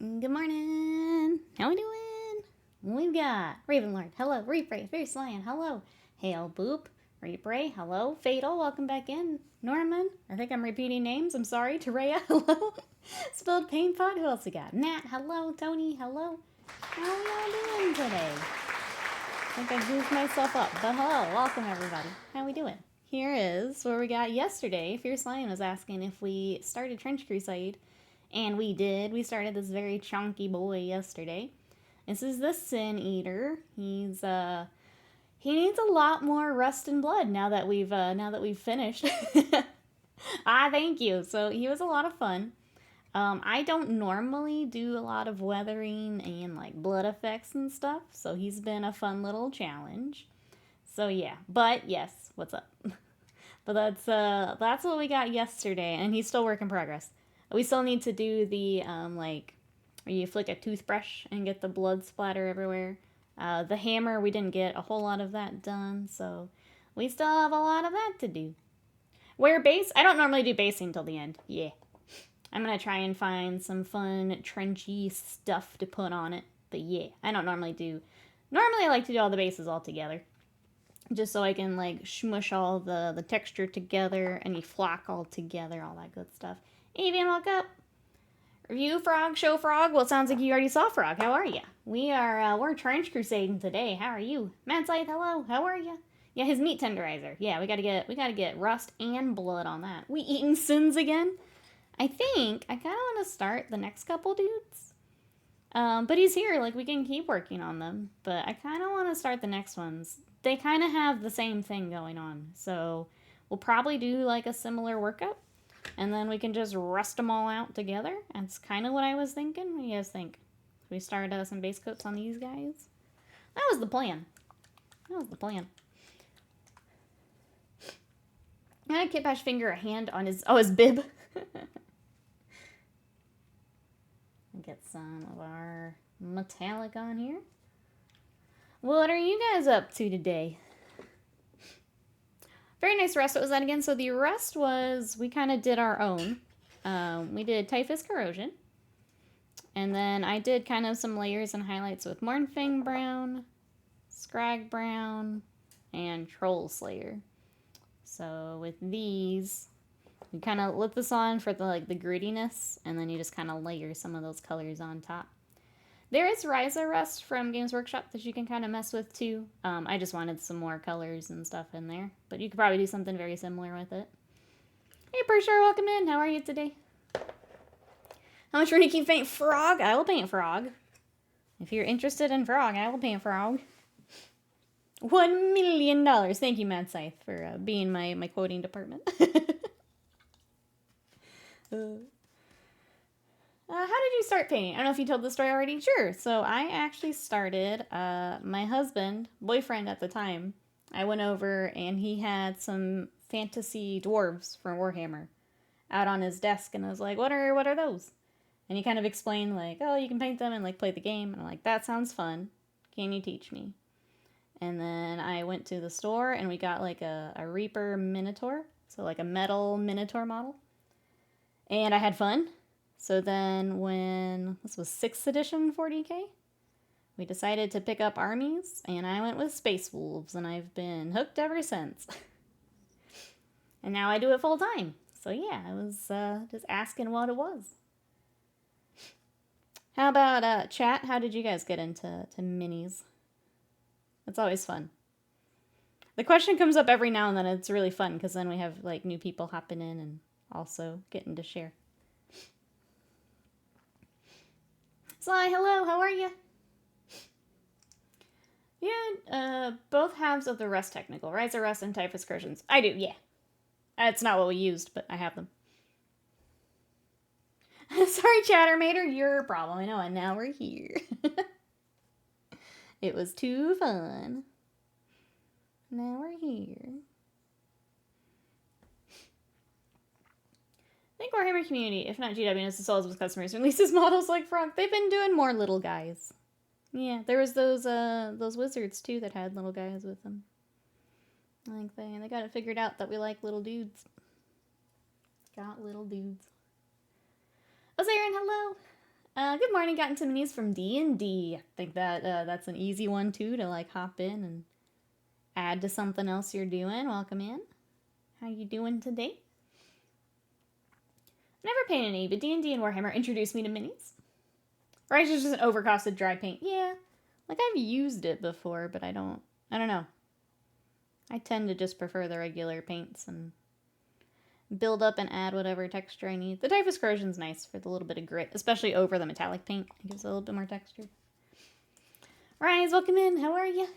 Good morning. How we doing? We've got Ravenlord. Hello. Reapray. Fierce Lion. Hello. Hail Boop. Reapray. Hello. Fatal. Welcome back in. Norman. I think I'm repeating names. I'm sorry. Terea. Hello. Spilled Pain Pot. Who else we got? Nat. Hello. Tony. Hello. How are y'all doing today? I think I goofed myself up. But hello. Welcome everybody. How we doing? Here is where we got yesterday. Fierce Lion was asking if we started Trench Crusade. And we did. We started this very chunky boy yesterday. This is the Sin Eater. He needs a lot more rust and blood now that we've finished. Thank you. So he was a lot of fun. I don't normally do a lot of weathering and like blood effects and stuff, so he's been a fun little challenge. So yeah, but yes, what's up? But that's what we got yesterday, and he's still work in progress. We still need to do the, where you flick a toothbrush and get the blood splatter everywhere. The hammer, we didn't get a whole lot of that done, so we still have a lot of that to do. Wear base? I don't normally do basing till the end. Yeah. I'm going to try and find some fun, trenchy stuff to put on it. But yeah, I don't normally do... Normally I like to do all the bases all together. Just so I can, like, smush all the texture together, any flock all together, all that good stuff. Avian, woke up. Review Frog, show Frog. Well, it sounds like you already saw Frog. How are you? We're Trench Crusading today. How are you? Mansite, hello. How are you? Yeah, his meat tenderizer. Yeah, we gotta get rust and blood on that. We eating sins again? I think I kind of want to start the next couple dudes. But he's here. Like, we can keep working on them. But I kind of want to start the next ones. They kind of have the same thing going on. So we'll probably do, like, a similar workup. And then we can just rust them all out together. That's kind of what I was thinking. What do you guys think? We start some base coats on these guys? That was the plan. I had Kit Bash finger a hand on his bib. Get some of our metallic on here. What are you guys up to today? Very nice rest. What was that again? So the rest was, we kind of did our own. We did Typhus Corrosion. And then I did kind of some layers and highlights with Mornfang Brown, Scrag Brown, and Troll Slayer. So with these, you kind of lit this on for the grittiness, and then you just kind of layer some of those colors on top. There is Ryza Rust from Games Workshop that you can kind of mess with too. I just wanted some more colors and stuff in there, but you could probably do something very similar with it. Hey, Pershar, welcome in. How are you today? How much money can you paint Frog? I will paint Frog. If you're interested in Frog, I will paint Frog. $1 million. Thank you, Mad Scythe, for being my quoting department. How did you start painting? I don't know if you told the story already. Sure. So I actually started, my husband, boyfriend at the time, I went over and he had some fantasy dwarves from Warhammer out on his desk, and I was like, what are those? And he kind of explained, like, oh, you can paint them and like play the game. And I'm like, that sounds fun. Can you teach me? And then I went to the store and we got like a Reaper Minotaur. So like a metal Minotaur model. And I had fun. So then when this was 6th edition 40k, we decided to pick up armies, and I went with Space Wolves, and I've been hooked ever since. And now I do it full time. So yeah, I was just asking what it was. How about chat? How did you guys get into minis? It's always fun. The question comes up every now and then. It's really fun because then we have like new people hopping in and also getting to share. Sly, hello, how are you? Yeah, both halves of the Rust technical. Ryza Rust and Typhus Corrosions. I do, yeah. That's not what we used, but I have them. Sorry, Chattermater, your problem. I know, and now we're here. It was too fun. Now we're here. I think Warhammer community, if not GW, knows the souls with customers, releases models like Frog. They've been doing more little guys. Yeah, there was those wizards too that had little guys with them. I think they got it figured out that we like little dudes. Got little dudes. Ozarian, hello. Good morning. Got into minis from D&D. I think that that's an easy one too to like hop in and add to something else you're doing. Welcome in. How you doing today? Never painted any, but D&D and Warhammer introduced me to minis. Or I just an overcosted dry paint. Yeah, like I've used it before, but I don't know. I tend to just prefer the regular paints and build up and add whatever texture I need. The Typhus Corrosion's nice for the little bit of grit, especially over the metallic paint. It gives it a little bit more texture. Rise, welcome in. How are you?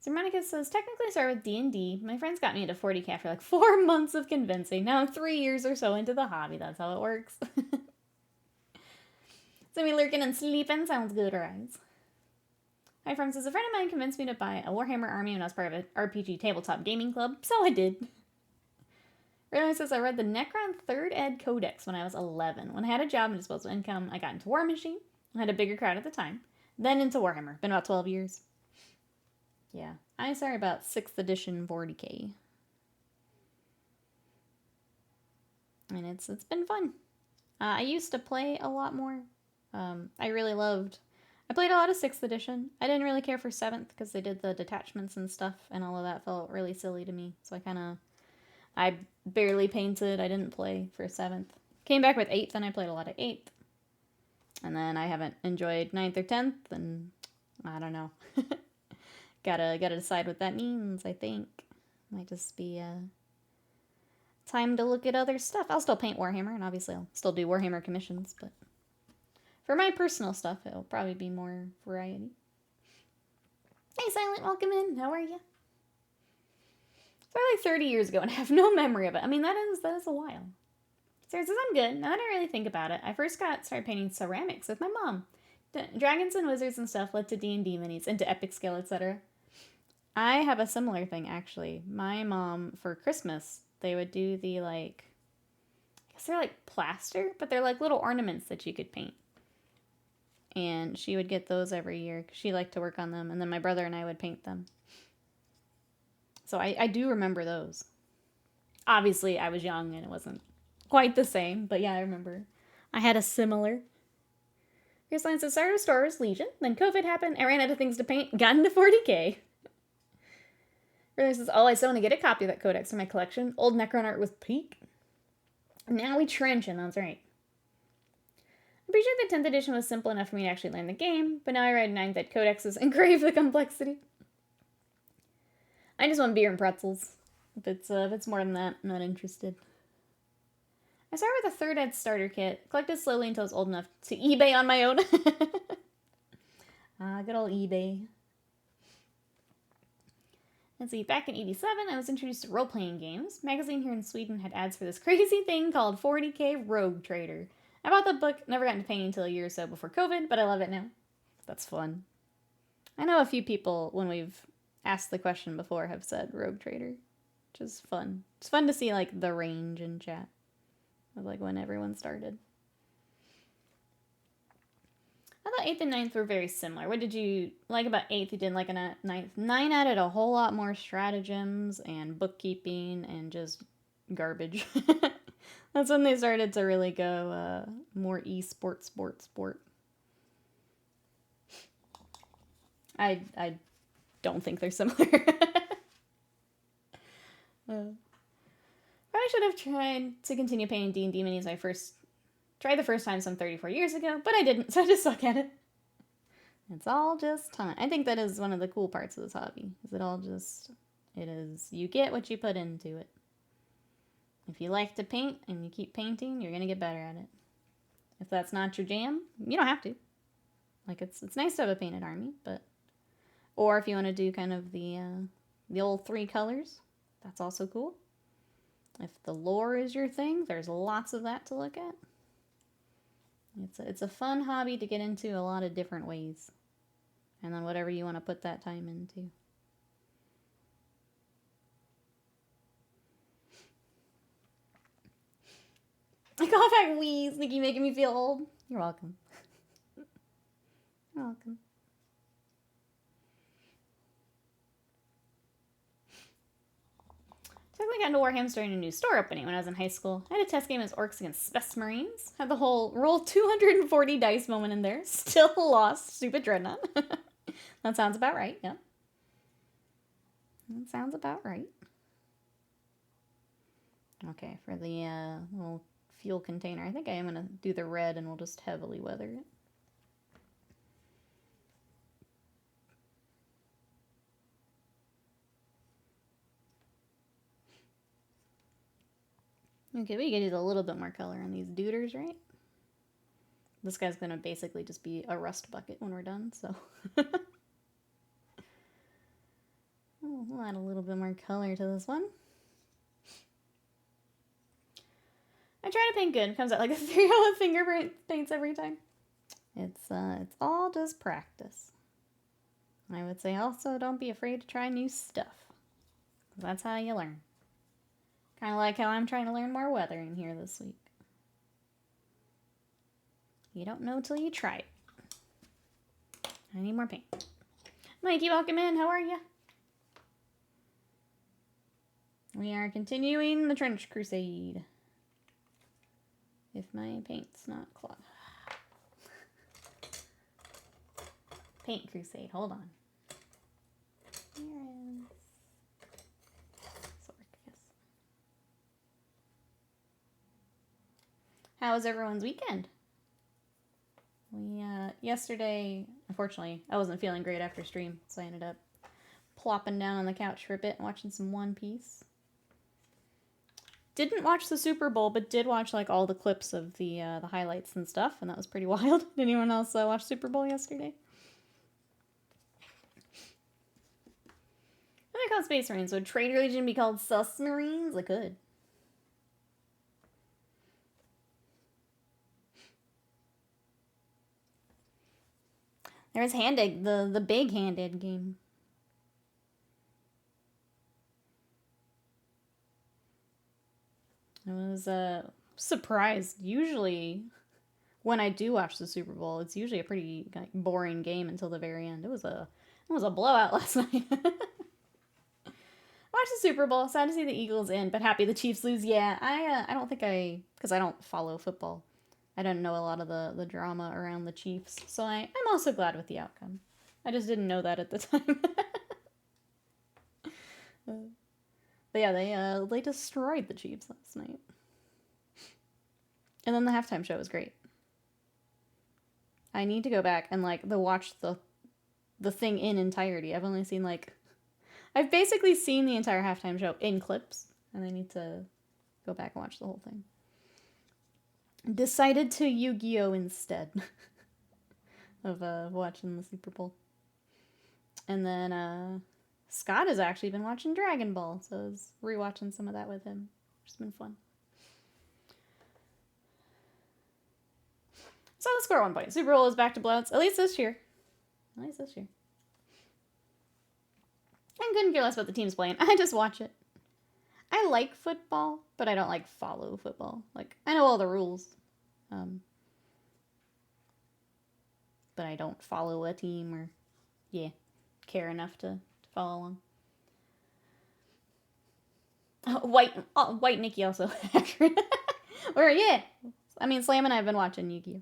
So Monica says, technically I started with D&D. My friends got me into 40k after like 4 months of convincing. Now I'm 3 years or so into the hobby. That's how it works. So me lurking and sleeping. Sounds good, Rise. Hi, friends. Says, a friend of mine convinced me to buy a Warhammer army when I was part of an RPG tabletop gaming club, so I did. Realize says, I read the Necron 3rd Ed Codex when I was 11. When I had a job and disposable income, I got into War Machine. I had a bigger crowd at the time. Then into Warhammer. Been about 12 years. Yeah. I started about 6th edition 40k. And it's been fun. I used to play a lot more. I played a lot of 6th edition. I didn't really care for 7th because they did the detachments and stuff, and all of that felt really silly to me. So I barely painted. I didn't play for 7th. Came back with 8th, and I played a lot of 8th. And then I haven't enjoyed 9th or 10th, and I don't know. Gotta decide what that means, I think. Might just be time to look at other stuff. I'll still paint Warhammer, and obviously I'll still do Warhammer commissions, but for my personal stuff, it'll probably be more variety. Hey, Silent, welcome in. How are you? It's probably 30 years ago, and I have no memory of it. I mean, that is a while. Sarah says, I'm good. Now that I really think about it, I first started painting ceramics with my mom. Dragons and wizards and stuff led to D&D minis, into epic scale, etc. I have a similar thing, actually. My mom, for Christmas, they would do the, like, I guess they're like plaster, but they're like little ornaments that you could paint. And she would get those every year because she liked to work on them. And then my brother and I would paint them. So I do remember those. Obviously, I was young and it wasn't quite the same. But yeah, I remember. I had a similar. Here's line says, started with Star Wars Legion. Then COVID happened. I ran out of things to paint. Got into 40k. Really says, oh, I still want to get a copy of that codex for my collection. Old Necron art with peak. Now we trench in. That's right. I'm pretty sure the 10th edition was simple enough for me to actually learn the game, but now I read 9th Ed codexes and crave the complexity. I just want beer and pretzels. If it's more than that, I'm not interested. I started with a 3rd Ed starter kit, collected slowly until I was old enough to eBay on my own. Good old eBay. Let's see, back in 87, I was introduced to role-playing games. Magazine here in Sweden had ads for this crazy thing called 40k Rogue Trader. I bought the book, never got into painting until a year or so before COVID, but I love it now. That's fun. I know a few people, when we've asked the question before, have said Rogue Trader, which is fun. It's fun to see, like, the range in chat of, like, when everyone started. I thought 8th and 9th were very similar. What did you like about 8th you didn't like about 9th? 9 added a whole lot more stratagems and bookkeeping and just garbage. That's when they started to really go more sport. I don't think they're similar. Probably should have tried to continue painting D&D minis I tried the first time some 34 years ago, but I didn't, so I just suck at it. It's all just time. I think that is one of the cool parts of this hobby. You get what you put into it. If you like to paint and you keep painting, you're going to get better at it. If that's not your jam, you don't have to. Like, it's nice to have a painted army, but... Or if you want to do kind of the old 3 colors, that's also cool. If the lore is your thing, there's lots of that to look at. It's a fun hobby to get into a lot of different ways. And then whatever you want to put that time into. I call back wheeze, Nikki, making me feel old. You're welcome. You're welcome. Quickly got into Warhammer starting a new store opening when I was in high school. I had a test game as Orcs against Space Marines. Had the whole roll 240 dice moment in there. Still lost. Stupid Dreadnought. That sounds about right, yeah. That sounds about right. Okay, for the little fuel container, I think I am going to do the red and we'll just heavily weather it. Okay, we can use a little bit more color on these duders, right? This guy's going to basically just be a rust bucket when we're done, so. We'll add a little bit more color to this one. I try to paint good. It comes out like a 3-0 fingerprint paints every time. It's all just practice. I would say also don't be afraid to try new stuff. That's how you learn. Kind of like how I'm trying to learn more weathering here this week. You don't know till you try it. I need more paint. Mikey, welcome in. How are you? We are continuing the Trench Crusade. If my paint's not clogged. Paint Crusade. Hold on. Here is... How was everyone's weekend? Yesterday, unfortunately, I wasn't feeling great after stream, so I ended up plopping down on the couch for a bit and watching some One Piece. Didn't watch the Super Bowl, but did watch like all the clips of the highlights and stuff, and that was pretty wild. Did anyone else watch Super Bowl yesterday? What are they called? Space Marines? Would Trader Legion be called Sus Marines? It could. There's Handed, the big Handed game. I was surprised. Usually, when I do watch the Super Bowl, it's usually a pretty boring game until the very end. It was a blowout last night. Watch the Super Bowl. Sad to see the Eagles in, but happy the Chiefs lose. Yeah, I don't think because I don't follow football. I don't know a lot of the drama around the Chiefs, so I'm also glad with the outcome. I just didn't know that at the time. But yeah, they destroyed the Chiefs last night. And then the halftime show was great. I need to go back and watch the thing in entirety. I've only seen I've basically seen the entire halftime show in clips, and I need to go back and watch the whole thing. Decided to Yu-Gi-Oh! Instead of watching the Super Bowl. And then Scott has actually been watching Dragon Ball, so I was rewatching some of that with him, which has been fun. So let's score 1 point. Super Bowl is back to blowouts, at least this year. I couldn't care less about the teams playing. I just watch it. I like football, but I don't follow football. I know all the rules. But I don't follow a team or, care enough to follow along. White Nikki also. Or, Slam and I have been watching Yu-Gi-Oh!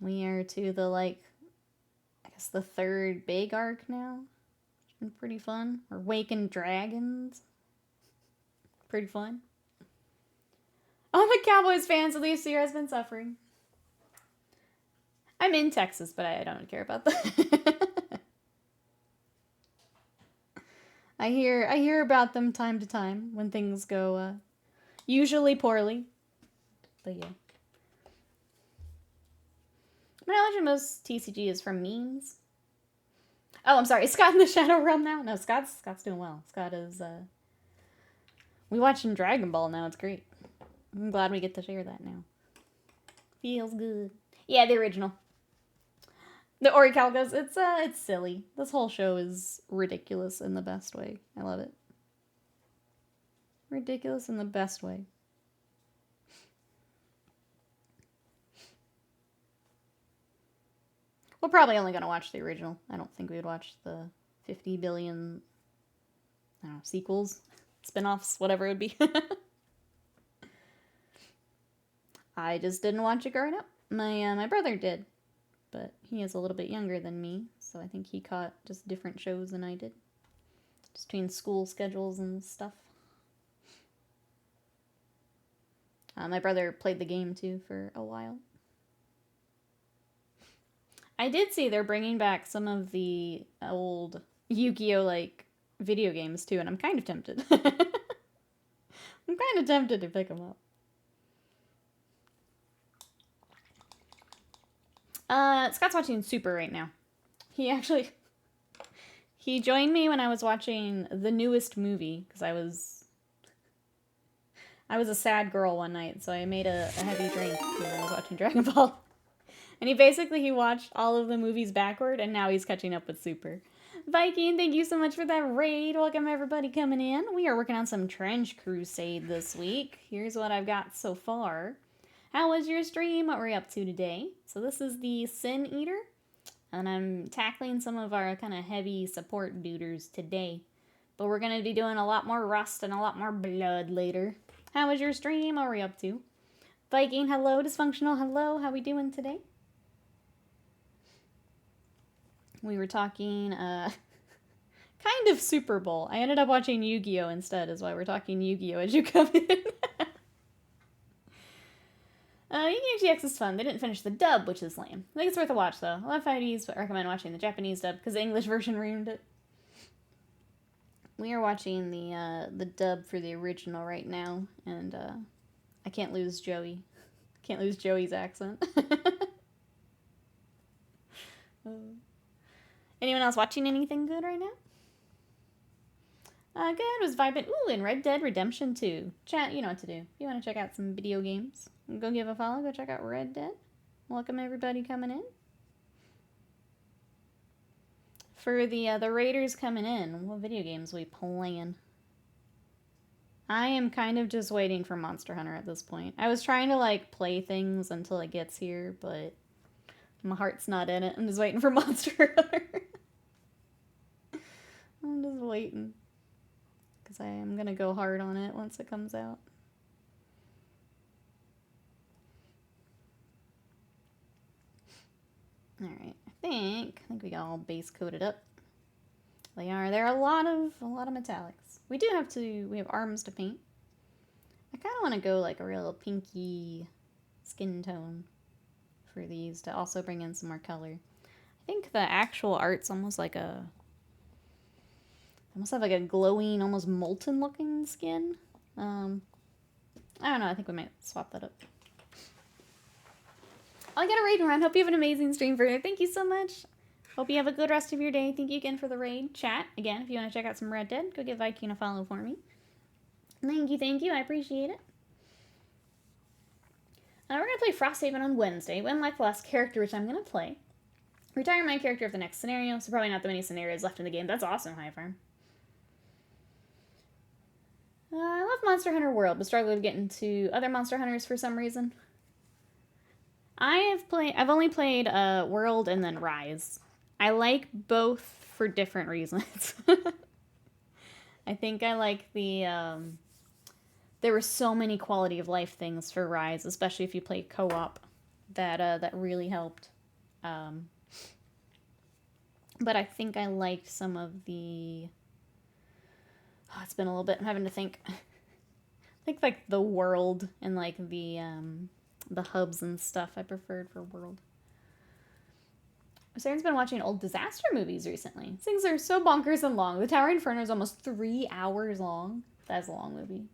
We are to the, the third big arc now. It's been pretty fun. We're Waking Dragons. Pretty fun. I'm a Cowboys fan, so this year has been suffering. I'm in Texas, but I don't care about that. I hear about them time to time when things go usually poorly. But yeah. My knowledge of most TCG is from memes. Oh, I'm sorry. Is Scott in the Shadow Realm now? No, Scott's doing well. Scott is we watching Dragon Ball now. It's great. I'm glad we get to share that now. Feels good. Yeah, the original. The Orical goes, it's silly. This whole show is ridiculous in the best way. I love it. Ridiculous in the best way. We're probably only going to watch the original. I don't think we would watch the 50 billion I don't know, sequels, spin-offs, whatever it would be. I just didn't watch it growing up. My brother did, but he is a little bit younger than me, so I think he caught just different shows than I did. Just between school schedules and stuff. My brother played the game too for a while. I did see they're bringing back some of the old Yu-Gi-Oh! Like video games too, and I'm kind of tempted. I'm kind of tempted to pick them up. Scott's watching Super right now. He joined me when I was watching the newest movie, because I was a sad girl one night, so I made a heavy drink when I was watching Dragon Ball. And he watched all of the movies backward, and now he's catching up with Super. Viking, thank you so much for that raid. Welcome everybody coming in. We are working on some Trench Crusade this week. Here's what I've got so far. How was your stream? What were you up to today? So this is the Sin Eater, and I'm tackling some of our kind of heavy support duders today. But we're going to be doing a lot more rust and a lot more blood later. How was your stream? What were you up to? Viking, hello. Dysfunctional, hello. How we doing today? We were talking, kind of Super Bowl. I ended up watching Yu-Gi-Oh! Instead, is why we're talking Yu-Gi-Oh! As you come in. Yu-Gi-Oh! GX is fun. They didn't finish the dub, which is lame. I think it's worth a watch, though. A lot of fighties recommend watching the Japanese dub, because the English version ruined it. We are watching the dub for the original right now, and I can't lose Joey. Can't lose Joey's accent. Anyone else watching anything good right now? Good. Was vibing. Ooh, and Red Dead Redemption 2. Chat, you know what to do. If you want to check out some video games, go give a follow. Go check out Red Dead. Welcome everybody coming in. For the Raiders coming in, what video games are we playing? I am kind of just waiting for Monster Hunter at this point. I was trying to, like, play things until it gets here, but my heart's not in it. I'm just waiting for Monster Hunter. I'm just waiting. Because I am going to go hard on it once it comes out. Alright, I think we got all base coated up. There are a lot of metallics. We have arms to paint. I kind of want to go like a real pinky skin tone for these to also bring in some more color. I think the actual art's almost like a glowing, almost molten looking skin. I don't know, I think we might swap that up. I'll get a raid run. Hope you have an amazing stream for Thank you so much. Hope you have a good rest of your day. Thank you again for the raid. Chat, again, if you want to check out some Red Dead, go give Viking a follow for me. Thank you. I appreciate it. We're going to play Frosthaven on Wednesday. Unlike the last character, which I'm going to play. Retire my character of the next scenario, so probably not that many scenarios left in the game. That's awesome, High Farm. I love Monster Hunter World, but struggle to get into other Monster Hunters for some reason. I've only played World and then Rise. I like both for different reasons. I think I like the, there were so many quality of life things for Rise, especially if you play co-op, that really helped. But I think I liked some of the, it's been a little bit, I'm having to think. I think like the world and like the hubs and stuff I preferred for World. Saren's been watching old disaster movies recently. These things are so bonkers and long. The Tower Inferno is almost 3 hours long. That's a long movie.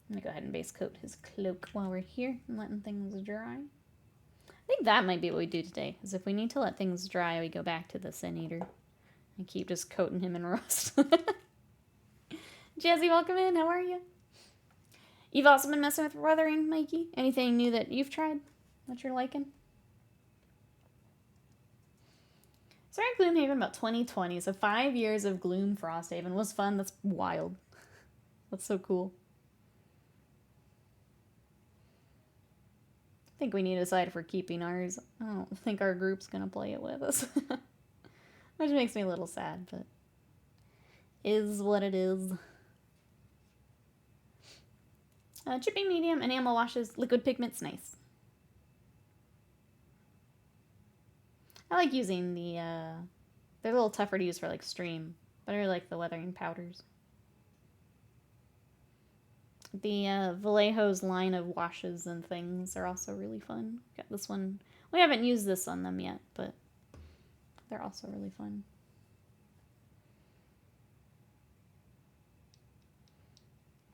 I'm gonna go ahead and base coat his cloak while we're here and letting things dry. I think that might be what we do today, is if we need to let things dry, we go back to the Sin Eater and keep just coating him in rust. Jazzy, welcome in. How are you? You've also been messing with weathering, Mikey? Anything new that you've tried that you're liking? Started Gloomhaven about 2020, so 5 years of Gloom Frosthaven was fun. That's wild. That's so cool. I think we need to decide if we're keeping ours. I don't think our group's gonna play it with us. Which makes me a little sad, but Is what it is. Chipping medium, enamel washes, liquid pigments, nice. I like using the, they're a little tougher to use for like stream, but I really like the weathering powders. The Vallejo's line of washes and things are also really fun. Got this one. We haven't used this on them yet, but they're also really fun.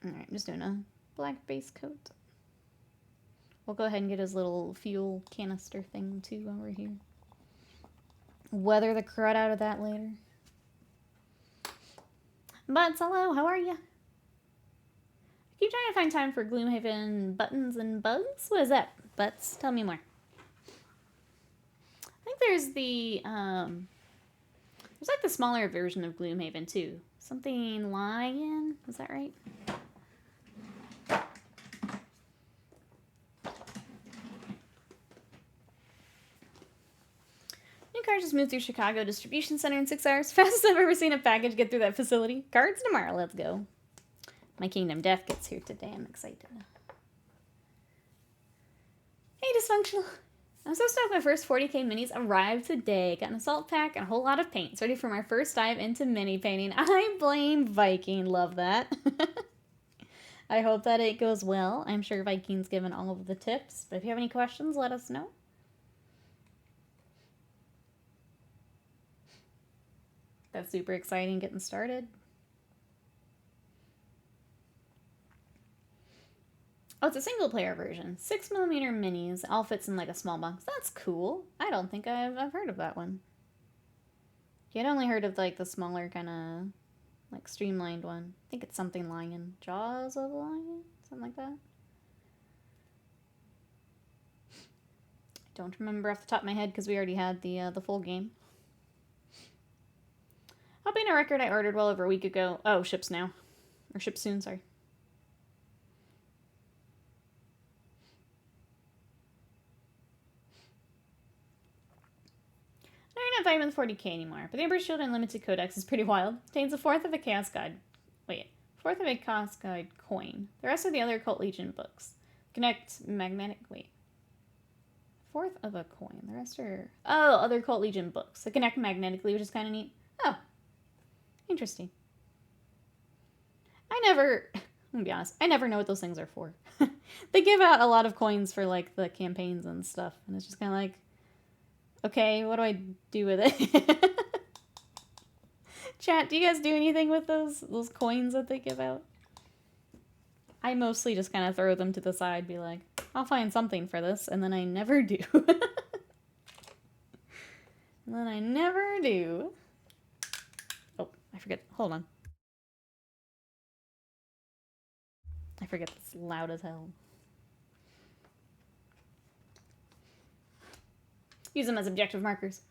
Alright, I'm just doing a black base coat. We'll go ahead and get his little fuel canister thing too over here. Weather the crud out of that later. Butts, hello, how are ya? I keep trying to find time for Gloomhaven buttons and bugs. What is that, Butts? Tell me more. I think there's the, there's like the smaller version of Gloomhaven too. Something Lion, is that right? New car just moved through Chicago distribution center in 6 hours. Fastest I've ever seen a package get through that facility. Cards tomorrow, let's go. My Kingdom Death gets here today, I'm excited. Hey, Dysfunctional. I'm so stoked my first 40k minis arrived today. Got an assault pack and a whole lot of paints. Ready for my first dive into mini painting. I blame Viking. Love that. I hope that it goes well. I'm sure Viking's given all of the tips. But if you have any questions, let us know. That's super exciting getting started. Oh, it's a single player version. 6mm minis. All fits in like a small box. That's cool. I don't think I've heard of that one. Yeah, I'd only heard of like the smaller kind of like streamlined one. I think it's something Lion. Jaws of the Lion? Something like that. I don't remember off the top of my head because we already had the full game. Hoping a record I ordered well over a week ago. Oh, ships now. Or ships soon, sorry. I'm not fighting with 40k anymore, but the Emperor's Shield Unlimited Codex is pretty wild. Contains a fourth of a Chaos Guide. Wait, fourth of a Chaos Guide coin. The rest are the other Occult Legion books. Connect magnetic. Wait. Fourth of a coin. The rest are. Oh, other Occult Legion books. They connect magnetically, which is kind of neat. Oh. Interesting. I'm gonna be honest, I never know what those things are for. They give out a lot of coins for, like, the campaigns and stuff, and it's just kind of like, okay, what do I do with it? Chat, do you guys do anything with those coins that they give out? I mostly just kind of throw them to the side, be like, I'll find something for this, and then I never do. And then I never do. Oh, I forget. Hold on. I forget it's loud as hell. Use them as objective markers.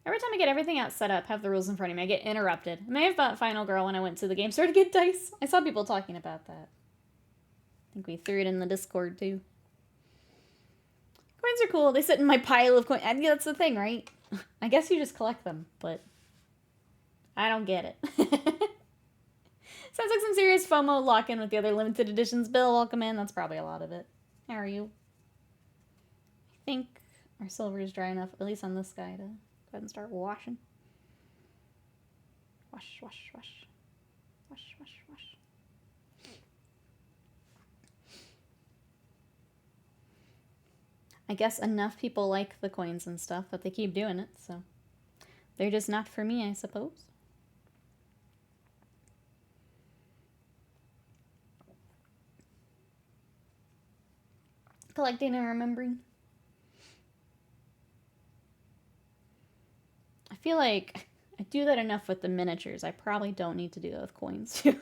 Every time I get everything out set up, have the rules in front of me, I get interrupted. I may have bought Final Girl when I went to the game store to get dice. I saw people talking about that. I think we threw it in the Discord too. Coins are cool. They sit in my pile of coins. Yeah, that's the thing, right? I guess you just collect them, but I don't get it. Sounds like some serious FOMO lock-in with the other limited editions. Bill, welcome in. That's probably a lot of it. How are you? I think our silver is dry enough, at least on this guy, to go ahead and start washing. Wash, wash, wash. Wash, wash, wash. I guess enough people like the coins and stuff that they keep doing it, so they're just not for me, I suppose. Collecting and remembering. I feel like I do that enough with the miniatures. I probably don't need to do that with coins too.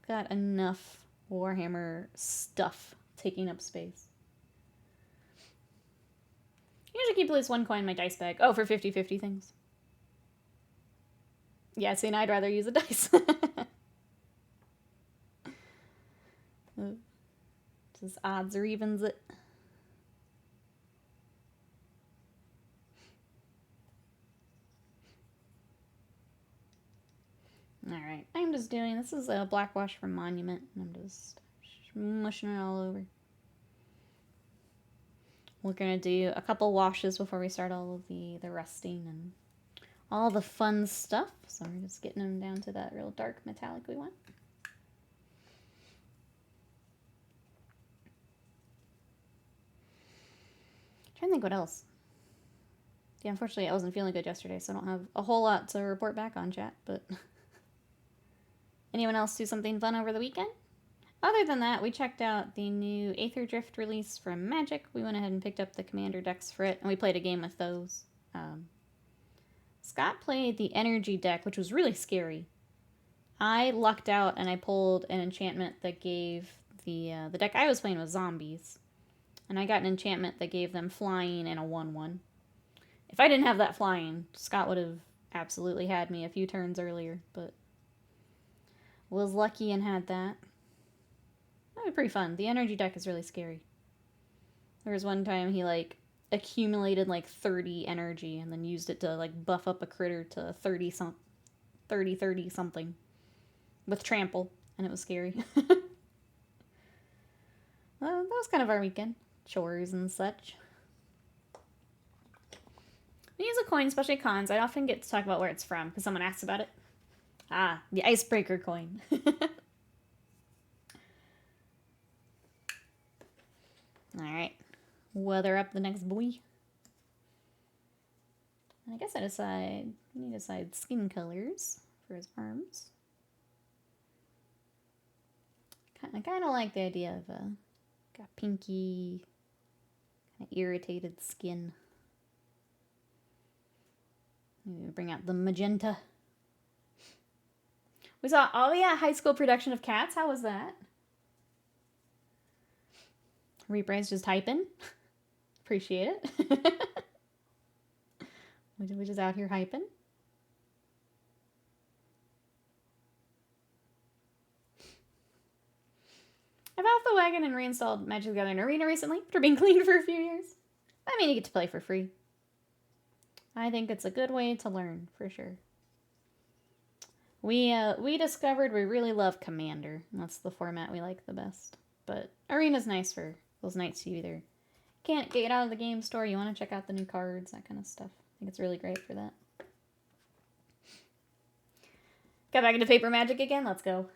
Got enough Warhammer stuff taking up space. I usually keep at least one coin in my dice bag. Oh, for 50-50 things. Yeah, see, and I'd rather use a dice. Just odds or evens it. Alright, I'm just doing, this is a black wash from Monument, and I'm just mushing it all over. We're gonna do a couple washes before we start all of the rusting and all the fun stuff. So we're just getting them down to that real dark metallic we want. I'm trying to think what else. Yeah, unfortunately I wasn't feeling good yesterday, so I don't have a whole lot to report back on, chat, but... Anyone else do something fun over the weekend? Other than that, we checked out the new Aether Drift release from Magic. We went ahead and picked up the commander decks for it, and we played a game with those. Scott played the energy deck, which was really scary. I lucked out, and I pulled an enchantment that gave the deck I was playing was zombies. And I got an enchantment that gave them flying and a 1/1. If I didn't have that flying, Scott would have absolutely had me a few turns earlier, but was lucky and had that. That was pretty fun. The energy deck is really scary. There was one time he, like, accumulated, like, 30 energy and then used it to, like, buff up a critter to 30 something. With trample. And it was scary. Well, that was kind of our weekend. Chores and such. We use a coin, especially cons. I often get to talk about where it's from because someone asks about it. Ah, the icebreaker coin. Alright. Weather up the next boy. I guess we need to decide skin colors for his arms. I kind of like the idea of got pinky, kind of irritated skin. Maybe bring out the magenta. We saw, oh yeah, high school production of Cats. How was that? Repray's just hyping. Appreciate it. We're just out here hyping. I've off the wagon and reinstalled Magic the Gathering Arena recently after being clean for a few years. I mean, you get to play for free. I think it's a good way to learn, for sure. We discovered we really love Commander. And that's the format we like the best. But Arena's nice for those nights you either can't get out of the game store, you want to check out the new cards, that kind of stuff. I think it's really great for that. Got back into Paper Magic again? Let's go.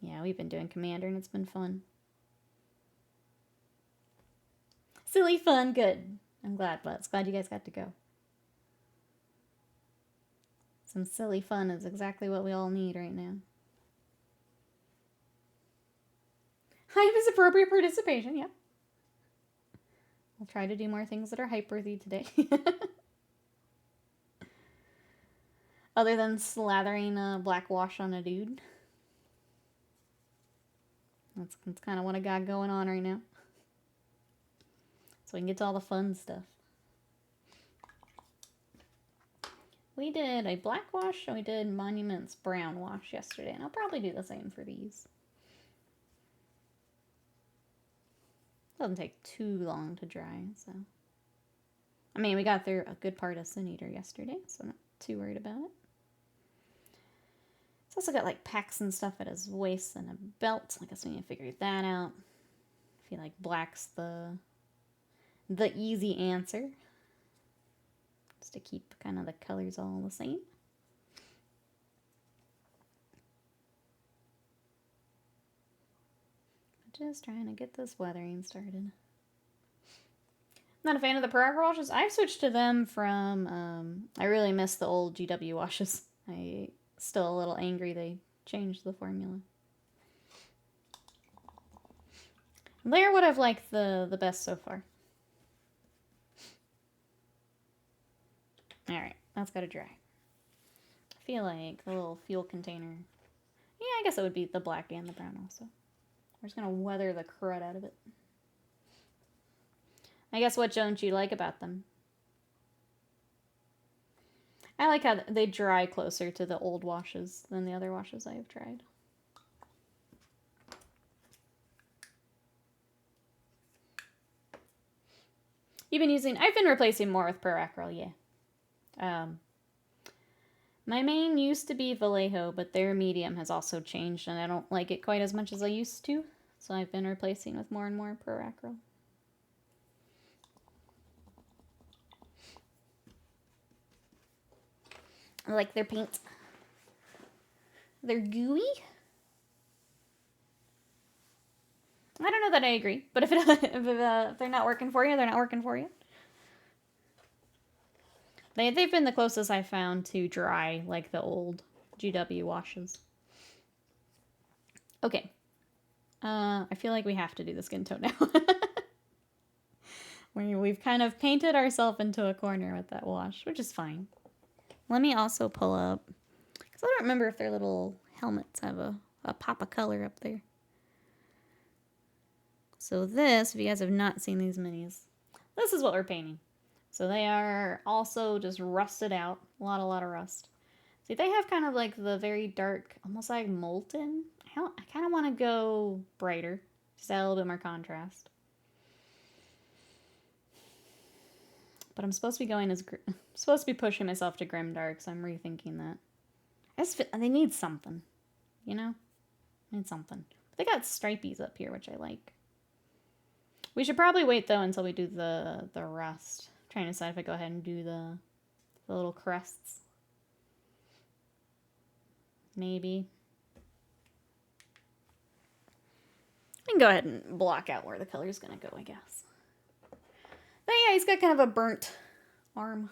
Yeah, we've been doing Commander and it's been fun. Silly fun, good. I'm glad, Butts. Glad you guys got to go. Some silly fun is exactly what we all need right now. Hype is appropriate participation, yeah. I'll try to do more things that are hype-worthy today. Other than slathering black wash on a dude. That's kind of what I got going on right now. So we can get to all the fun stuff. We did a black wash and we did Monuments brown wash yesterday. And I'll probably do the same for these. Doesn't take too long to dry, so. I mean, we got through a good part of Sin Eater yesterday, so I'm not too worried about it. It's also got like packs and stuff at his waist and a belt. I guess we need to figure that out. I feel like black's the easy answer. Just to keep kind of the colors all the same. Just trying to get this weathering started. Not a fan of the Paragra washes. I've switched to them from, I really miss the old GW washes. I still a little angry they changed the formula. They're what I've liked the best so far. Alright, that's got to dry. I feel like the little fuel container. Yeah, I guess it would be the black and the brown also. We're just going to weather the crud out of it. I guess what don't you like about them? I like how they dry closer to the old washes than the other washes I have tried. I've been replacing more with Paracryl, yeah. My main used to be Vallejo, but their medium has also changed, and I don't like it quite as much as I used to. So I've been replacing with more and more Pro Acro. I like their paint. They're gooey. I don't know that I agree, but if they're not working for you, they're not working for you. They've been the closest I found to dry, like the old GW washes. Okay. I feel like we have to do the skin tone now. We've kind of painted ourselves into a corner with that wash, which is fine. Let me also pull up, because I don't remember if their little helmets have a pop of color up there. So this, if you guys have not seen these minis, this is what we're painting. So they are also just rusted out. A lot of rust. See, they have kind of like the very dark, almost like molten. I kind of want to go brighter. Just add a little bit more contrast. But I'm supposed to be going as... I'm supposed to be pushing myself to grimdark, so I'm rethinking that. They need something. You know? Need something. They got stripies up here, which I like. We should probably wait, though, until we do the rust. I'm trying to decide if I go ahead and do the little crests. Maybe. We can go ahead and block out where the color's going to go, I guess. But yeah, he's got kind of a burnt arm.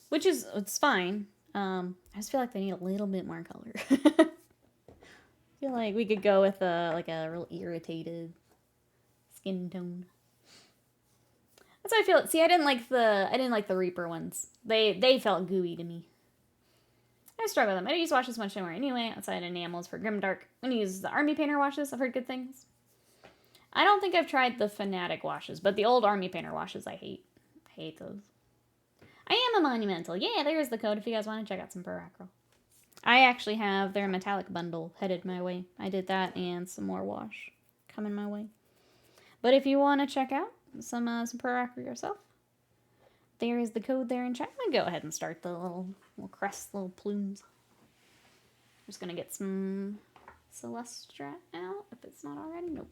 Which is, it's fine. I just feel like they need a little bit more color. I feel like we could go with a real irritated skin tone. That's how I feel. See, I didn't like the Reaper ones. They felt gooey to me. I struggle with them. I don't use washes much anymore anyway, outside enamels for Grimdark. I'm gonna use the Army Painter washes. I've heard good things. I don't think I've tried the Fanatic washes, but the old Army Painter washes I hate. I hate those. I am a Monumental. Yeah, there's the code if you guys want to check out some Pro Acro. I actually have their metallic bundle headed my way. I did that and some more wash coming my way. But if you want to check out some Pro Acro yourself, there is the code there in chat. I'm going to go ahead and start the little crest, little plumes. I'm just going to get some Celestra out, if it's not already. Nope.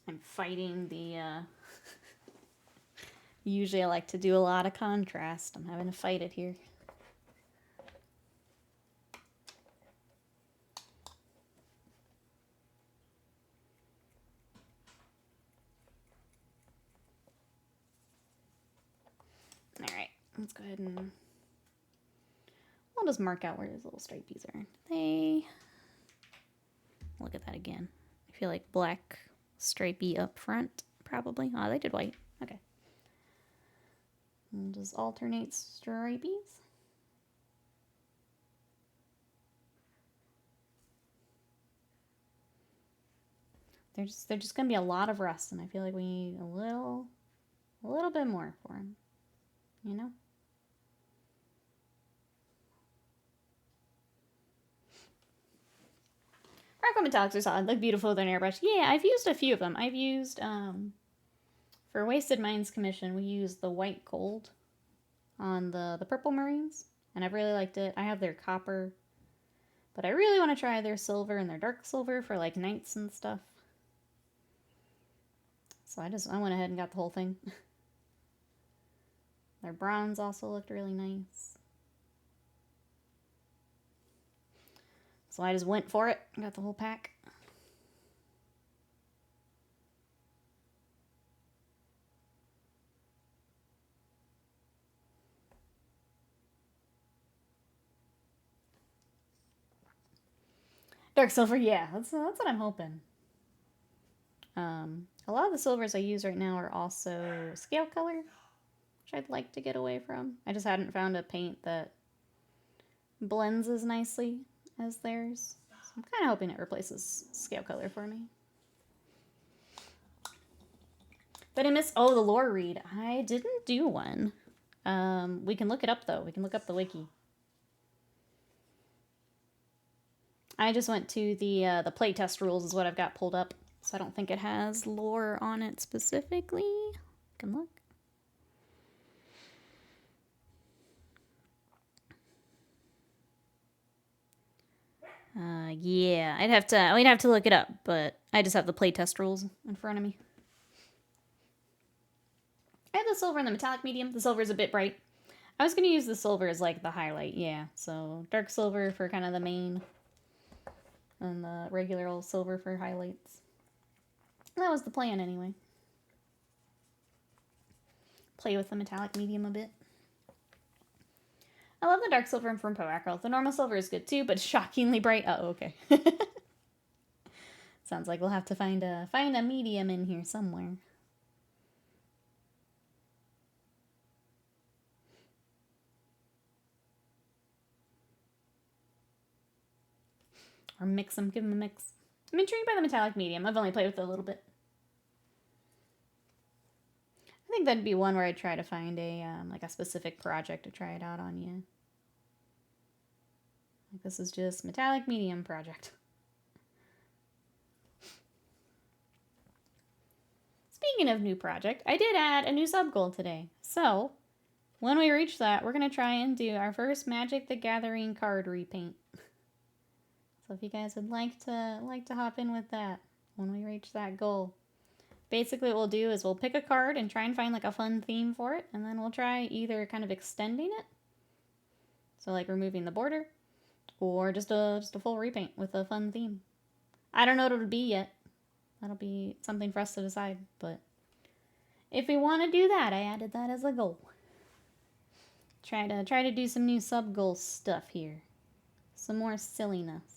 I'm fighting the, usually I like to do a lot of contrast. I'm having to fight it here. Alright, let's go ahead and... I'll just mark out where those little stripies are. Look at that again. I feel like black stripey up front, probably. Oh, they did white. Okay. And just alternate stripies. They're just gonna be a lot of rust, and I feel like we need a little bit more for them. You know? Aqua Metallics are solid. Look beautiful with an airbrush. Yeah, I've used a few of them. I've used, for Wasted Minds Commission, we used the white gold on the purple Marines, and I've really liked it. I have their copper, but I really want to try their silver and their dark silver for, like, knights and stuff. So I went ahead and got the whole thing. Their bronze also looked really nice. So I just went for it. Got the whole pack. Dark silver, yeah. That's what I'm hoping. A lot of the silvers I use right now are also scale color, which I'd like to get away from. I just hadn't found a paint that blends as nicely as theirs. So I'm kind of hoping it replaces scale color for me. But I missed, oh, the lore read. I didn't do one. We can look it up, though. We can look up the wiki. I just went to the playtest rules is what I've got pulled up. So I don't think it has lore on it specifically. Can look. Yeah, we'd have to look it up, but I just have the playtest rules in front of me. I have the silver and the metallic medium. The silver is a bit bright. I was going to use the silver as like the highlight, yeah. So dark silver for kind of the main, and the regular old silver for highlights. That was the plan anyway. Play with the metallic medium a bit. I love the dark silver from Poacro. The normal silver is good too, but shockingly bright. Oh, okay. Sounds like we'll have to find a medium in here somewhere. Or mix them, give them a mix. I'm intrigued by the metallic medium. I've only played with it a little bit. I think that'd be one where I'd try to find a like a specific project to try it out on you. Like this is just metallic medium project. Speaking of new project, I did add a new sub goal today. So when we reach that, we're gonna try and do our first Magic the Gathering card repaint. So if you guys would like to hop in with that when we reach that goal. Basically what we'll do is we'll pick a card and try and find like a fun theme for it, and then we'll try either kind of extending it, so like removing the border, or just a full repaint with a fun theme. I don't know what it'll be yet. That'll be something for us to decide, but if we want to do that, I added that as a goal. Try to do some new sub goal stuff here. Some more silliness.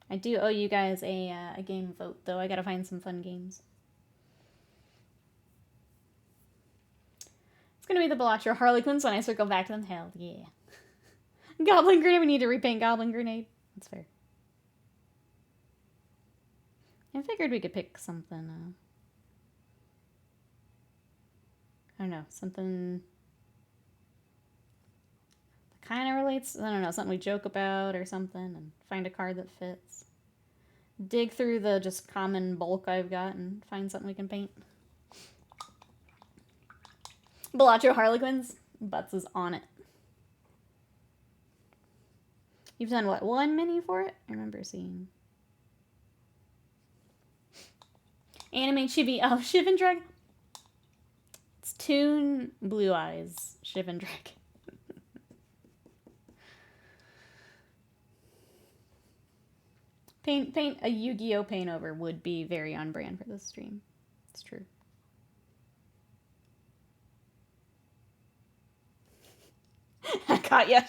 I do owe you guys a game vote, though. I gotta find some fun games. It's gonna be the Bellotro Harlequins when I circle back to them. Hell yeah. Goblin Grenade. We need to repaint Goblin Grenade. That's fair. I figured we could pick something, I don't know, something that kind of relates, I don't know, something we joke about or something, and find a card that fits. Dig through the just common bulk I've got and find something we can paint. Bellotro Harlequins. Butts is on it. You've done what, one mini for it? I remember seeing. Animate Chibi. Oh, Shivan It's Toon Blue Eyes Shivan Paint a Yu-Gi-Oh! Paint over would be very on brand for this stream. It's true. I caught ya.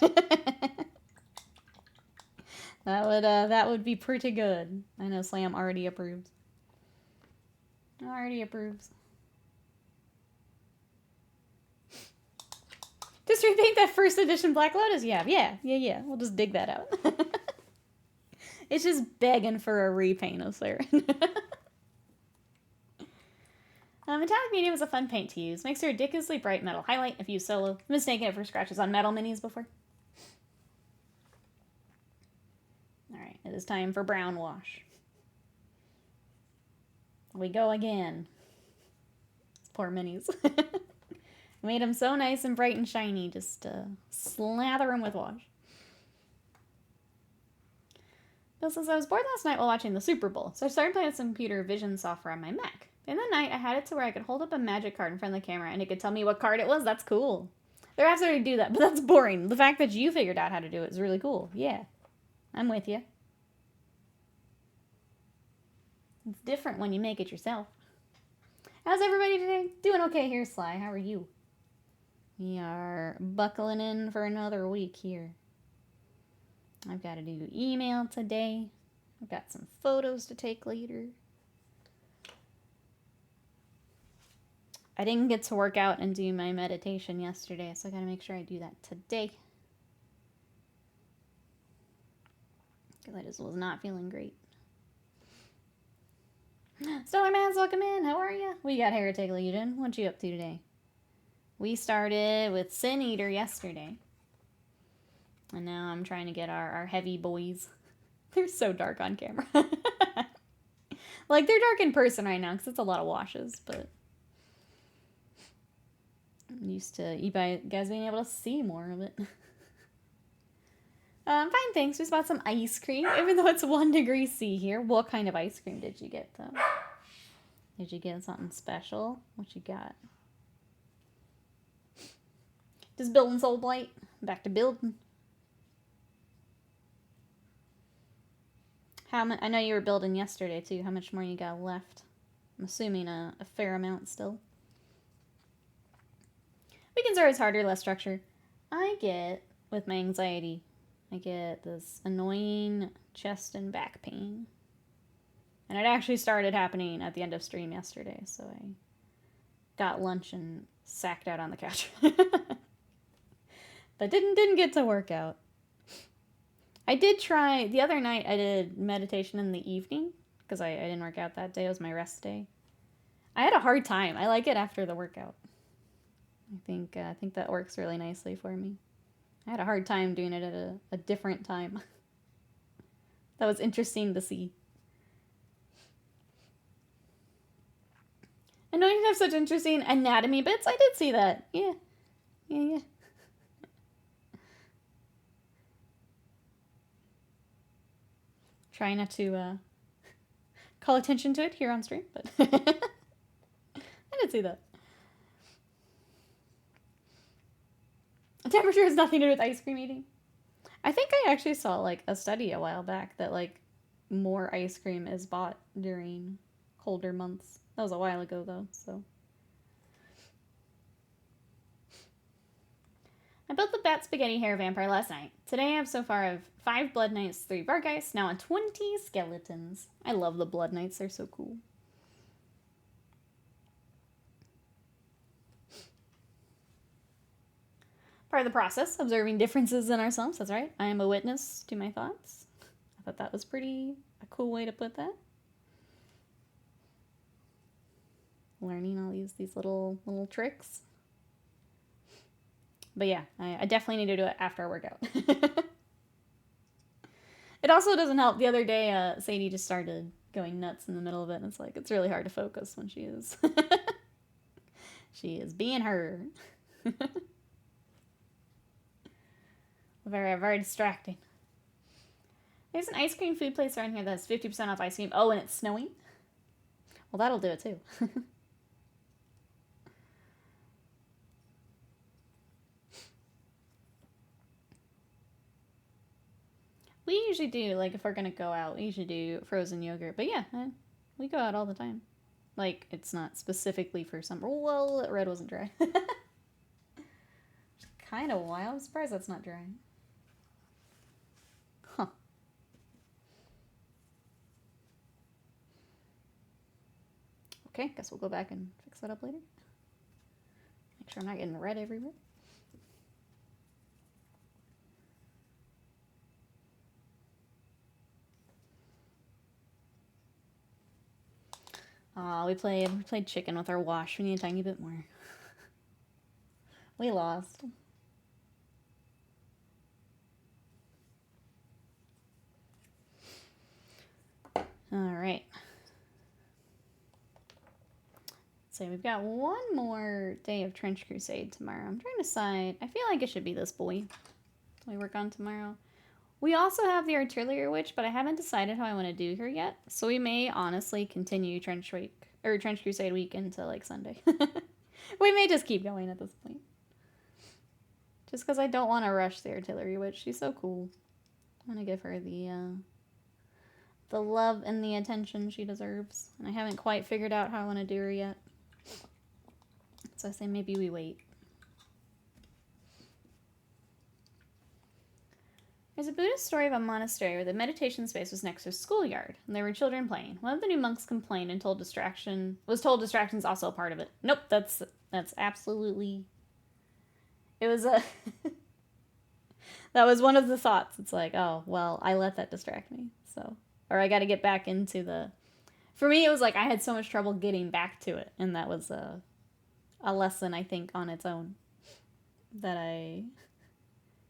That would be pretty good. I know Slam already approves. Already approves. Just repaint that first edition Black Lotus you have. Yeah. We'll just dig that out. It's just begging for a repaint of sir. Metallic Medium is a fun paint to use. Makes a ridiculously bright metal highlight if used solo. I've mistaken it for scratches on metal minis before. Alright, it is time for brown wash. We go again. Poor minis. Made them so nice and bright and shiny. Just slather them with wash. Bill says, I was bored last night while watching the Super Bowl, so I started playing with some computer vision software on my Mac. In the night, I had it to where I could hold up a magic card in front of the camera and it could tell me what card it was. That's cool. There are apps that already do that, but that's boring. The fact that you figured out how to do it is really cool. Yeah, I'm with you. It's different when you make it yourself. How's everybody today? Doing okay here, Sly. How are you? We are buckling in for another week here. I've got to do email today. I've got some photos to take later. I didn't get to work out and do my meditation yesterday, so I got to make sure I do that today. Because I just was not feeling great. Stellar Mans, welcome in. How are you? We got Heretic Legion. What you up to today? We started with Sin Eater yesterday. And now I'm trying to get our heavy boys. They're so dark on camera. Like, they're dark in person right now because it's a lot of washes, but I'm used to you guys being able to see more of it. Fine, thanks. We just bought some ice cream, even though it's 1 degree C here. What kind of ice cream did you get, though? Did you get something special? What you got? Just building Soul Blight. Back to building. I know you were building yesterday, too. How much more you got left? I'm assuming a fair amount still. Weekends are always harder, less structure. I get, with my anxiety, I get this annoying chest and back pain. And it actually started happening at the end of stream yesterday, so I got lunch and sacked out on the couch. But didn't get to work out. I did try, the other night I did meditation in the evening, because I didn't work out that day, it was my rest day. I had a hard time. I like it after the workout. I think that works really nicely for me. I had a hard time doing it at a different time. That was interesting to see. I know you have such interesting anatomy bits. I did see that. Yeah. Try not to call attention to it here on stream, but I did see that. Temperature has nothing to do with ice cream eating. I think I actually saw like a study a while back that like more ice cream is bought during colder months. That was a while ago though, so. I built the Bat Spaghetti Hair Vampire last night. Today I have so far of 5 Blood Knights, 3 Vargeists, now on 20 Skeletons. I love the Blood Knights, they're so cool. Part of the process, observing differences in ourselves, that's right. I am a witness to my thoughts. I thought that was a cool way to put that. Learning all these little tricks. But yeah, I definitely need to do it after I work out. It also doesn't help. The other day, Sadie just started going nuts in the middle of it, and it's really hard to focus when she is. She is being her. Very, very distracting. There's an ice cream food place around here that's 50% off ice cream. Oh, and it's snowing? Well, that'll do it too. We usually do, like, if we're gonna go out, we usually do frozen yogurt. But yeah, we go out all the time. Like, it's not specifically for summer. Well, that red wasn't dry. It's kind of wild. I'm surprised that's not dry. Huh. Okay, guess we'll go back and fix that up later. Make sure I'm not getting red everywhere. Aw, we played chicken with our wash. We need a tiny bit more. We lost. Alright. So we've got one more day of Trench Crusade tomorrow. I'm trying to decide. I feel like it should be this boy we work on tomorrow. We also have the Artillery Witch, but I haven't decided how I want to do her yet. So we may honestly continue Trench Crusade week into like Sunday. We may just keep going at this point. Just because I don't want to rush the Artillery Witch. She's so cool. I want to give her the love and the attention she deserves. And I haven't quite figured out how I want to do her yet. So I say maybe we wait. There's a Buddhist story of a monastery where the meditation space was next to a schoolyard, and there were children playing. One of the new monks complained and was told distraction's also a part of it. Nope, that's absolutely... It was a... That was one of the thoughts. It's like, oh, well, I let that distract me, so... Or I gotta get back into the... For me, it was like I had so much trouble getting back to it, and that was a lesson, I think, on its own. That I...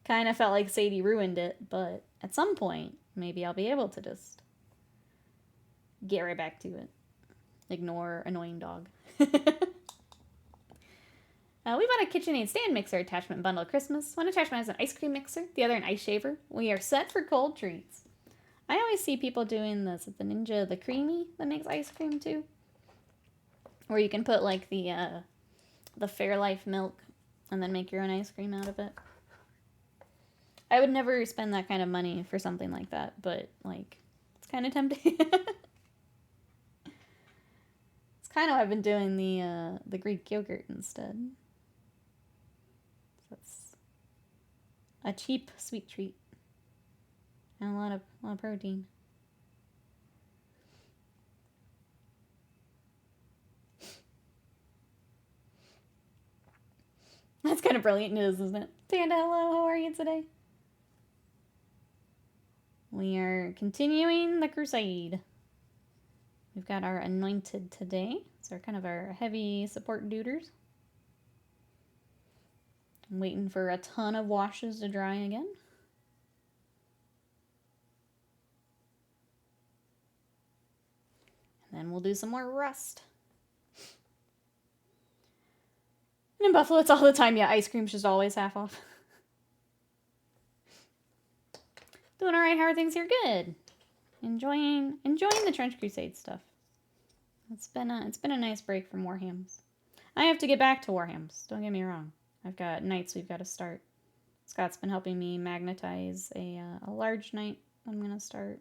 kind of felt like Sadie ruined it, but at some point, maybe I'll be able to just get right back to it. Ignore annoying dog. We bought a KitchenAid stand mixer attachment bundle at Christmas. One attachment has an ice cream mixer, the other an ice shaver. We are set for cold treats. I always see people doing this at the Ninja, the Creamy, that makes ice cream too. Where you can put like the Fairlife milk and then make your own ice cream out of it. I would never spend that kind of money for something like that, but like, it's kind of tempting. It's kind of why I've been doing the Greek yogurt instead. That's a cheap sweet treat and a lot of protein. That's kind of brilliant news, isn't it? Tanda, hello, how are you today? We are continuing the crusade. We've got our Anointed today. So kind of our heavy support duders. I'm waiting for a ton of washes to dry again. And then we'll do some more rust. And in Buffalo, it's all the time. Yeah, ice cream's just always half off. Doing all right. How are things here? Good. Enjoying the Trench Crusade stuff. It's been a nice break from Warhams. I have to get back to Warhams. Don't get me wrong. I've got nights we've got to start. Scott's been helping me magnetize a large knight I'm gonna start.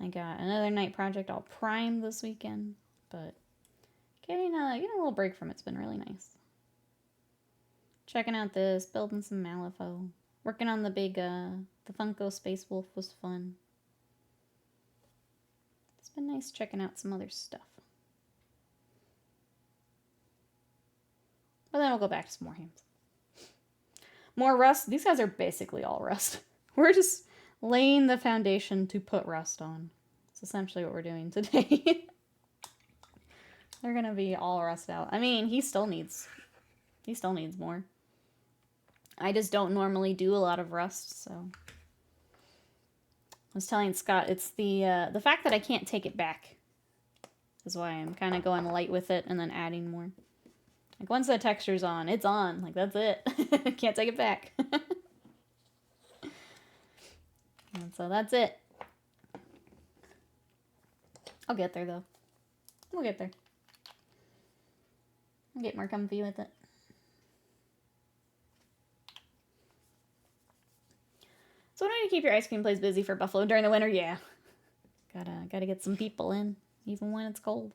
I got another night project all primed this weekend, but getting a little break from it's been really nice. Checking out this, building some Malifaux. Working on the big, the Funko Space Wolf was fun. It's been nice checking out some other stuff. But then we'll go back to some more Warhams. More rust. These guys are basically all rust. We're just laying the foundation to put rust on. It's essentially what we're doing today. They're gonna be all rust out. I mean, he still needs more. I just don't normally do a lot of rust, so. I was telling Scott, it's the fact that I can't take it back is why I'm kind of going light with it and then adding more. Like, once the texture's on, it's on. Like, that's it. Can't take it back. And so that's it. I'll get there, though. We'll get there. I'll get more comfy with it. So, what do you keep your ice cream place busy for Buffalo during the winter? Yeah. Gotta get some people in, even when it's cold.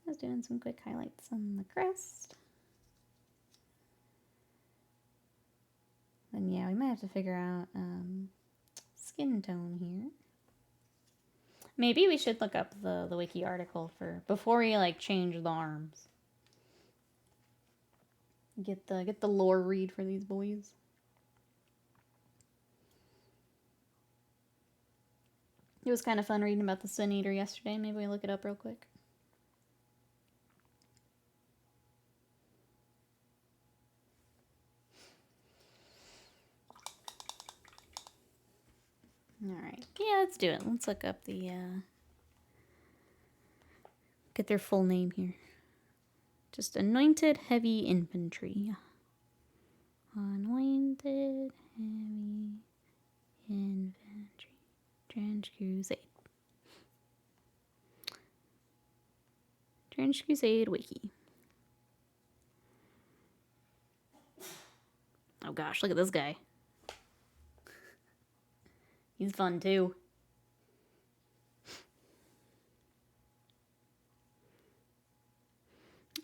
I was doing some quick highlights on the crest. Then yeah, we might have to figure out skin tone here. Maybe we should look up the wiki article for before we like change the arms. Get the lore read for these boys. It was kind of fun reading about the Sin Eater yesterday. Maybe we look it up real quick. Alright. Yeah, let's do it. Let's look up the, get their full name here. Just Anointed Heavy Infantry. Anointed Heavy Infantry. Trench Crusade. Trench Crusade Wiki. Oh gosh, look at this guy. He's fun too.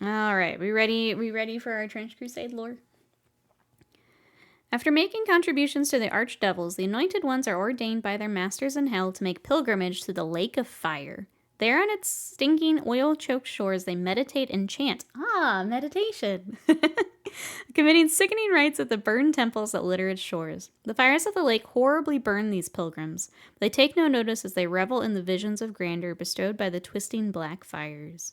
Alright, we ready for our Trench Crusade lore? After making contributions to the Archdevils, the Anointed Ones are ordained by their masters in hell to make pilgrimage to the Lake of Fire. There on its stinking, oil-choked shores, they meditate and chant. Ah, meditation! Committing sickening rites at the burned temples that litter its shores. The fires of the lake horribly burn these pilgrims, but they take no notice as they revel in the visions of grandeur bestowed by the twisting black fires.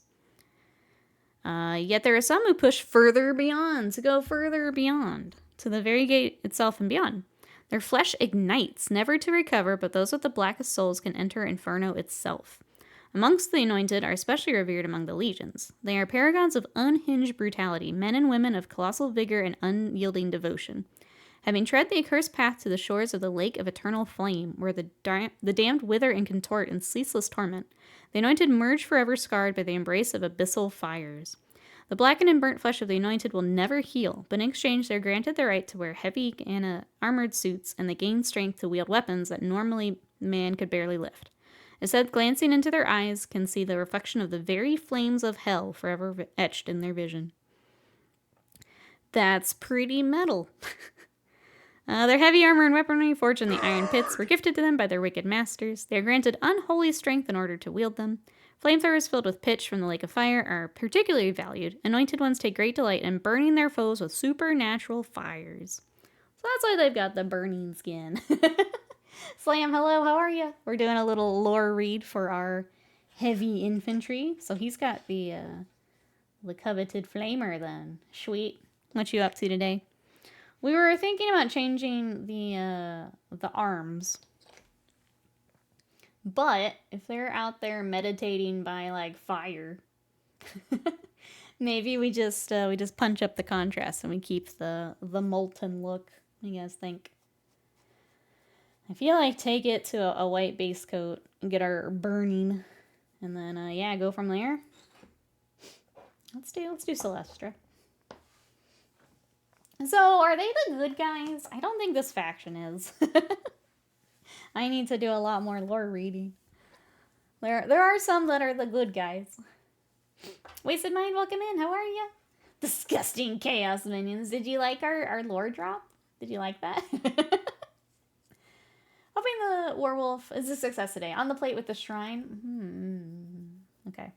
Yet there are some who push further beyond, to go further beyond, to the very gate itself and beyond. Their flesh ignites, never to recover, but those with the blackest souls can enter Inferno itself. Amongst the anointed are especially revered among the legions. They are paragons of unhinged brutality, men and women of colossal vigor and unyielding devotion. Having tread the accursed path to the shores of the lake of eternal flame, where the damned wither and contort in ceaseless torment, the anointed merge forever scarred by the embrace of abyssal fires. The blackened and burnt flesh of the anointed will never heal, but in exchange they're granted the right to wear heavy and armored suits, and they gain strength to wield weapons that normally man could barely lift. Instead, glancing into their eyes, can see the reflection of the very flames of hell forever etched in their vision. That's pretty metal. Their heavy armor and weaponry forged in the iron pits were gifted to them by their wicked masters. They are granted unholy strength in order to wield them. Flamethrowers filled with pitch from the lake of fire are particularly valued. Anointed ones take great delight in burning their foes with supernatural fires. So that's why they've got the burning skin. Slam, hello, how are you? We're doing a little lore read for our heavy infantry. So he's got the coveted flamer then. Sweet. What you up to today? We were thinking about changing the arms. But if they're out there meditating by like fire, maybe we just punch up the contrast and we keep the molten look. What do you guys think? I feel like take it to a white base coat and get our burning, and then yeah, go from there. Let's do Celestra. So, are they the good guys? I don't think this faction is. I need to do a lot more lore reading. There are some that are the good guys. Wasted Mind, welcome in. How are you? Disgusting Chaos Minions. Did you like our lore drop? Did you like that? Hoping the werewolf is a success today. On the plate with the shrine. Okay.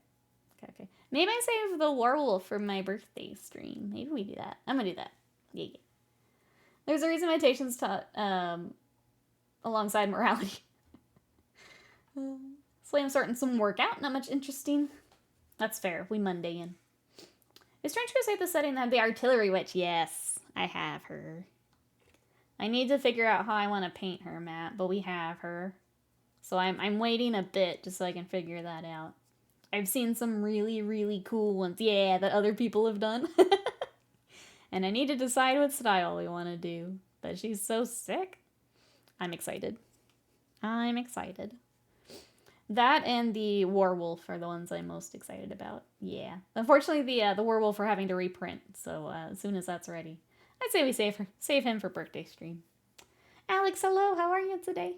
Maybe I save the werewolf for my birthday stream. Maybe we do that. I'm gonna do that. Yeah. There's a reason meditation's taught alongside morality. Slam starting some workout. Not much interesting. That's fair. We mundane. Is Trench Crusade the setting that had the artillery witch? Yes, I have her. I need to figure out how I want to paint her, Matt, but we have her. So I'm waiting a bit just so I can figure that out. I've seen some really, really cool ones, yeah, that other people have done. And I need to decide what style we want to do. But she's so sick. I'm excited. That and the werewolf are the ones I'm most excited about. Yeah. Unfortunately, the werewolf we're having to reprint. So as soon as that's ready, I'd say we save him for birthday stream. Alex, hello. How are you today?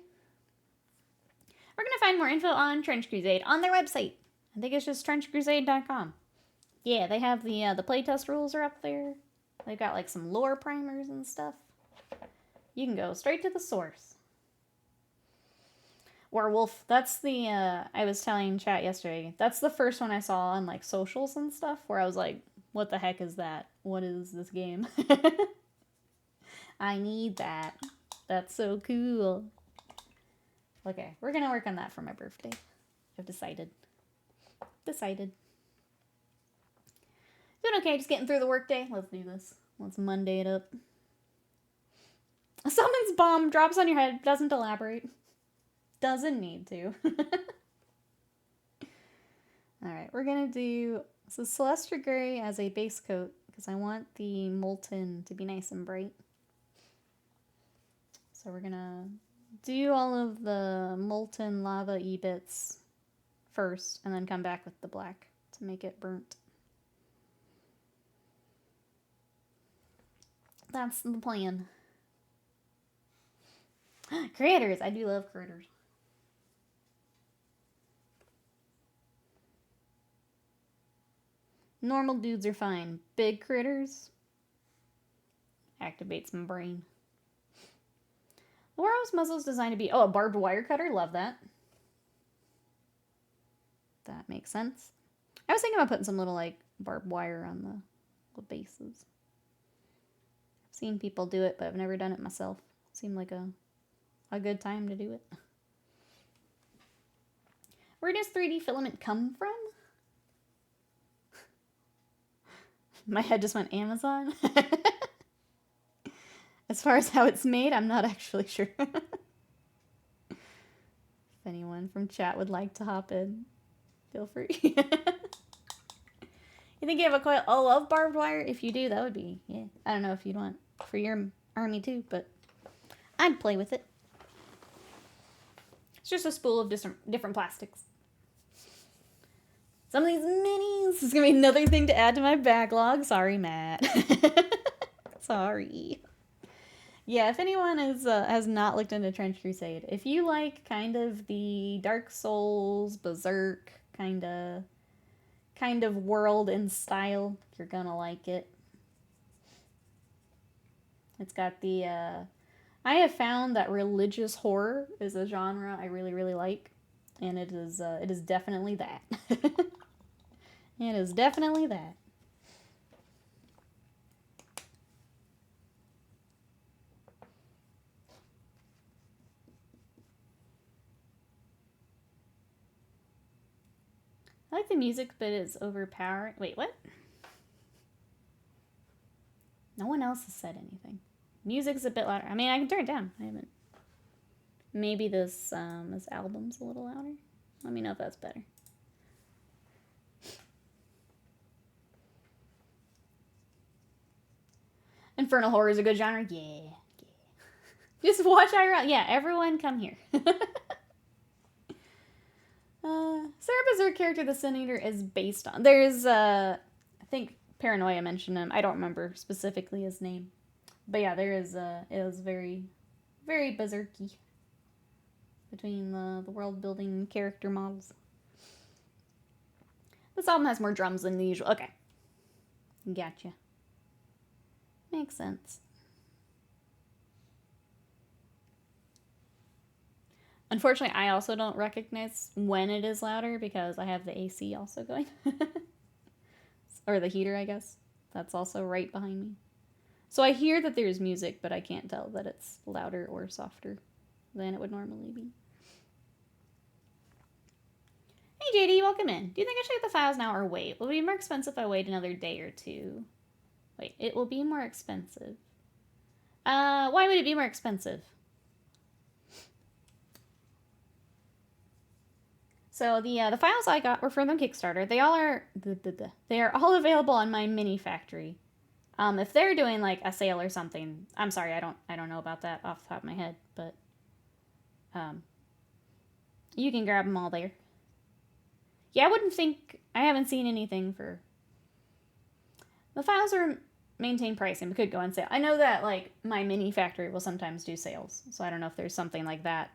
We're going to find more info on Trench Crusade on their website. I think it's just trenchcrusade.com. Yeah, they have the playtest rules are up there. They've got like some lore primers and stuff. You can go straight to the source. Werewolf, that's the, I was telling chat yesterday, that's the first one I saw on like socials and stuff where I was like, what the heck is that? What is this game? I need that. That's so cool. Okay, we're gonna work on that for my birthday. I've decided. Doing okay, just getting through the workday. Let's do this. Let's Monday it up. A summons bomb drops on your head, doesn't elaborate. Doesn't need to. Alright, we're gonna do Celestra Gray as a base coat because I want the molten to be nice and bright. So we're gonna do all of the molten lava E-bits first and then come back with the black to make it burnt. That's the plan. Critters! I do love critters. Normal dudes are fine. Big critters activates my brain. The werewolf's muzzle is designed to be... Oh, a barbed wire cutter? Love that. That makes sense. I was thinking about putting some little, like, barbed wire on the bases. I've seen people do it, but I've never done it myself. Seemed like a good time to do it. Where does 3D filament come from? My head just went Amazon. As far as how it's made, I'm not actually sure. If anyone from chat would like to hop in, feel free. You think you have a coil? Oh, love barbed wire? If you do, that would be, yeah. I don't know if you'd want for your army too, but I'd play with it. It's just a spool of different plastics. Some of these minis. This is going to be another thing to add to my backlog. Sorry, Matt. Sorry. Yeah, if anyone has not looked into Trench Crusade, if you like kind of the Dark Souls, Berserk kind of world and style, you're gonna like it. It's got the I have found that religious horror is a genre I really, really like, and it is definitely that. It is definitely that. I like the music, but it's overpowering. Wait, what? No one else has said anything. Music's a bit louder. I mean, I can turn it down. I haven't. Maybe this album's a little louder. Let me know if that's better. Infernal horror is a good genre. Yeah. Just watch IRL. Yeah, everyone come here. Sarah Berserk character the Sin Eater is based on. There's I think Paranoia mentioned him. I don't remember specifically his name. But yeah, there is it was very, very berserky between the world building character models. This album has more drums than the usual. Okay. Gotcha. Makes sense. Unfortunately, I also don't recognize when it is louder because I have the AC also going. Or the heater, I guess. That's also right behind me. So I hear that there's music, but I can't tell that it's louder or softer than it would normally be. Hey JD, welcome in. Do you think I should get the files now or wait? Will it be more expensive if I wait another day or two? Wait, it will be more expensive. Why would it be more expensive? So the files I got were from the Kickstarter. They all are they are all available on my mini factory. If they're doing like a sale or something, I'm sorry, I don't know about that off the top of my head, but you can grab them all there. Yeah, I haven't seen anything for. The files are maintain pricing, but could go on sale. I know that like my mini factory will sometimes do sales, so I don't know if there's something like that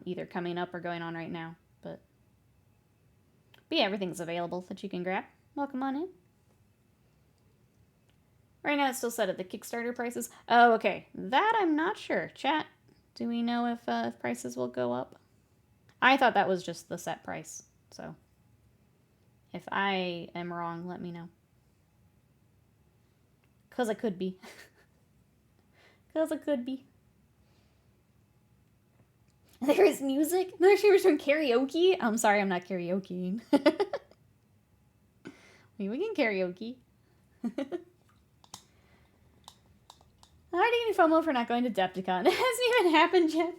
either coming up or going on right now, but yeah, everything's available that you can grab. Welcome on in. Right now it's still set at the Kickstarter prices. Oh, okay. That I'm not sure. Chat, do we know if prices will go up? I thought that was just the set price, so if I am wrong, let me know. Because I could be. Because I could be. There is music? No, she was doing karaoke? I'm sorry, I'm not karaokeing. Wait, we can karaoke. I'm already getting FOMO for not going to Depticon. It hasn't even happened yet.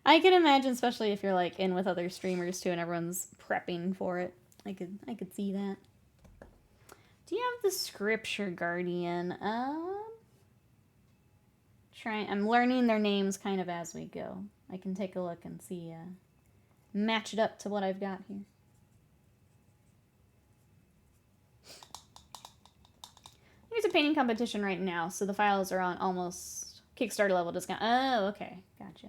I can imagine, especially if you're like in with other streamers too and everyone's prepping for it. I could see that. Do you have the Scripture Guardian? I'm learning their names kind of as we go. I can take a look and see, match it up to what I've got here. There's a painting competition right now, so the files are on almost Kickstarter level discount. Oh, okay. Gotcha.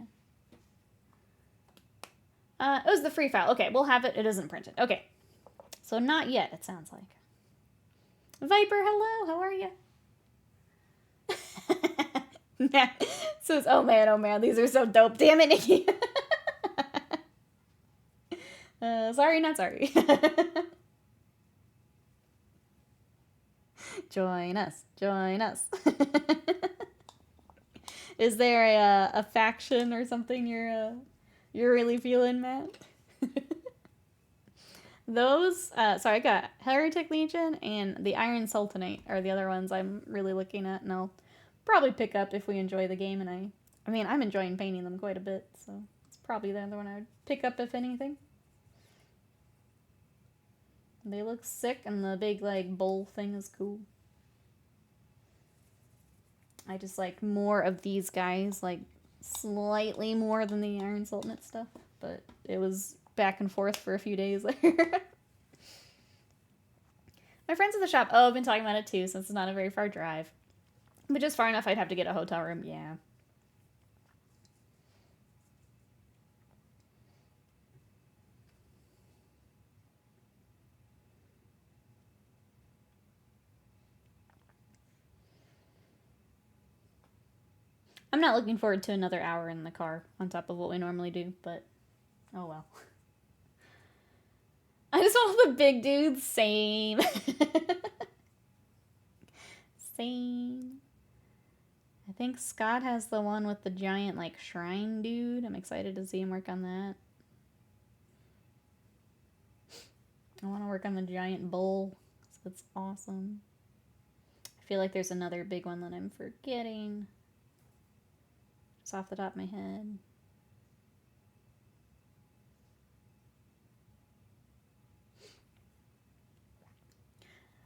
It was the free file. Okay, we'll have it. It isn't printed. Okay. So not yet, it sounds like. Viper, hello. How are you? Says, oh man, these are so dope. Damn it, Nikki. Sorry, not sorry. Join us. Join us. Is there a faction or something you're really feeling, Matt? Those, so I got Heretic Legion and the Iron Sultanate are the other ones I'm really looking at, and I'll probably pick up if we enjoy the game, and I mean, I'm enjoying painting them quite a bit, so it's probably the other one I would pick up if anything. They look sick, and the big, like, bowl thing is cool. I just like more of these guys, like, slightly more than the Iron Sultanate stuff, but it was back and forth for a few days there. My friends at the shop, I've been talking about it too, since it's not a very far drive. But just far enough I'd have to get a hotel room, yeah. I'm not looking forward to another hour in the car on top of what we normally do, but oh well. I just want the big dudes, same. Same. I think Scott has the one with the giant, like, shrine dude. I'm excited to see him work on that. I want to work on the giant bull. That's awesome. I feel like there's another big one that I'm forgetting. Just off the top of my head.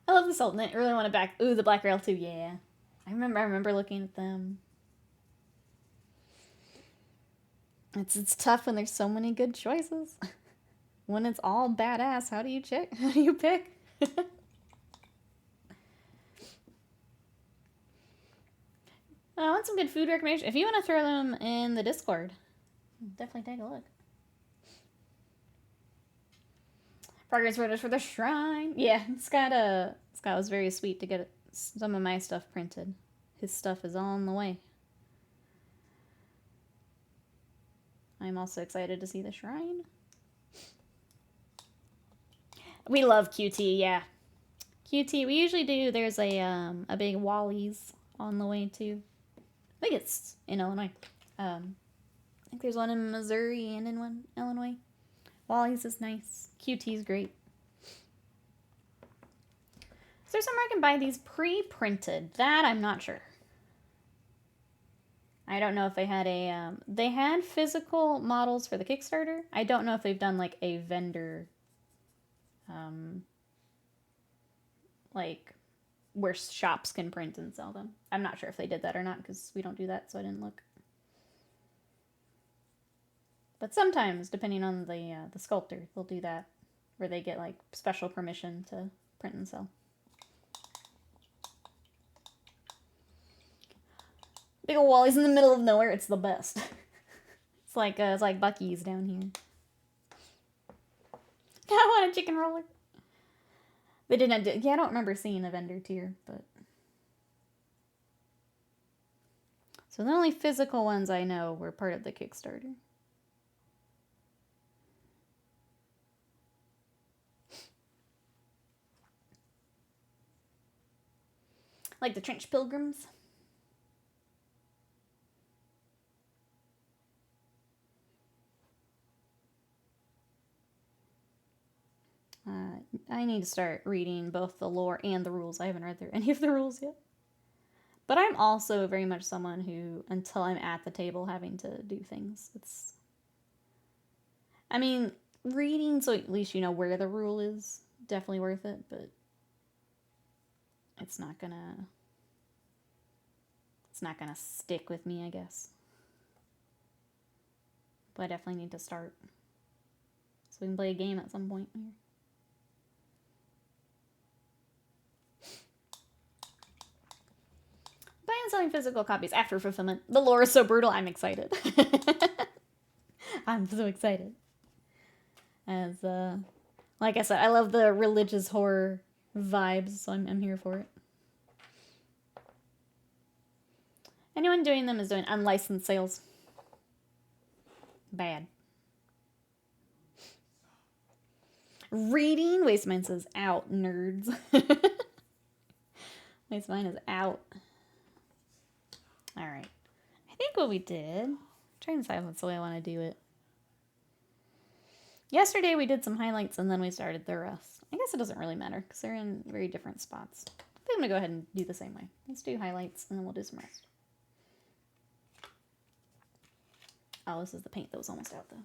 I love the Sultanate. I really want to back. Ooh, the Black Rail too. Yeah, I remember looking at them. It's tough when there's so many good choices. When it's all badass, how do you check? How do you pick? I want some good food recommendations. If you want to throw them in the Discord, definitely take a look. Progress photos for the shrine. Yeah, Scott was very sweet to get some of my stuff printed. His stuff is on the way. I'm also excited to see the shrine. We love QT, yeah. QT, we usually do. There's a big Wally's on the way too. I think it's in Illinois. I think there's one in Missouri and in one Illinois. Wally's is nice. QT's great. Is there somewhere I can buy these pre-printed? That I'm not sure. I don't know if they had a, they had physical models for the Kickstarter. I don't know if they've done, like, a vendor, like, where shops can print and sell them. I'm not sure if they did that or not, because we don't do that, so I didn't look. But sometimes, depending on the sculptor, they'll do that, where they get, like, special permission to print and sell. Big ol' Wally's in the middle of nowhere. It's the best. It's like Buc-ee's down here. I want a chicken roller. They did not do. Yeah, I don't remember seeing a vendor tier, but. So the only physical ones I know were part of the Kickstarter. Like the Trench Pilgrims. I need to start reading both the lore and the rules. I haven't read through any of the rules yet. But I'm also very much someone who, until I'm at the table having to do things, I mean, reading so at least you know where the rule is, definitely worth it, but it's not gonna stick with me, I guess. But I definitely need to start. So we can play a game at some point here. Buying and selling physical copies after fulfillment. The lore is so brutal, I'm excited. I'm so excited. As, like I said, I love the religious horror vibes, so I'm here for it. Anyone doing them is doing unlicensed sales. Bad. Reading? Wastemine says out, nerds. Wastemine is out. Alright. I think what we did... I'm trying to decide what's the way I want to do it. Yesterday we did some highlights and then we started the rest. I guess it doesn't really matter because they're in very different spots. I think I'm going to go ahead and do the same way. Let's do highlights and then we'll do some rest. Oh, this is the paint that was almost out though.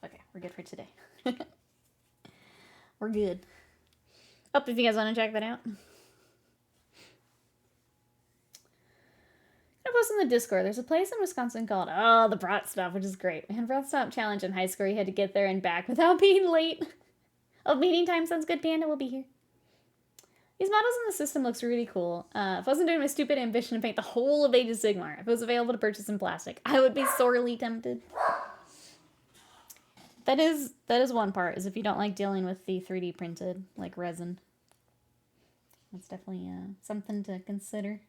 Okay, we're good for today. We're good. Oh, if you guys want to check that out. I post in the Discord. There's a place in Wisconsin called the Brat Stop, which is great. Man, Brat Stop challenge in high school, you had to get there and back without being late. Oh, meeting time sounds good, Panda. We'll be here. These models in the system looks really cool. If I wasn't doing my stupid ambition to paint the whole of Age of Sigmar, if it was available to purchase in plastic, I would be sorely tempted. That is one part, is if you don't like dealing with the 3D printed, like, resin. That's definitely something to consider.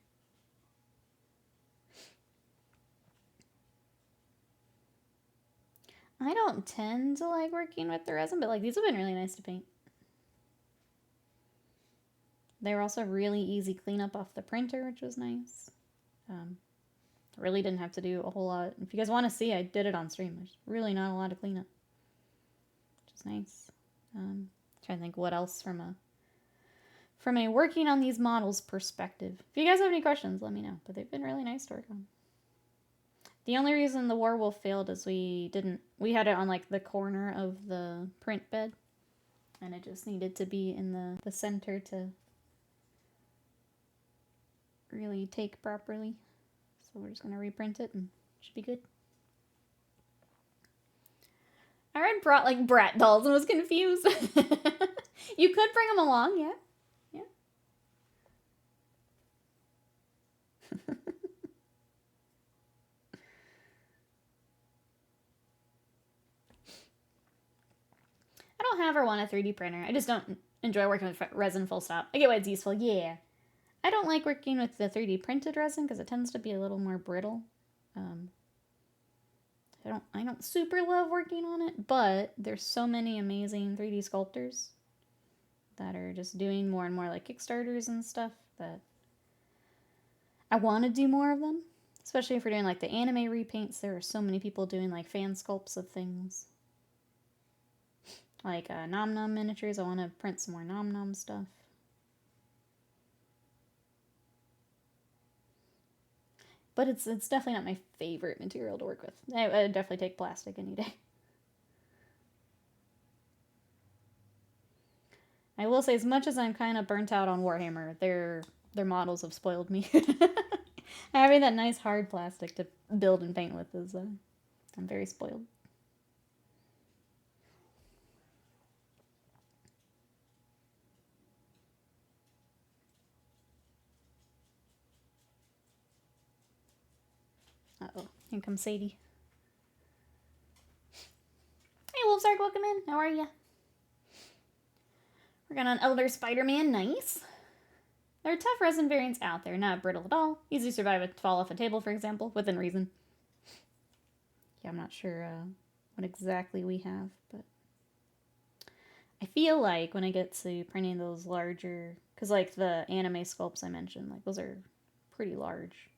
I don't tend to like working with the resin, but like these have been really nice to paint. They were also really easy cleanup off the printer, which was nice. Really didn't have to do a whole lot. If you guys want to see, I did it on stream. There's really not a lot to clean up, which is nice. Trying to think what else from a working on these models perspective. If you guys have any questions, let me know. But they've been really nice to work on. The only reason the Warwolf failed is we had it on like the corner of the print bed, and it just needed to be in the center to really take properly. So we're just gonna reprint it and it should be good. I read brought like brat dolls and was confused. You could bring them along, yeah. I don't have or want a 3D printer. I just don't enjoy working with resin, full stop. I get why it's useful, yeah. I don't like working with the 3D printed resin because it tends to be a little more brittle. I don't super love working on it, but there's so many amazing 3D sculptors that are just doing more and more like Kickstarters and stuff that I want to do more of them. Especially if we're doing like the anime repaints, there are so many people doing like fan sculpts of things. Like Nom Nom miniatures, I want to print some more Nom Nom stuff. But it's definitely not my favorite material to work with. I would definitely take plastic any day. I will say, as much as I'm kind of burnt out on Warhammer, their models have spoiled me. Having that nice hard plastic to build and paint with is, I'm very spoiled. Uh-oh, here comes Sadie. Hey, Wolfsark, welcome in. How are ya? We're going on Elder Spider-Man, nice. There are tough resin variants out there, not brittle at all. Easy to survive a fall off a table, for example, within reason. Yeah, I'm not sure what exactly we have, but I feel like when I get to printing those larger, because like the anime sculpts I mentioned, like those are pretty large.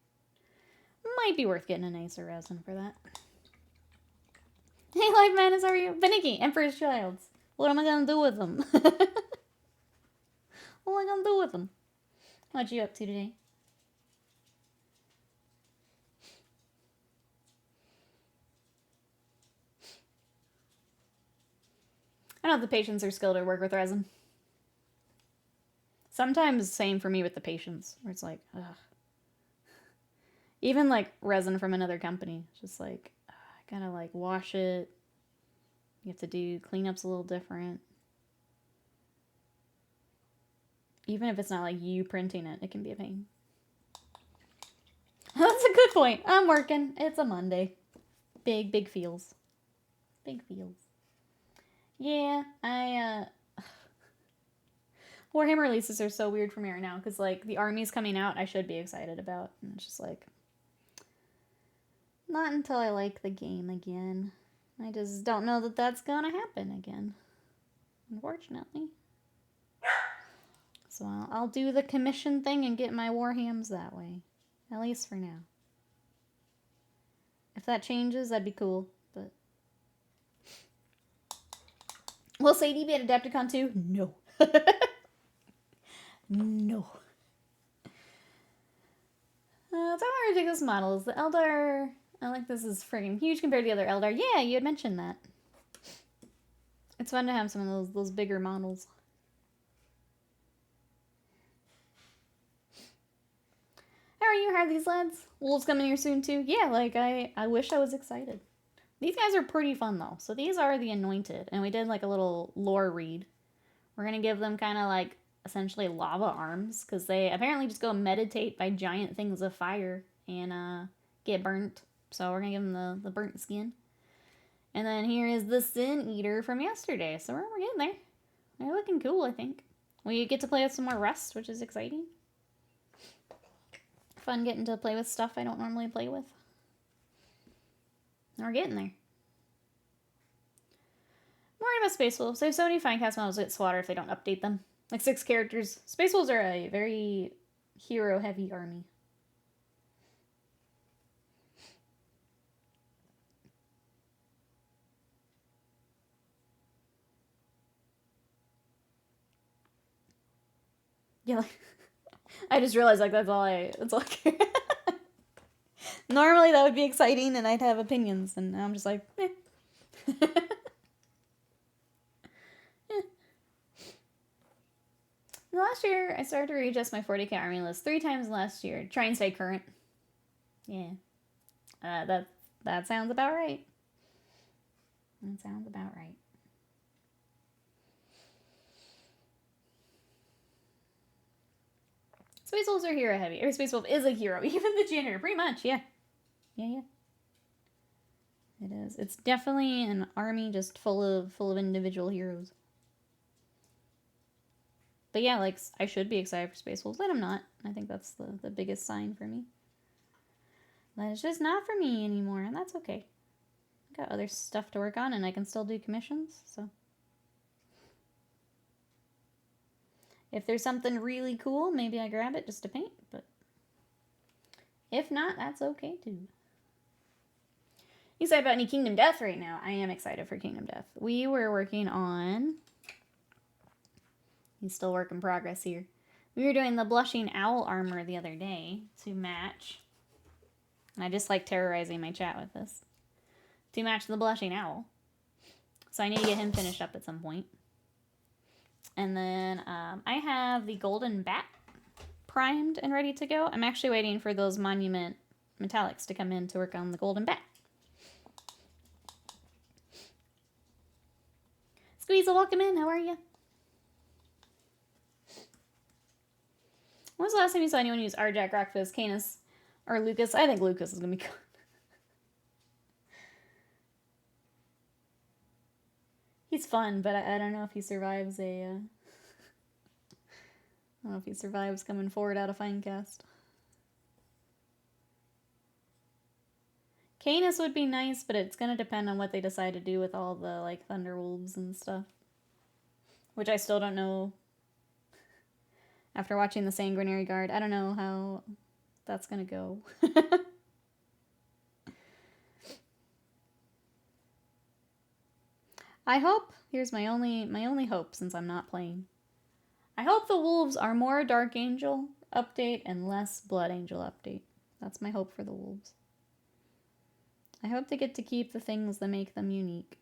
Might be worth getting a nicer resin for that. Hey, Life Madness, how are you? Beniki, Emperor's Childs. What am I gonna do with them? What am I gonna do with them? What you up to today? I don't have the patience or skill to work with resin. Sometimes same for me with the patience, where it's like, ugh. Even like resin from another company, it's just like, I gotta like wash it. You have to do cleanups a little different. Even if it's not like you printing it, it can be a pain. That's a good point. I'm working. It's a Monday. Big feels. Big feels. Yeah, Warhammer releases are so weird for me right now, because, like, the army's coming out I should be excited about, and it's just like, not until I like the game again. I just don't know that that's gonna happen again, unfortunately. So I'll do the commission thing and get my Warhams that way, at least for now. If that changes, that'd be cool, but Will Sadie be at Adepticon too? No. No. It's all ridiculous models. The Eldar, I like this is friggin' huge compared to the other Eldar. Yeah, you had mentioned that. It's fun to have some of those bigger models. How are you? How are these lads? Wolves coming here soon too? Yeah, like I wish I was excited. These guys are pretty fun though. So these are the Anointed, and we did like a little lore read. We're gonna give them kind of like essentially lava arms because they apparently just go meditate by giant things of fire and get burnt. So we're gonna give them the burnt skin. And then here is the Sin Eater from yesterday. So we're getting there. They're looking cool, I think. We get to play with some more Rust, which is exciting. Fun getting to play with stuff I don't normally play with. And we're getting there. More about Space Wolves. So many fine cast models get slaughtered if they don't update them. Like 6 characters. Space Wolves are a very hero-heavy army. Yeah, like, I just realized like that's all I care. Normally that would be exciting and I'd have opinions, and now I'm just like, eh. Last year, I started to readjust my 40k army list 3 times last year. Try and stay current. Yeah. That sounds about right. That sounds about right. Space Wolves are hero heavy. Every Space Wolf is a hero. Even the janitor, pretty much, yeah. Yeah. It is. It's definitely an army just full of individual heroes. But yeah, like, I should be excited for Space Wolves, but I'm not. I think that's the biggest sign for me. That it's just not for me anymore, and that's okay. I've got other stuff to work on, and I can still do commissions, so. If there's something really cool, maybe I grab it just to paint, but if not, that's okay too. You excited about any Kingdom Death right now? I am excited for Kingdom Death. We were working on... He's still work in progress here. We were doing the Blushing Owl armor the other day to match... And I just like terrorizing my chat with this. To match the Blushing Owl. So I need to get him finished up at some point. And then I have the Golden Bat primed and ready to go. I'm actually waiting for those Monument Metallics to come in to work on the Golden Bat. Squeezel, welcome in. How are you? When was the last time you saw anyone use Arjack, Rockfist, Canis, or Lucas? I think Lucas is going to be good. He's fun, but I don't know if he survives I don't know if he survives coming forward out of Finecast. Canis would be nice, but it's going to depend on what they decide to do with all the, like, Thunderwolves and stuff. Which I still don't know. After watching the Sanguinary Guard, I don't know how that's going to go. I hope, here's my only hope since I'm not playing. I hope the Wolves are more Dark Angel update and less Blood Angel update. That's my hope for the Wolves. I hope they get to keep the things that make them unique.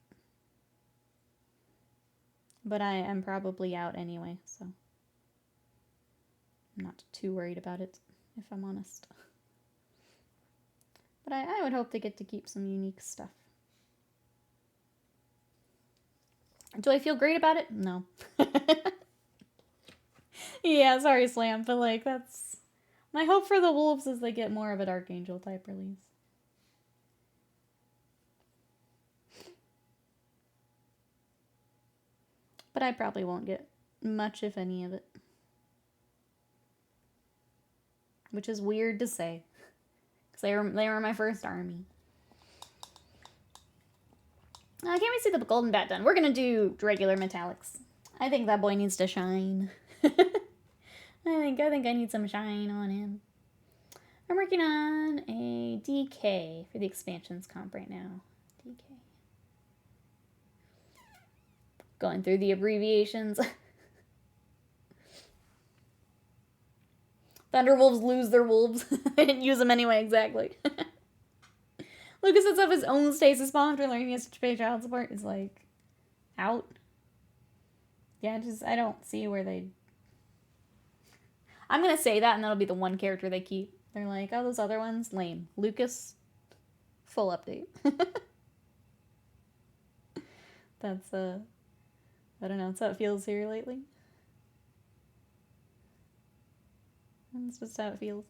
But I am probably out anyway, so I'm not too worried about it, if I'm honest. But I would hope they get to keep some unique stuff. Do I feel great about it? No. Yeah, sorry, Slam, but like, that's... My hope for the Wolves is they get more of a Dark Angel type release. But I probably won't get much, if any, of it. Which is weird to say. Because they were my first army. Can't we see the Golden Bat done? We're going to do regular metallics. I think that boy needs to shine. I think I need some shine on him. I'm working on a DK for the expansions comp right now. DK. Going through the abbreviations. Thunderwolves lose their wolves. They didn't use them anyway, exactly. Lucas sets up his own stasis bomb after learning he has to pay child support. Is like, out. Yeah, I don't see where they... I'm gonna say that, and that'll be the one character they keep. They're like, oh, those other ones, lame. Lucas, full update. That's, I don't know, that's how it feels here lately. That's just how it feels.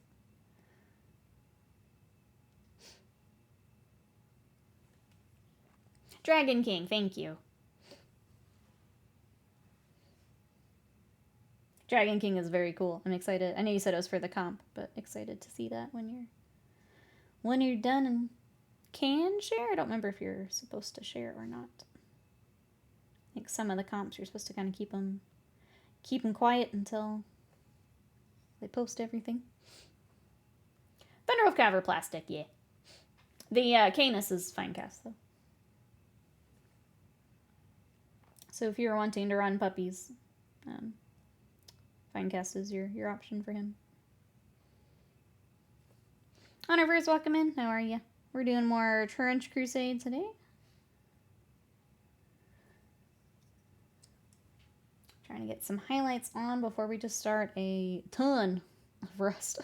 Dragon King, thank you. Dragon King is very cool. I'm excited. I know you said it was for the comp, but excited to see that when you're done and can share. I don't remember if you're supposed to share or not. I think some of the comps you're supposed to kind of keep them quiet until they post everything. Thunderwolf cover plastic, yeah. The Canis is fine cast though. So if you're wanting to run puppies, Finecast is your option for him. Honorverse, welcome in. How are you? We're doing more Trench Crusade today. Trying to get some highlights on before we just start a ton of rust.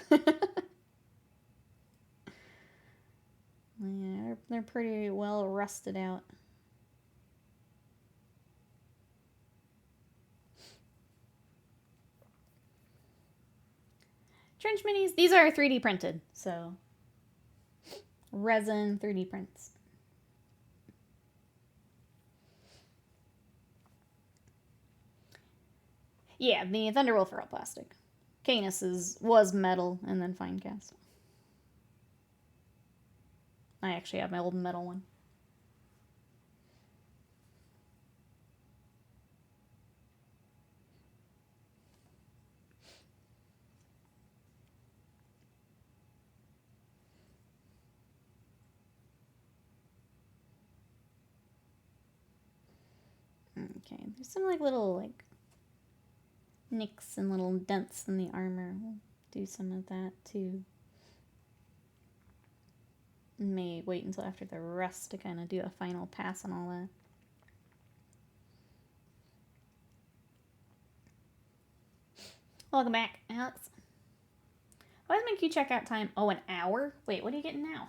Yeah, they're pretty well rusted out. Trench minis, these are 3D printed, so resin 3D prints. Yeah, the Thunderwolf are all plastic. Canis was metal and then fine cast. I actually have my old metal one. Okay, there's some little nicks and little dents in the armor. We'll do some of that too. May wait until after the rust to kind of do a final pass on all that. Welcome back, Alex. Why does my queue checkout time? Oh, an hour? Wait, what are you getting now?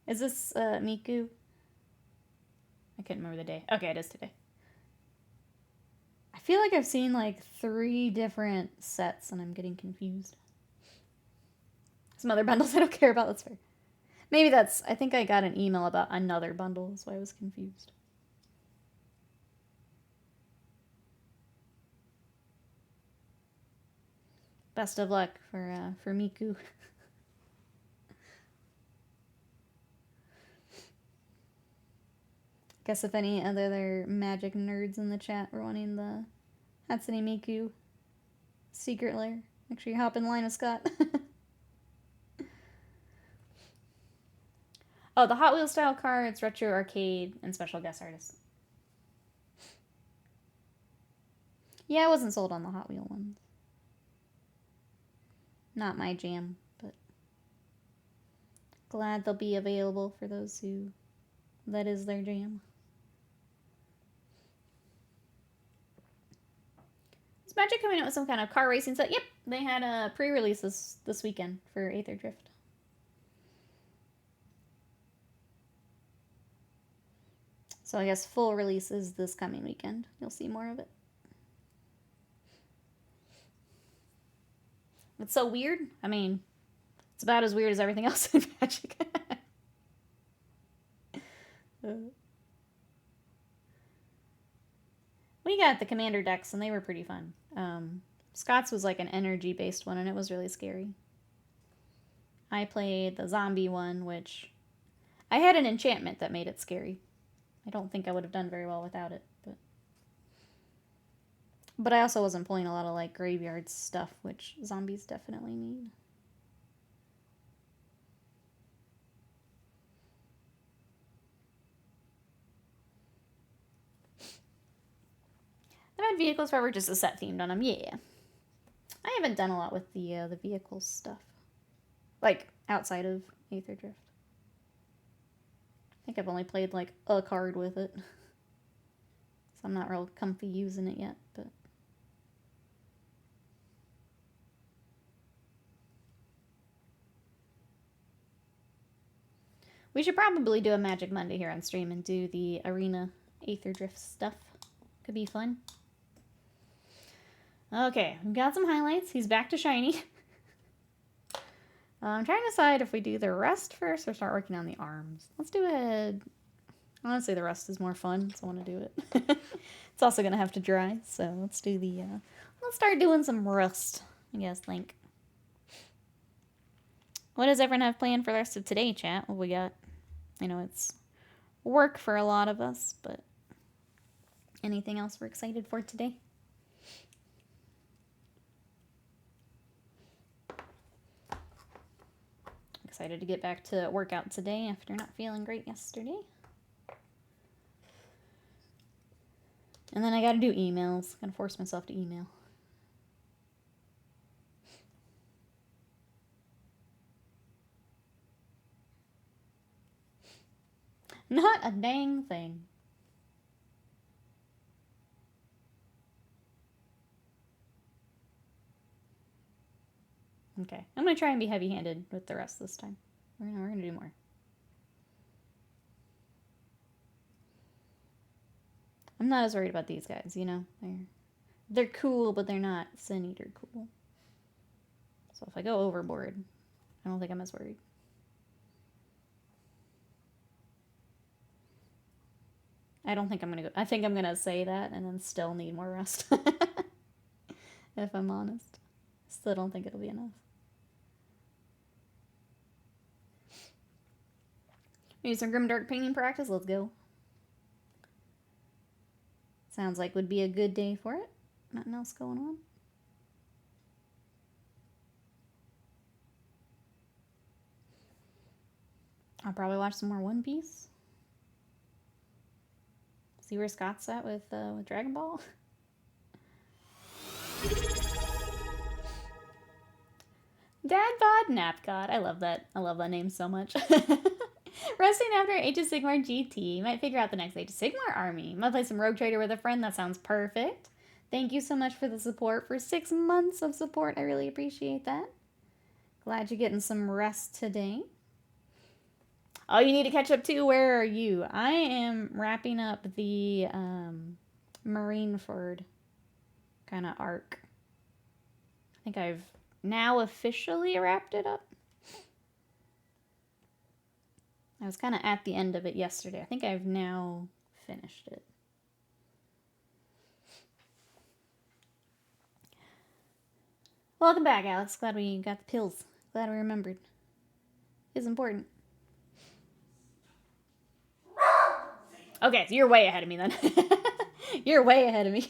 Is this Miku? I couldn't remember the day. Okay, it is today. I feel like I've seen 3 different sets and I'm getting confused. Some other bundles I don't care about, that's fair. Maybe that's... I think I got an email about another bundle, that's why I was confused. Best of luck for Miku. Guess if any other magic nerds in the chat were wanting the Hatsune Miku secret lair, make sure you hop in line with Scott. Oh, the Hot Wheels style cards, retro arcade, and special guest artists. Yeah, I wasn't sold on the Hot Wheel ones. Not my jam, but glad they'll be available for those who that is their jam. Is Magic coming out with some kind of car racing set? Yep, they had a pre-release this weekend for Aether Drift. So I guess full release is this coming weekend. You'll see more of it. It's so weird. I mean, it's about as weird as everything else in Magic. We got the Commander decks, and they were pretty fun. Scott's was an energy-based one, and it was really scary. I played the zombie one, which... I had an enchantment that made it scary. I don't think I would have done very well without it, but I also wasn't pulling a lot of graveyard stuff, which zombies definitely need. have vehicles forever, just a set themed on them. Yeah. I haven't done a lot with the vehicles stuff. Like, outside of Aether Drift. I think I've only played, like, a card with it. So I'm not real comfy using it yet, but... We should probably do a Magic Monday here on stream and do the Arena Aether Drift stuff. Could be fun. Okay, we've got some highlights. He's back to shiny. I'm trying to decide if we do the rest first or start working on the arms. Let's do it. Honestly, the rest is more fun, so I want to do it. It's also going to have to dry, so let's do the... let's start doing some rust, I guess, Link. What does everyone have planned for the rest of today, chat? What we got? I know it's work for a lot of us, but anything else we're excited for today? Excited to get back to workout today after not feeling great yesterday. And then I gotta do emails. Gotta force myself to email. Not a dang thing. Okay, I'm gonna try and be heavy-handed with the rest this time. We're gonna do more. I'm not as worried about these guys, you know? They're cool, but they're not Sin Eater cool. So if I go overboard, I don't think I'm as worried. I don't think I'm gonna go... I think I'm gonna say that and then still need more rest. If I'm honest. Still don't think it'll be enough. Maybe some Grimdark painting practice? Let's go. Sounds like would be a good day for it. Nothing else going on. I'll probably watch some more One Piece. See where Scott's at with Dragon Ball. Dad Bod Napcod. I love that. I love that name so much. Resting after Age of Sigmar GT. Might figure out the next Age of Sigmar army. Might play some Rogue Trader with a friend. That sounds perfect. Thank you so much for the support. For 6 months of support. I really appreciate that. Glad you're getting some rest today. Oh, you need to catch up too. Where are you? I am wrapping up the Marineford kind of arc. I think I've now officially wrapped it up. I was kind of at the end of it yesterday. I think I've now finished it. Welcome back, Alex. Glad we got the pills. Glad we remembered. It's important. Okay, so you're way ahead of me then. You're way ahead of me.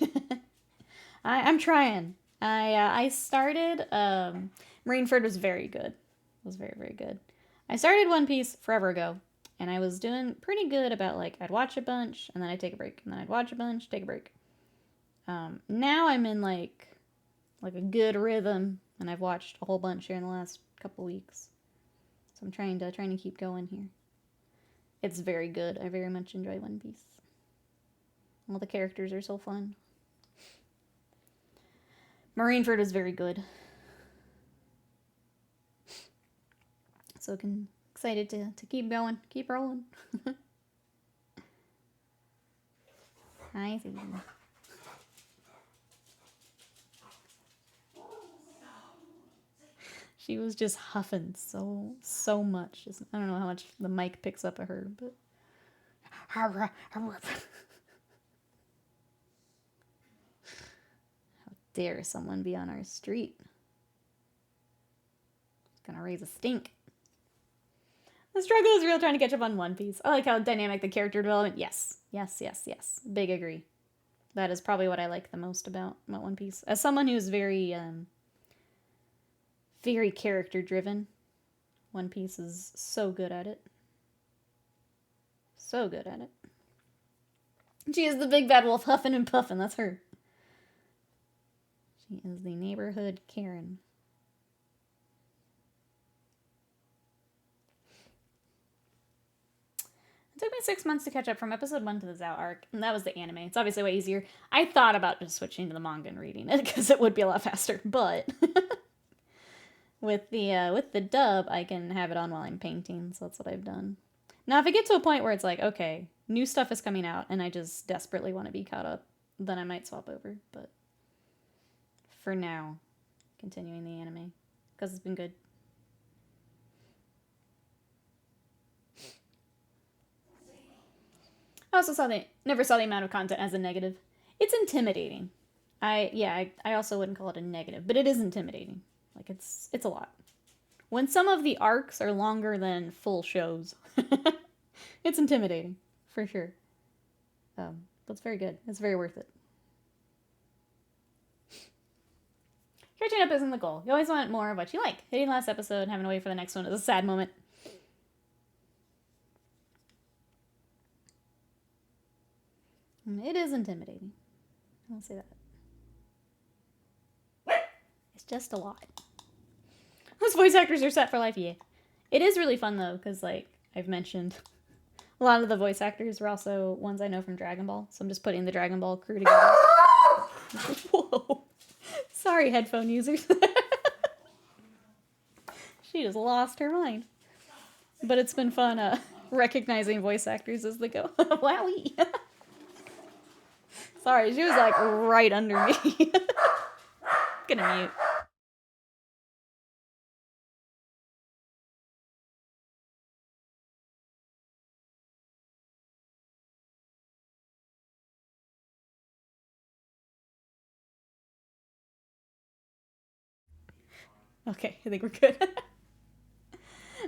I'm trying. I started, Marineford was very good. It was very, very good. I started One Piece forever ago, and I was doing pretty good about, like, I'd watch a bunch, and then I'd take a break, and then I'd watch a bunch, take a break. Now I'm in, like a good rhythm, and I've watched a whole bunch here in the last couple weeks. So I'm trying to keep going here. It's very good. I very much enjoy One Piece. All the characters are so fun. Marineford is very good. So excited to keep going, keep rolling. Hi, Susan. She was just huffing so much. I don't know how much the mic picks up of her, but... How dare someone be on our street? It's gonna raise a stink. The struggle is real trying to catch up on One Piece. I like how dynamic the character development... Yes. Big agree. That is probably what I like the most about One Piece. As someone who's very character-driven, One Piece is so good at it. So good at it. She is the big bad wolf huffing and puffing. That's her. She is the neighborhood Karen. It took me 6 months to catch up from episode 1 to the Zao arc, and that was the anime. It's obviously way easier. I thought about just switching to the manga and reading it, because it would be a lot faster, but with the dub, I can have it on while I'm painting, so that's what I've done. Now, if I get to a point where it's like, okay, new stuff is coming out, and I just desperately want to be caught up, then I might swap over, but for now, continuing the anime, because it's been good. I also never saw the amount of content as a negative. It's intimidating. I also wouldn't call it a negative, but it is intimidating. Like, it's a lot. When some of the arcs are longer than full shows, it's intimidating, for sure. But it's very good. It's very worth it. Catching up isn't the goal. You always want more of what you like. Hitting the last episode and having to wait for the next one is a sad moment. It is intimidating. I'll say that. It's just a lot. Those voice actors are set for life, yeah. It is really fun, though, because, like, I've mentioned, a lot of the voice actors are also ones I know from Dragon Ball, so I'm just putting the Dragon Ball crew together. Whoa. Sorry, headphone users. She just lost her mind. But it's been fun recognizing voice actors as they go. Wowie. Sorry, she was like right under me. Gonna mute. Okay, I think we're good.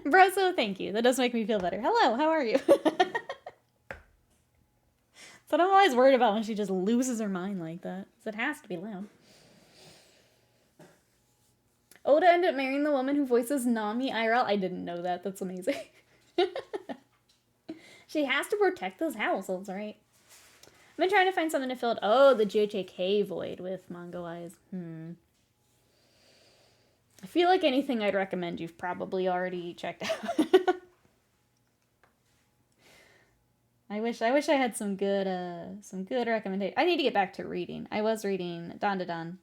Broso, thank you. That does make me feel better. Hello, how are you? That's what I'm always worried about when she just loses her mind like that. Because it has to be loud. Oda ended up marrying the woman who voices Nami IRL. I didn't know that. That's amazing. She has to protect those households, right? I've been trying to find something to fill it. Oh, the JJK void with Mongo Eyes. I feel like anything I'd recommend you've probably already checked out. I wish I had some good recommendations. I need to get back to reading. I was reading Dan Da Dan.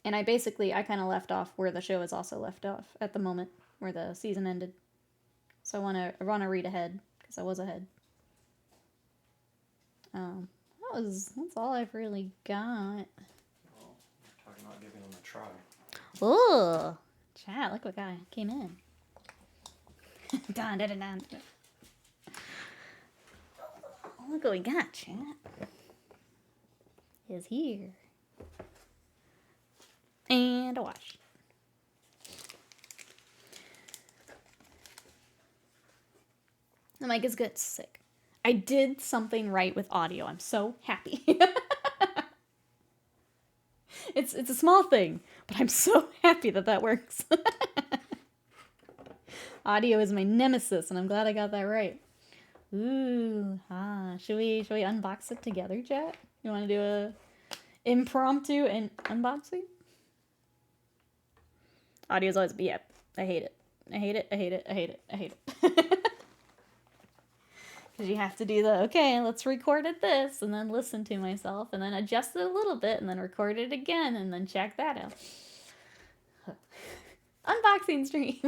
And I kind of left off where the show is also left off at the moment, where the season ended. So I want to read ahead, because I was ahead. That's all I've really got. Well, we're talking about giving them a try. Oh, chat, look what guy came in. Dun, dun, dun, dun. Look what we got, chat. Is here. And a wash. The mic is good. Sick. I did something right with audio. I'm so happy. It's a small thing, but I'm so happy that works. Audio is my nemesis, and I'm glad I got that right. Ooh, should we unbox it together, chat? You want to do a impromptu unboxing? Audio's always, yep. I hate it. I hate it. I hate it. I hate it. I hate it. Because you have to do okay, let's record at this, and then listen to myself, and then adjust it a little bit, and then record it again, and then check that out. Unboxing stream.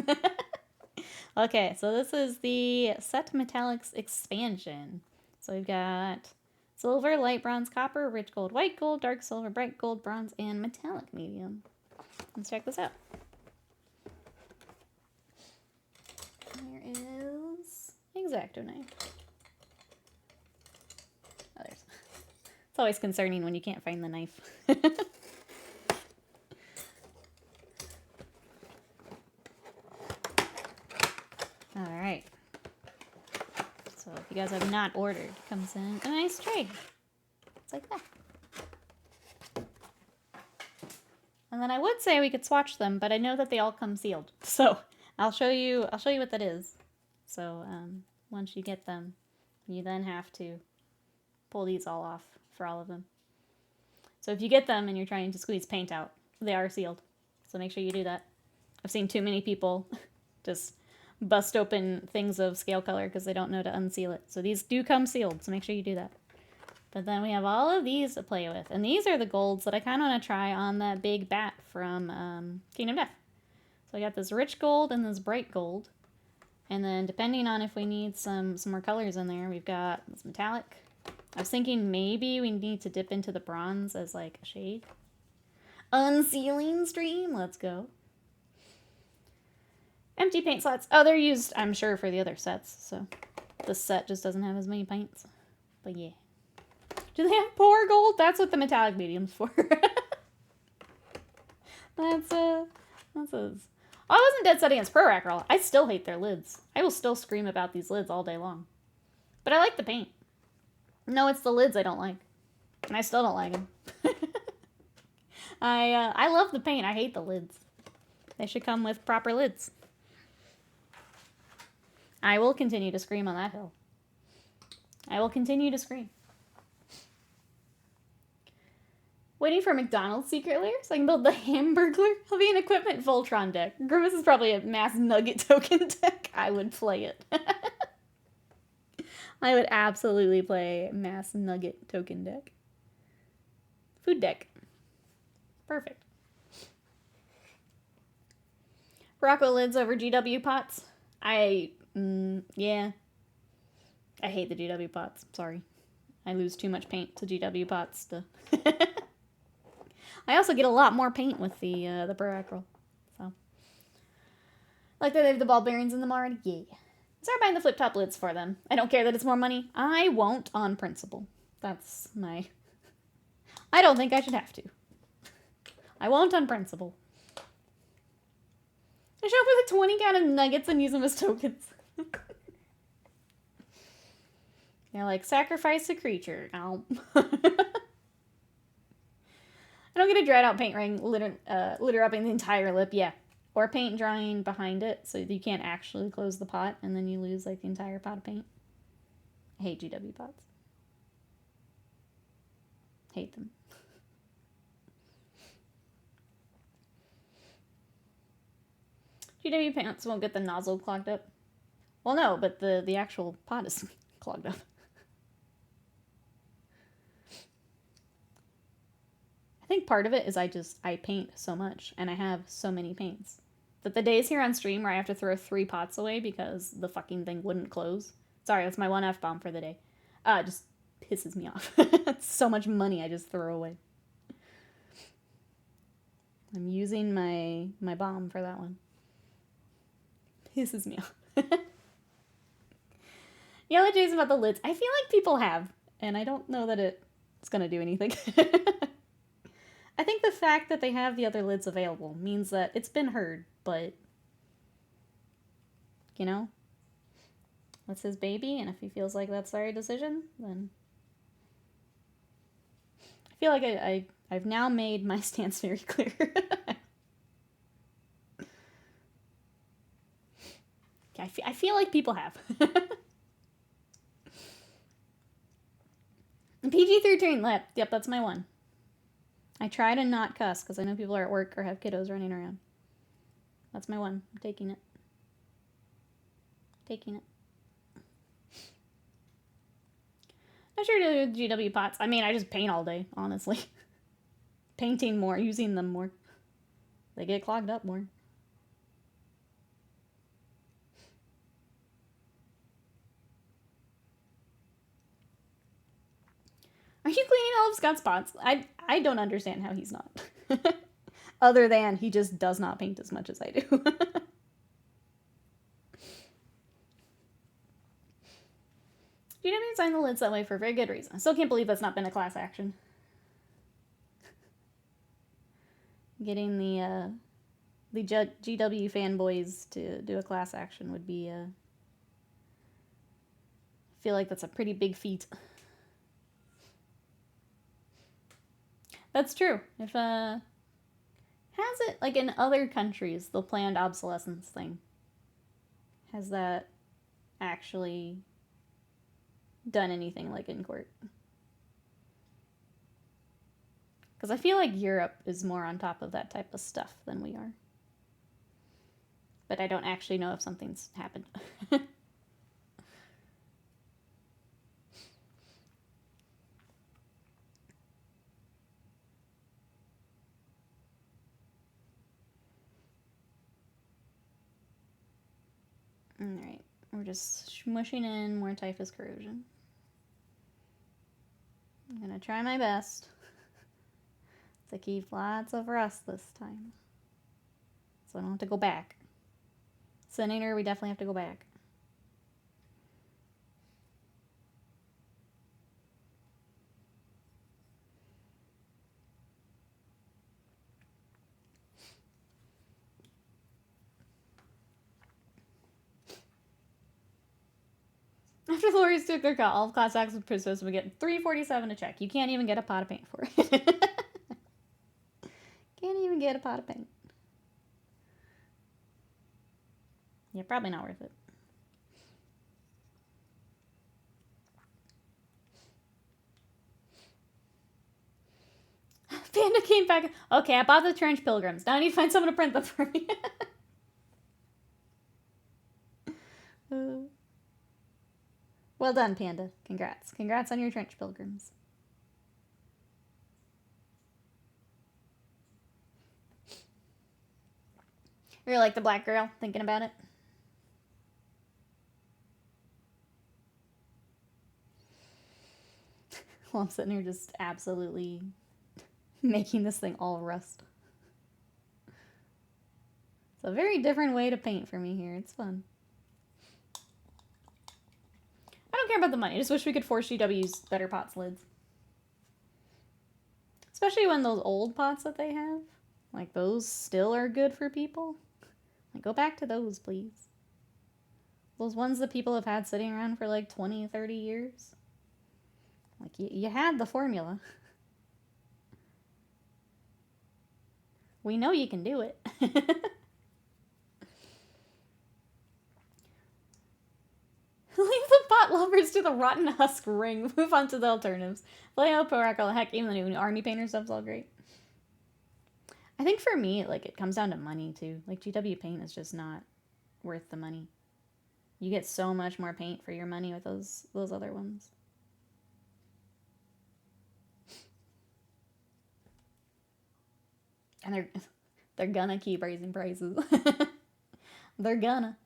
Okay, so this is the Set Metallics expansion. So we've got silver, light bronze, copper, rich gold, white gold, dark silver, bright gold, bronze, and metallic medium. Let's check this out. There is X-Acto knife. Oh, there's. It's always concerning when you can't find the knife. All right. So if you guys have not ordered, it comes in a nice tray. It's like that. And then I would say we could swatch them, but I know that they all come sealed. So I'll show you what that is. So once you get them, you then have to pull these all off for all of them. So if you get them and you're trying to squeeze paint out, they are sealed. So make sure you do that. I've seen too many people just bust open things of scale color because they don't know to unseal it. So these do come sealed, so make sure you do that. But then we have all of these to play with. And these are the golds that I kind of want to try on that big bat from Kingdom Death. So I got this rich gold and this bright gold. And then depending on if we need some more colors in there, we've got this metallic. I was thinking maybe we need to dip into the bronze as like a shade. Unsealing stream, let's go. Empty paint slots. Oh, they're used, I'm sure, for the other sets. So this set just doesn't have as many paints. But yeah. Do they have pour gold? That's what the metallic medium's for. that's I wasn't dead set against Pro Rack Roll. I still hate their lids. I will still scream about these lids all day long. But I like the paint. No, it's the lids I don't like. And I still don't like them. I love the paint. I hate the lids. They should come with proper lids. I will continue to scream on that hill. I will continue to scream. Waiting for McDonald's secret lair so I can build the Hamburglar. I'll be an equipment Voltron deck. Grimace is probably a mass nugget token deck. I would play it. I would absolutely play mass nugget token deck. Food deck. Perfect. Rocco lids over GW pots. Yeah. I hate the GW pots. Sorry. I lose too much paint to GW pots to... I also get a lot more paint with the Barackrol. So. Like that they have the ball bearings in them already? Yeah. Start buying the flip top lids for them. I don't care that it's more money. I won't on principle. That's my... I don't think I should have to. I won't on principle. I show up with a 20 count of nuggets and use them as tokens. They're like, sacrifice a creature. Ow. I don't get a dried out paint ring litter upping the entire lip. Yeah. Or paint drying behind it so you can't actually close the pot and then you lose like the entire pot of paint. I hate GW pots. Hate them. GW pants won't get the nozzle clogged up. Well, no, but the actual pot is clogged up. I think part of it is I paint so much and I have so many paints that the days here on stream where I have to throw 3 pots away because the fucking thing wouldn't close. Sorry, that's my one F-bomb for the day. It just pisses me off. It's so much money I just throw away. I'm using my bomb for that one. Pisses me off. Yellow Jays about the lids. I feel like people have, and I don't know that it's gonna do anything. I think the fact that they have the other lids available means that it's been heard, but, you know, that's his baby, and if he feels like that's the right decision, then I feel like I've now made my stance very clear. I feel like people have. PG-13 lip. Yep, that's my one. I try to not cuss because I know people are at work or have kiddos running around. That's my one. I'm taking it. Taking it. Not sure to do GW pots. I mean, I just paint all day, honestly. Painting more, using them more. They get clogged up more. Are you cleaning all of Scott's pots? I don't understand how he's not. Other than he just does not paint as much as I do. You didn't even sign the lids that way for a very good reason. I still can't believe that's not been a class action. Getting the GW fanboys to do a class action would be, I feel like that's a pretty big feat. That's true. If, has it, like in other countries, the planned obsolescence thing, has that actually done anything like in court? Because I feel like Europe is more on top of that type of stuff than we are. But I don't actually know if something's happened. Alright, we're just smushing in more typhus corrosion. I'm gonna try my best to keep lots of rust this time. So I don't have to go back. Senator, we definitely have to go back. After the Lorries took their cut, all of Class X with Pristos would get $3.47 a check. You can't even get a pot of paint for it. Can't even get a pot of paint. Yeah, probably not worth it. Panda came back. Okay, I bought the Trench Pilgrims. Now I need to find someone to print them for me. Well done, Panda. Congrats. Congrats on your Trench Pilgrims. You're like the black girl thinking about it. Well, I'm sitting here just absolutely making this thing all rust. It's a very different way to paint for me here. It's fun. I don't care about the money. I just wish we could force GW's better pots lids. Especially when those old pots that they have, like those still are good for people. Like, go back to those, please. Those ones that people have had sitting around for like 20, 30 years. Like, you had the formula. We know you can do it. Leave the pot lovers to the rotten husk ring. Move on to the alternatives. Play out Oracle. Heck, even the new army painter stuff's all great. I think for me, like, it comes down to money too. Like, GW paint is just not worth the money. You get so much more paint for your money with those other ones. And they're gonna keep raising prices. They're gonna.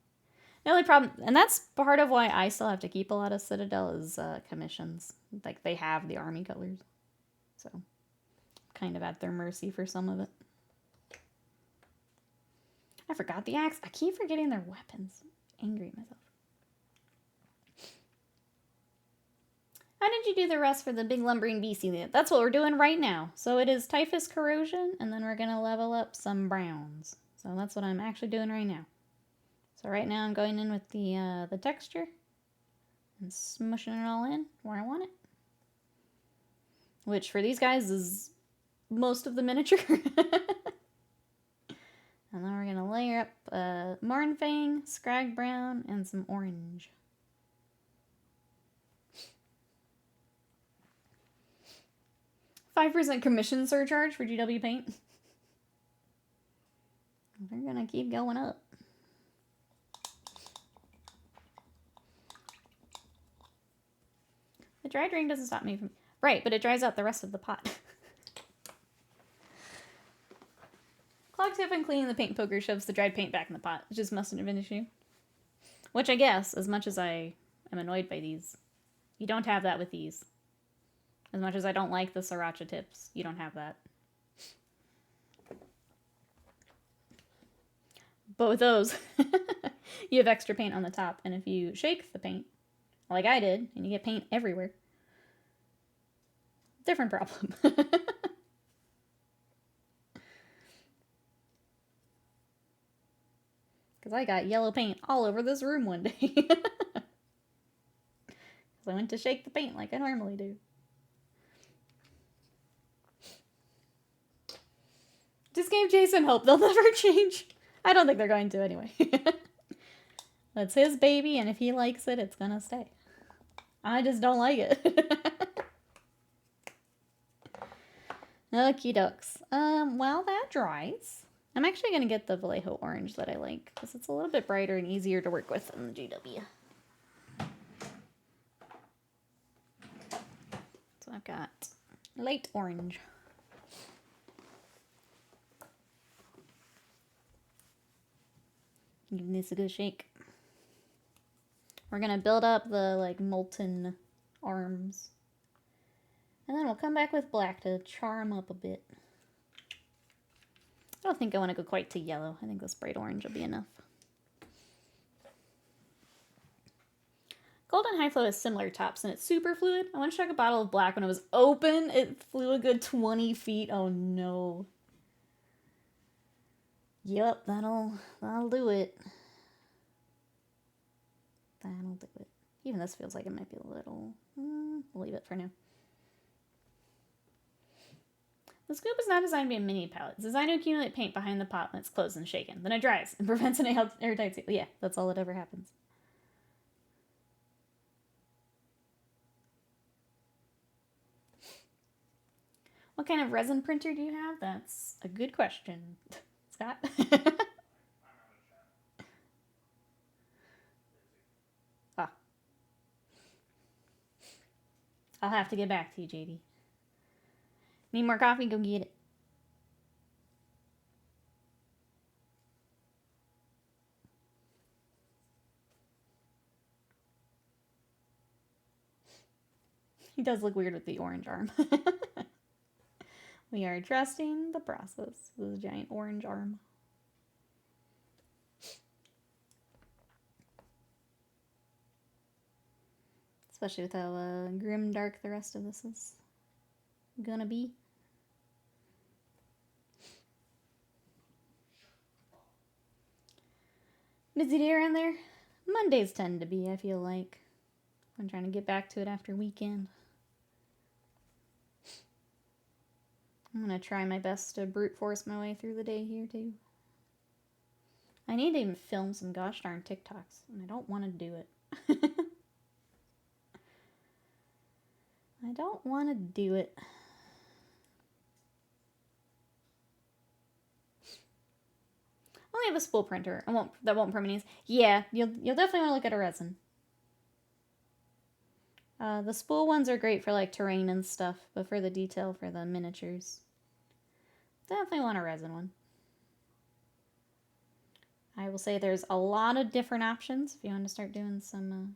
The only problem, and that's part of why I still have to keep a lot of Citadel, is commissions. Like, they have the army colors. So, kind of at their mercy for some of it. I forgot the axe. I keep forgetting their weapons. I'm angry at myself. How did you do the rest for the big lumbering BC? That's what we're doing right now. So it is Typhus Corrosion, and then we're going to level up some browns. So that's what I'm actually doing right now. So right now I'm going in with the texture and smushing it all in where I want it. Which for these guys is most of the miniature. And then we're going to layer up Marnfang, Scrag Brown, and some orange. $5% commission surcharge for GW paint. They're going to keep going up. The dry drain doesn't stop me from... Right, but it dries out the rest of the pot. Clog tip and cleaning the paint poker shoves the dried paint back in the pot. It just mustn't have been an issue. Which I guess, as much as I am annoyed by these, you don't have that with these. As much as I don't like the sriracha tips, you don't have that. But with those, you have extra paint on the top. And if you shake the paint, like I did, and you get paint everywhere, different problem. Because I got yellow paint all over this room one day. Because I went to shake the paint like I normally do. Just gave Jason hope. They'll never change. I don't think they're going to anyway. That's his baby, and if he likes it, it's gonna stay. I just don't like it. Okie dokes. While that dries, I'm actually going to get the Vallejo orange that I like, because it's a little bit brighter and easier to work with than the GW. So I've got light orange. Giving this a good shake. We're going to build up the, like, molten arms. And then we'll come back with black to char them up a bit. I don't think I want to go quite to yellow. I think this bright orange will be enough. Golden High Flow has similar tops and it's super fluid. I once struck a bottle of black when it was open. It flew a good 20 feet. Oh no. Yep, that'll do it. That'll do it. Even this feels like it might be a little... we'll leave it for now. The scoop is not designed to be a mini palette. It's designed to accumulate paint behind the pot when it's closed and shaken. Then it dries and prevents an airtight seal. Yeah, that's all that ever happens. What kind of resin printer do you have? That's a good question, Scott. Ah. I'll have to get back to you, JD. Need more coffee? Go get it. He does look weird with the orange arm. We are trusting the process with a giant orange arm. Especially with how grim dark the rest of this is gonna be. Busy day around there? Mondays tend to be, I feel like. I'm trying to get back to it after weekend. I'm gonna try my best to brute force my way through the day here, too. I need to even film some gosh darn TikToks, and I don't want to do it. I don't want to do it. I only have a spool printer. That won't print minis. Yeah, you'll definitely want to look at a resin. The spool ones are great for like terrain and stuff, but for the detail for the miniatures, definitely want a resin one. I will say there's a lot of different options if you want to start doing some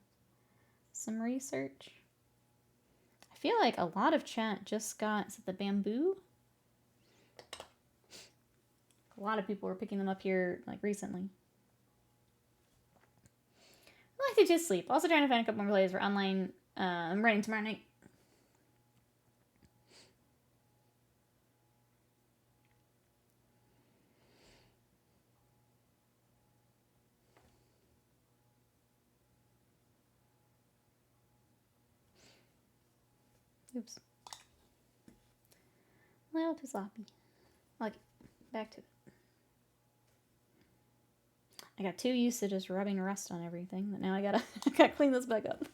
research. I feel like a lot of chat just got, is it the bamboo? A lot of people were picking them up here like recently. I like to just sleep. Also trying to find a couple more plays for online. I'm running tomorrow night. Oops. A little too sloppy. Okay, back to it. I got too used to just rubbing rust on everything that now I gotta clean this back up.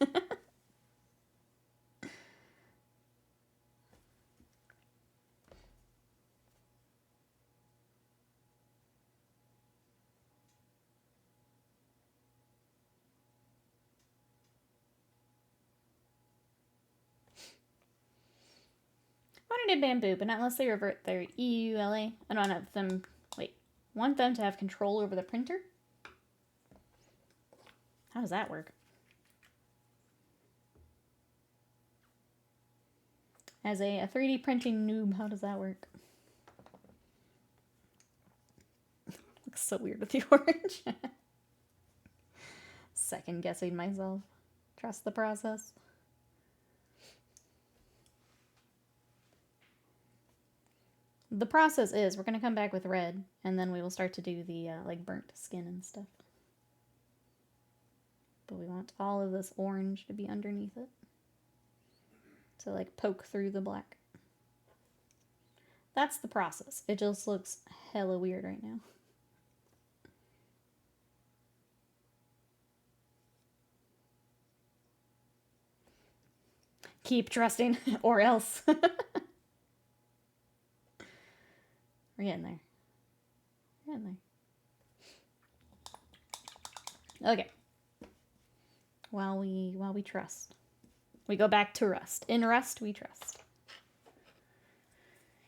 Modern day bamboo, but not unless they revert their EULA. I don't have them. Wait, want them to have control over the printer? How does that work? As a 3D printing noob, how does that work? Looks so weird with the orange. Second guessing myself. Trust the process. The process is we're going to come back with red, and then we will start to do the like burnt skin and stuff. But we want all of this orange to be underneath it. To like poke through the black. That's the process. It just looks hella weird right now. Keep trusting, or else. We're getting there. We're getting there. Okay. While we trust. We go back to rust. In rust, we trust.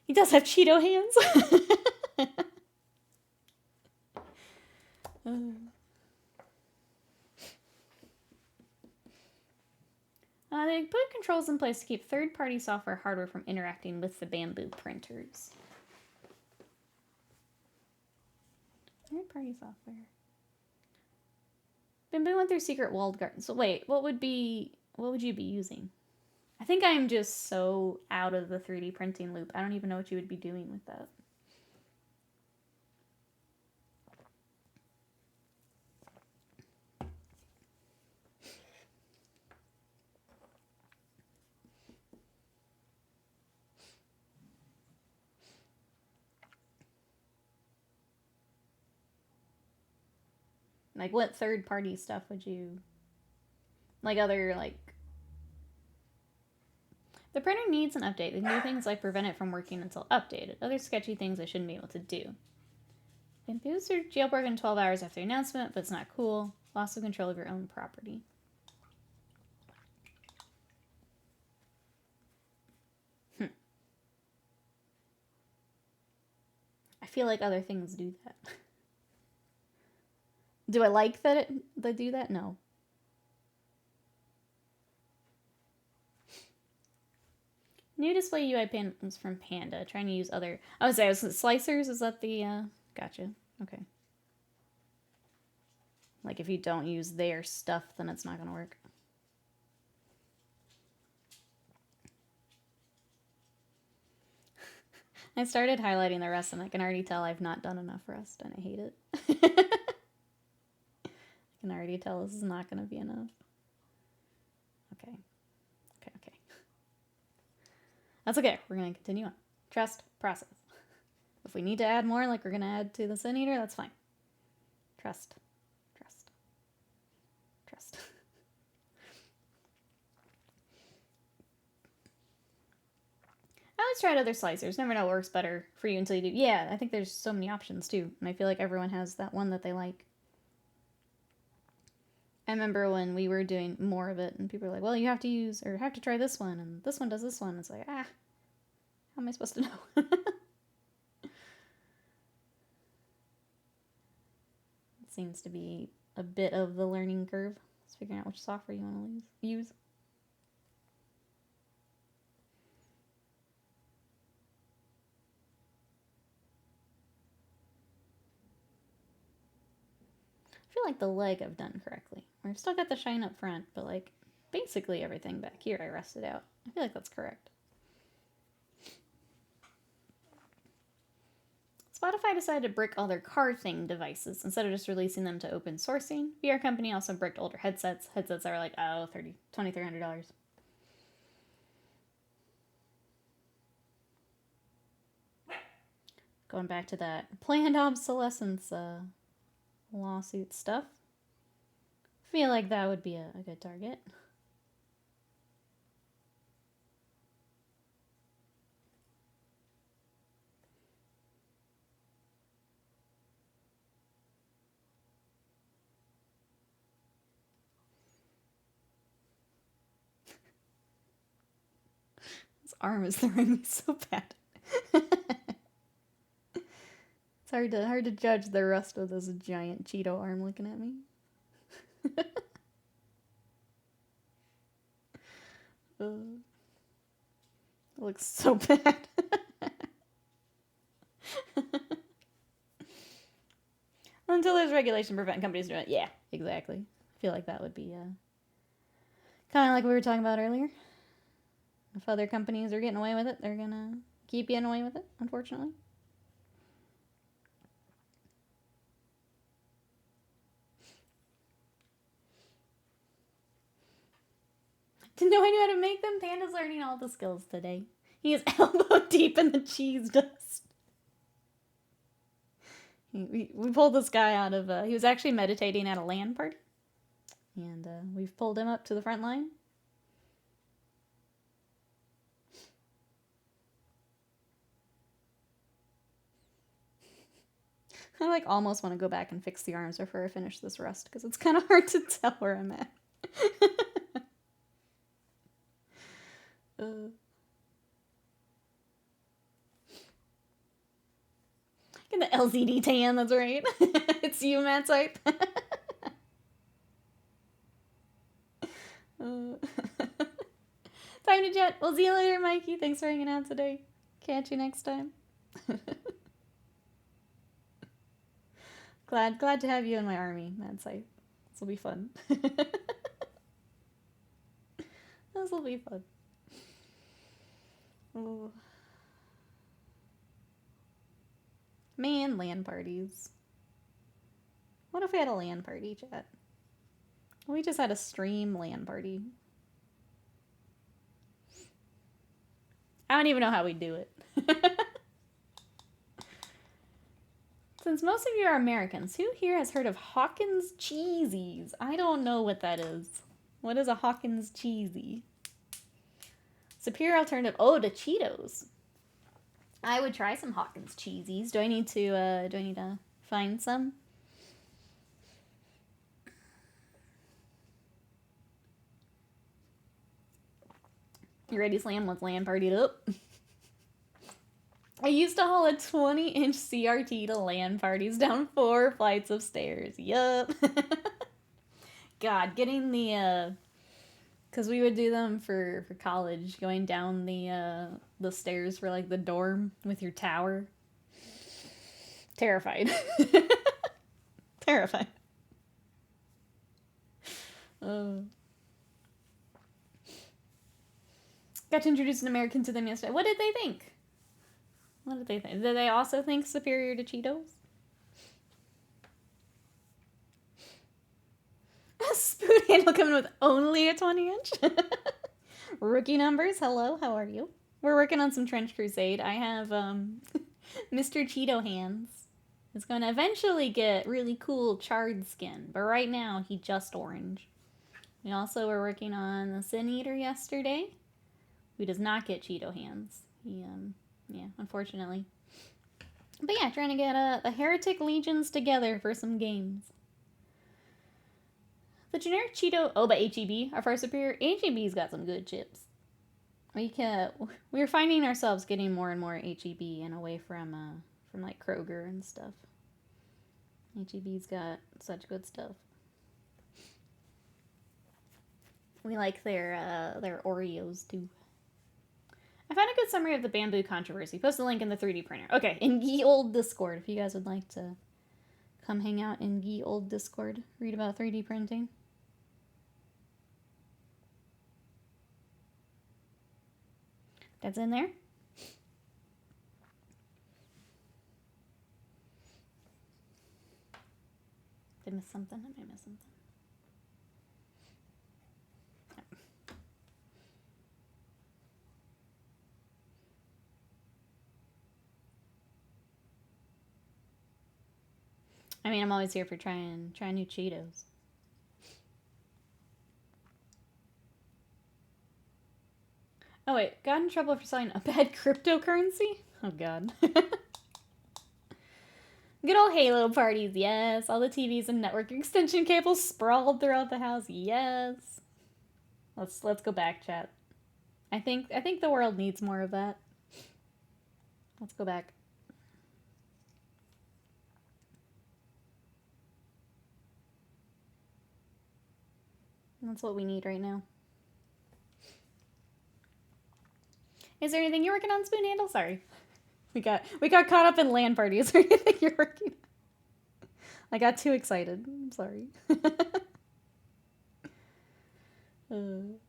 He does have Cheeto hands. They put controls in place to keep third-party software hardware from interacting with the bamboo printers. Third-party software. Bamboo went through secret walled gardens. So wait, what would you be using? I think I'm just so out of the 3D printing loop. I don't even know what you would be doing with that. Like, what third-party stuff would you... Like, other, like... The printer needs an update. They can do things like prevent it from working until updated. Other sketchy things I shouldn't be able to do. Bamboos are jailbroken 12 hours after the announcement, but it's not cool. Loss of control of your own property. I feel like other things do that. Do I like that they do that? No. New display UI panels from Panda. Trying to use other... I would say, slicers? Is that the... Gotcha. Okay. Like, if you don't use their stuff, then it's not going to work. I started highlighting the rust, and I can already tell I've not done enough rust, and I hate it. I can already tell this is not going to be enough. Okay. Okay. That's okay. We're going to continue on. Trust, process. If we need to add more, like we're going to add to the Sin Eater, that's fine. Trust. I always tried other slicers. Never know what works better for you until you do. Yeah, I think there's so many options too. And I feel like everyone has that one that they like. I remember when we were doing more of it and people were like, well, you have to use, or have to try this one, and this one does this one. It's like, how am I supposed to know? It seems to be a bit of the learning curve. Just figuring out which software you want to use. I feel like the leg I've done correctly. I've still got the shine up front, but like basically everything back here I rusted out. I feel like that's correct. Spotify decided to brick all their car thing devices instead of just releasing them to open sourcing. VR company also bricked older headsets. Headsets that were like, $2,300. Going back to that planned obsolescence lawsuit stuff. I feel like that would be a good target. This arm is throwing me so bad. It's hard to judge the rust with this giant Cheeto arm looking at me. It looks so bad. Until there's regulation preventing companies doing it. Yeah, exactly. I feel like that would be kind of like we were talking about earlier. If other companies are getting away with it, they're going to keep getting away with it, unfortunately. Didn't know I knew how to make them. Panda's learning all the skills today. He is elbow deep in the cheese dust. We pulled this guy out of... he was actually meditating at a LAN party. And we've pulled him up to the front line. I like almost want to go back and fix the arms before I finish this rust because it's kind of hard to tell where I'm at. Get the LCD tan, that's right. It's you, Matt type. Time to jet. We'll see you later, Mikey. Thanks for hanging out today. Catch you next time. Glad to have you in my army, Mad Sight. This will be fun. This will be fun. Ooh. Man, LAN parties. What if we had a LAN party, chat? We just had a stream LAN party. I don't even know how we do it. Since most of you are Americans, who here has heard of Hawkins Cheesies? I don't know what that is. What is a Hawkins Cheesy? Superior alternative. Oh, to Cheetos. I would try some Hawkins Cheesies. Do I need to find some? You ready, Slam? Let's LAN party it up. I used to haul a 20-inch CRT to LAN parties down 4 flights of stairs. Yup. God, getting the, because we would do them for college, going down the stairs for, like, the dorm with your tower. Terrified. Terrified. Got to introduce an American to them yesterday. What did they think? What did they think? Did they also think superior to Cheetos? A spoon handle coming with only a 20-inch? Rookie numbers, hello, how are you? We're working on some Trench Crusade. I have Mr. Cheeto Hands. It's going to eventually get really cool charred skin, but right now he just orange. We also were working on the Sin Eater yesterday, who does not get Cheeto Hands. He, yeah, unfortunately. But yeah, trying to get the Heretic Legions together for some games. The generic Cheeto, oh, but HEB are far superior. HEB's got some good chips. We're finding ourselves getting more and more HEB and away from like Kroger and stuff. HEB's got such good stuff. We like their Oreos too. I found a good summary of the bamboo controversy. Post the link in the 3D printer. Okay, in ye old Discord, if you guys would like to come hang out in ye old Discord, read about 3D printing. That's in there. Did I miss something? I might miss something. I mean, I'm always here for trying new Cheetos. Oh wait, got in trouble for selling a bad cryptocurrency? Oh god. Good old Halo parties, yes. All the TVs and network extension cables sprawled throughout the house, yes. Let's go back, chat. I think the world needs more of that. Let's go back. That's what we need right now. Is there anything you're working on, Spoon Handle? Sorry. We got caught up in LAN parties. Is there anything you're working on? I got too excited. I'm sorry. I don't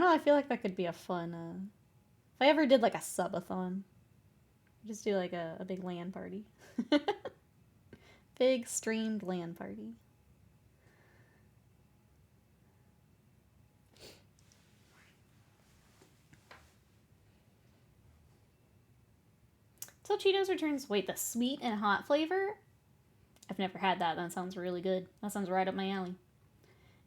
know, I feel like that could be a fun, if I ever did like a subathon, just do like a big LAN party. Big streamed LAN party. Till Cheetos returns. Wait, the sweet and hot flavor? I've never had that. That sounds really good. That sounds right up my alley.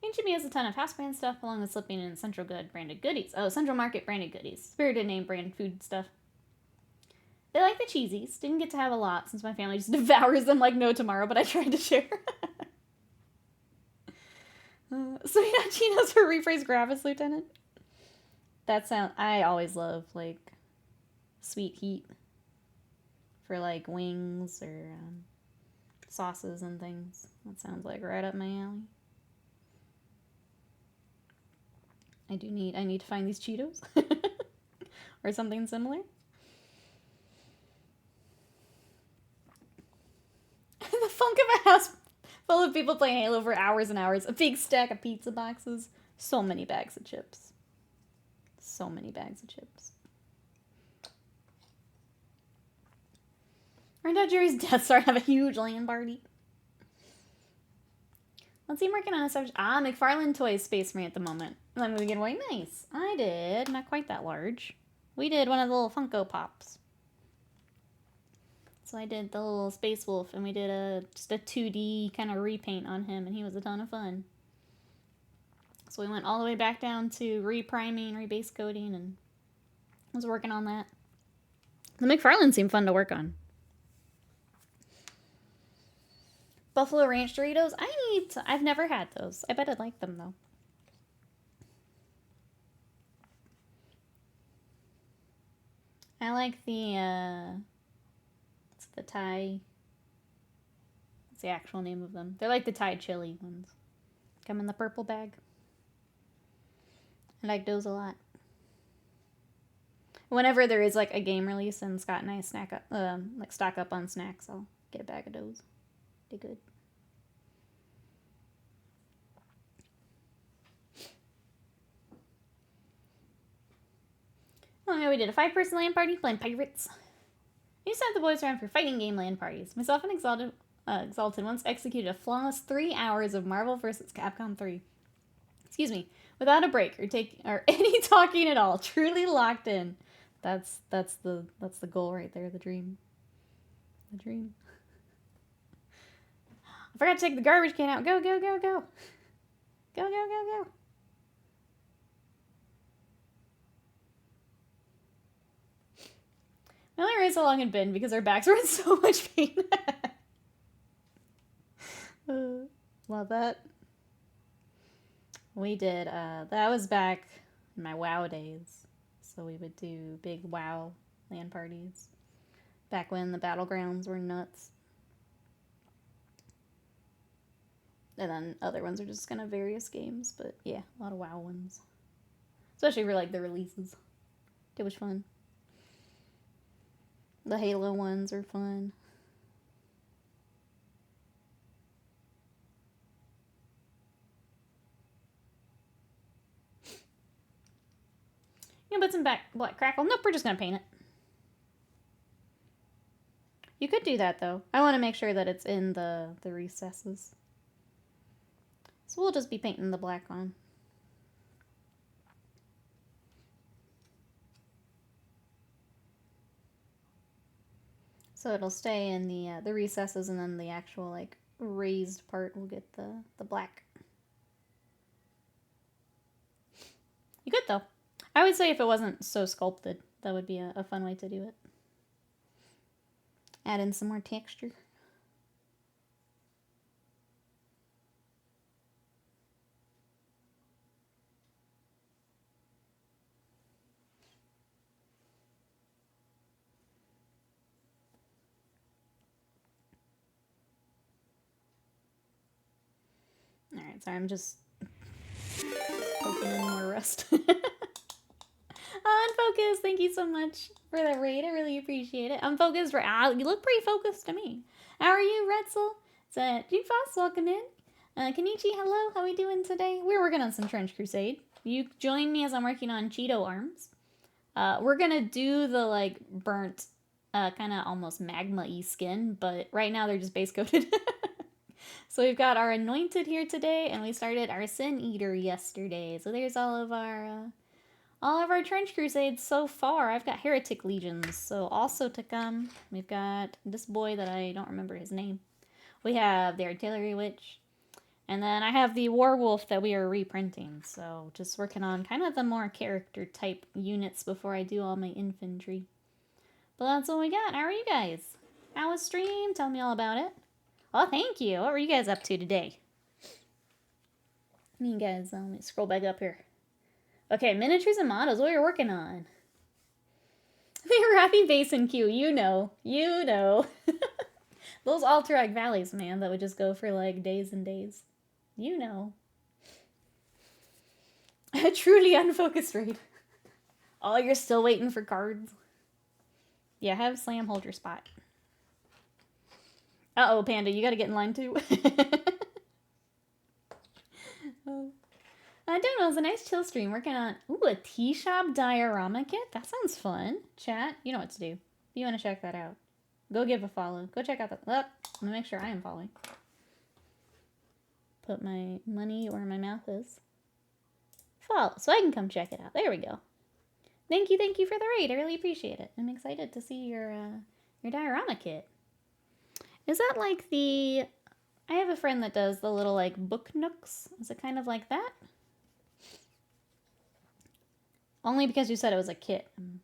HEB has a ton of house brand stuff along with Slipping and Central Good branded goodies. Oh, Central Market branded goodies. Spirited Name brand food stuff. They like the cheesies. Didn't get to have a lot since my family just devours them like no tomorrow, but I tried to share. Sweet Hot Cheetos for rephrase Gravis Lieutenant. That sound. I always love like sweet heat for like wings or sauces and things. That sounds like right up my alley. I need to find these Cheetos or something similar. The funk of a house full of people playing Halo for hours and hours. A big stack of pizza boxes. So many bags of chips. So many bags of chips. Red Dot Jerry's Death Star have a huge LAN party. Let's see, I'm working on a subject. McFarlane Toys Space Marine at the moment. I'm moving it away. Nice. I did. Not quite that large. We did one of the little Funko Pops. So I did the little Space Wolf, and we did just a 2D kind of repaint on him, and he was a ton of fun. So we went all the way back down to repriming, rebase coating, and I was working on that. The McFarlane seemed fun to work on. Buffalo Ranch Doritos. I've never had those. I bet I'd like them, though. I like the, it's the Thai, what's the actual name of them? They're like the Thai chili ones. Come in the purple bag. I like those a lot. Whenever there is like a game release and Scott and I stock up on snacks, I'll get a bag of those. They're good. Oh yeah, we did a 5-person LAN party playing Pirates. I used to have the boys around for fighting game LAN parties. Myself and Exalted once executed a flawless 3 hours of Marvel vs. Capcom 3. Excuse me, without a break or any talking at all. Truly locked in. That's the goal right there. The dream. The dream. I forgot to take the garbage can out. Go, go, go, go. Go, go, go, go. We only raised so long in bin because our backs were in so much pain. Love that. We did, that was back in my WoW days. So we would do big WoW LAN parties. Back when the battlegrounds were nuts. And then other ones are just kind of various games. But yeah, a lot of WoW ones. Especially for like the releases. It was fun. The Halo ones are fun. You can put some black crackle. Nope, we're just going to paint it. You could do that, though. I want to make sure that it's in the recesses. So we'll just be painting the black on. So it'll stay in the recesses, and then the actual, like, raised part will get the black. You could, though. I would say if it wasn't so sculpted, that would be a fun way to do it. Add in some more texture. Alright, sorry, I'm just poking in more rust. Unfocused, thank you so much for that raid. I really appreciate it. Unfocused, you look pretty focused to me. How are you, Retzel? G-Foss, welcome in. Kenichi, hello, how are we doing today? We're working on some Trench Crusade. You join me as I'm working on Cheeto arms. We're gonna do the, like, burnt, kind of almost magma-y skin, but right now they're just base coated. So we've got our Anointed here today, and we started our Sin Eater yesterday. So there's all of our Trench Crusades so far. I've got Heretic Legions, so also to come. We've got this boy that I don't remember his name. We have the Artillery Witch, and then I have the Warwolf that we are reprinting. So just working on kind of the more character type units before I do all my infantry. But that's what we got. How are you guys? How was stream? Tell me all about it. Oh, thank you. What were you guys up to today? You guys, let me scroll back up here. Okay, miniatures and models. What are you working on? The Wrappy Basin queue. You know. You know. Those Alterac valleys, man, that would just go for like days and days. You know. A truly unfocused raid. Oh, you're still waiting for cards? Yeah, have Slam hold your spot. Uh-oh, Panda, you gotta get in line too. I don't know, it's a nice chill stream. Working on, ooh, a tea shop diorama kit? That sounds fun. Chat, you know what to do. If you want to check that out, go give a follow. Go check out the, oh, let me make sure I am following. Put my money where my mouth is. Follow, so I can come check it out. There we go. Thank you for the raid. I really appreciate it. I'm excited to see your diorama kit. Is that like the... I have a friend that does the little, like, book nooks. Is it kind of like that? Only because you said it was a kit. I'm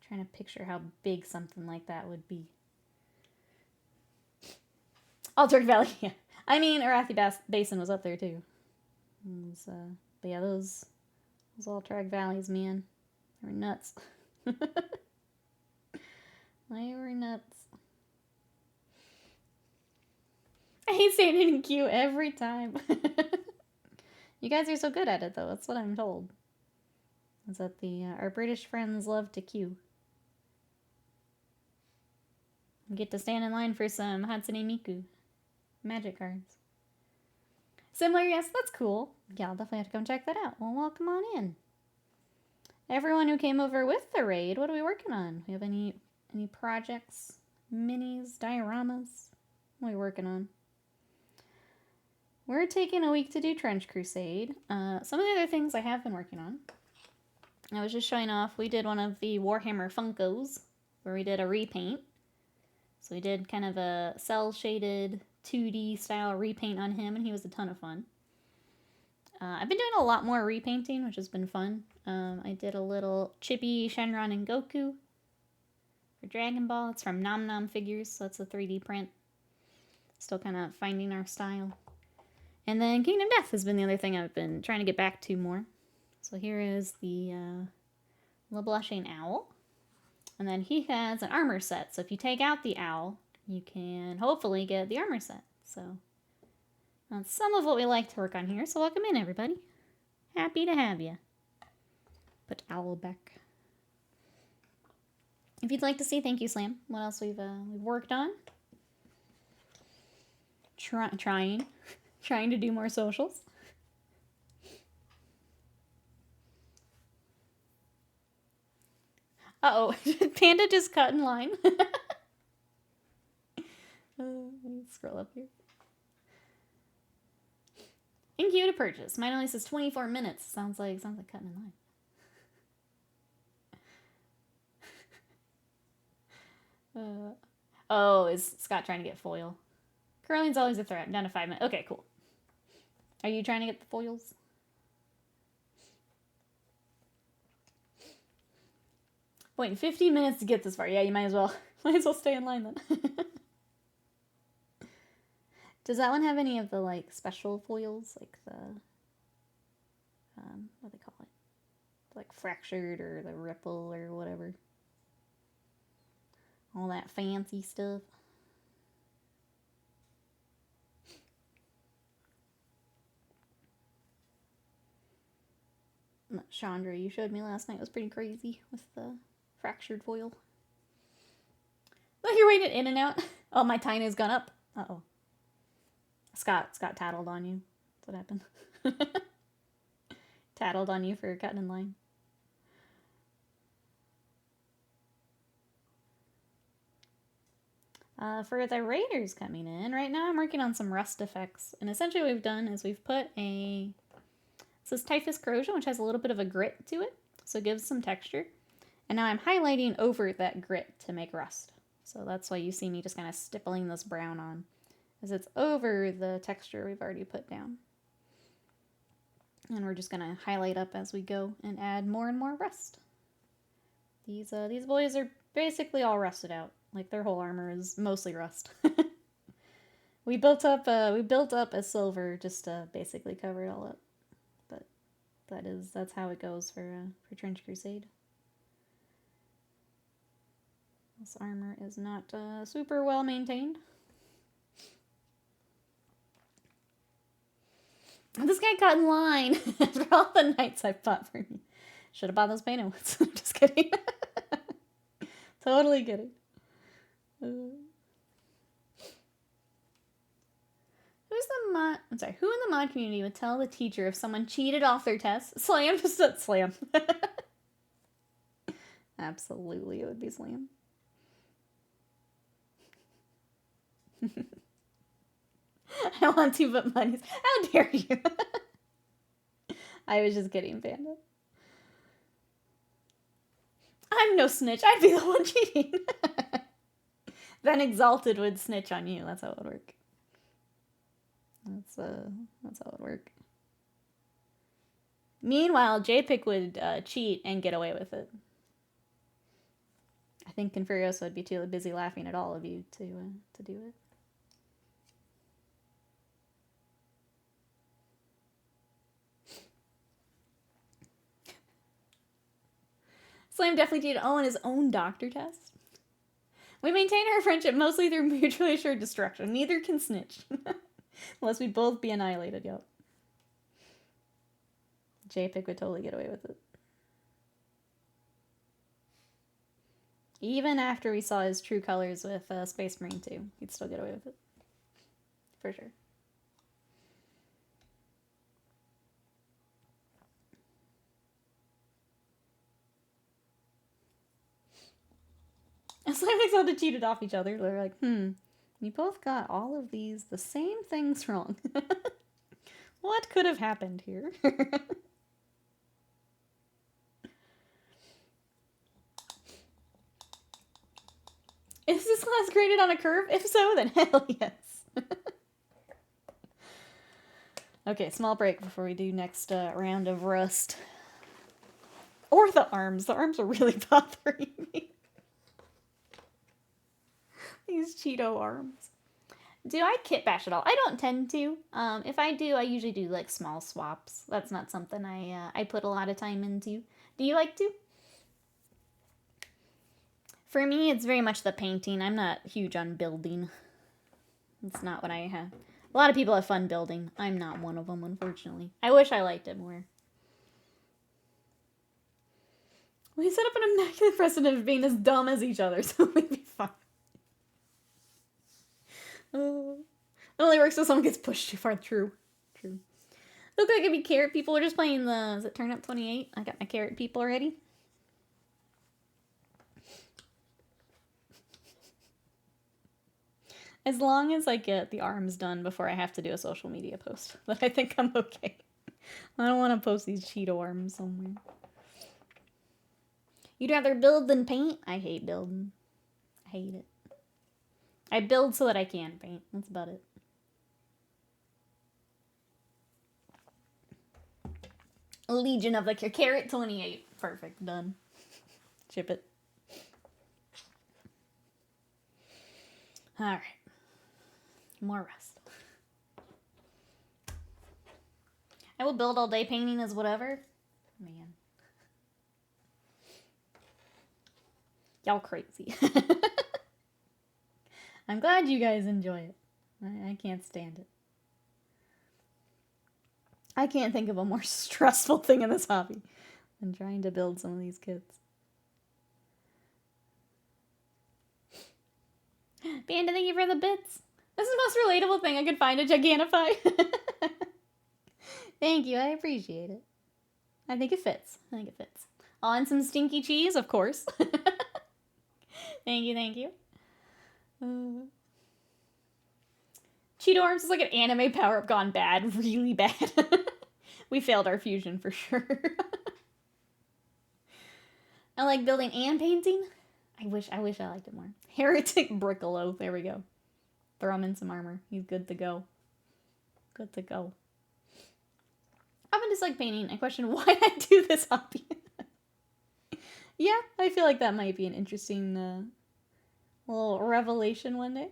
trying to picture how big something like that would be. Alterac Valley, yeah. I mean, Arathi Basin was up there, too. But yeah, those Alterac Valleys, man. They were nuts. They were nuts. I hate staying in queue every time. You guys are so good at it, though. That's what I'm told. Is that our British friends love to queue. You get to stand in line for some Hatsune Miku magic cards. Similar, yes, that's cool. Yeah, I'll definitely have to come check that out. Well, welcome on in. Everyone who came over with the raid, what are we working on? We have any projects, minis, dioramas? What are we working on? We're taking a week to do Trench Crusade. Some of the other things I have been working on. I was just showing off, we did one of the Warhammer Funkos, where we did a repaint. So we did kind of a cel-shaded 2D style repaint on him, and he was a ton of fun. I've been doing a lot more repainting, which has been fun. I did a little chibi Shenron and Goku for Dragon Ball. It's from Nom Nom Figures, so that's a 3D print. Still kind of finding our style. And then Kingdom Death has been the other thing I've been trying to get back to more. So here is the Le Blushing Owl. And then he has an armor set. So if you take out the owl, you can hopefully get the armor set. So that's some of what we like to work on here. So welcome in, everybody. Happy to have you. Put owl back. If you'd like to see, thank you, Slam. What else we've worked on? Trying to do more socials. Uh-oh, Panda just cut in line. Let me scroll up here. In queue to purchase. Mine only says 24 minutes. Sounds like cutting in line. Oh, is Scott trying to get foil? Curling's always a threat. I'm down to 5 minutes. Okay, cool. Are you trying to get the foils? Wait, 15 minutes to get this far. Yeah, you might as well. Might as well stay in line then. Does that one have any of the, like, special foils? Like the, what do they call it? Like fractured or the ripple or whatever. All that fancy stuff. Chandra, you showed me last night. It was pretty crazy with the fractured foil. Look, you're waiting in and out. Oh, my tina's gone up. Uh-oh. Scott tattled on you. That's what happened. Tattled on you for cutting in line. For the raiders coming in, right now I'm working on some rust effects. And essentially what we've done is we've put a... This is Typhus Corrosion, which has a little bit of a grit to it. So it gives some texture. And now I'm highlighting over that grit to make rust. So that's why you see me just kind of stippling this brown on. As it's over the texture we've already put down. And we're just going to highlight up as we go and add more and more rust. These boys are basically all rusted out. Like their whole armor is mostly rust. We built up a silver just to basically cover it all up. But that's how it goes for Trench Crusade. This armor is not super well maintained. This guy got in line after all the knights I bought for me. Should have bought those painted ones. Just kidding. Totally kidding. Who in the mod community would tell the teacher if someone cheated off their test? Slam, just said Slam. Absolutely, it would be Slam. I want to, but money's. How dare you? I was just kidding, Panda. I'm no snitch. I'd be the one cheating. Then Exalted would snitch on you. That's how it would work. That's how it would work. Meanwhile, JPIC would cheat and get away with it. I think Confurios would be too busy laughing at all of you to do it. Slam definitely cheated on his own doctor test. We maintain our friendship mostly through mutually assured destruction. Neither can snitch. Unless we both be annihilated, yep. JPIC would totally get away with it. Even after we saw his true colors with Space Marine 2, he'd still get away with it. For sure. Slam and Exalted cheated off each other. They're like, you both got all of these the same things wrong. What could have happened here? Is this class graded on a curve? If so, then hell yes. Okay, small break before we do next round of rust. Or the arms. The arms are really bothering me. These Cheeto arms. Do I kit bash at all? I don't tend to. If I do, I usually do like small swaps. That's not something I put a lot of time into. Do you like to? For me, it's very much the painting. I'm not huge on building. It's not what I have. A lot of people have fun building. I'm not one of them, unfortunately. I wish I liked it more. We set up an immaculate precedent of being as dumb as each other, so we'd be fine. It only works if someone gets pushed too far. True. Look like it'd be carrot people. We're just playing the... Is it Turn Up 28? I got my carrot people already. As long as I get the arms done before I have to do a social media post, then I think I'm okay. I don't want to post these Cheeto arms somewhere. You'd rather build than paint? I hate building. I hate it. I build so that I can paint. That's about it. Legion of the Carrot 28. Perfect. Done. Ship it. Alright. More rest. I will build all day. Painting is whatever. Man. Y'all crazy. I'm glad you guys enjoy it. I can't stand it. I can't think of a more stressful thing in this hobby than trying to build some of these kits. Panda, thank you for the bits. This is the most relatable thing I could find to Gigantify. Thank you, I appreciate it. I think it fits. On some stinky cheese, of course. Thank you. Cheeto arms is like an anime power-up gone bad. Really bad. We failed our fusion for sure. I like building and painting. I wish I liked it more. Heretic Brickalo. There we go. Throw him in some armor. He's good to go. Good to go. I often dislike painting. I question why I do this hobby. Yeah, I feel like that might be an interesting little revelation one day.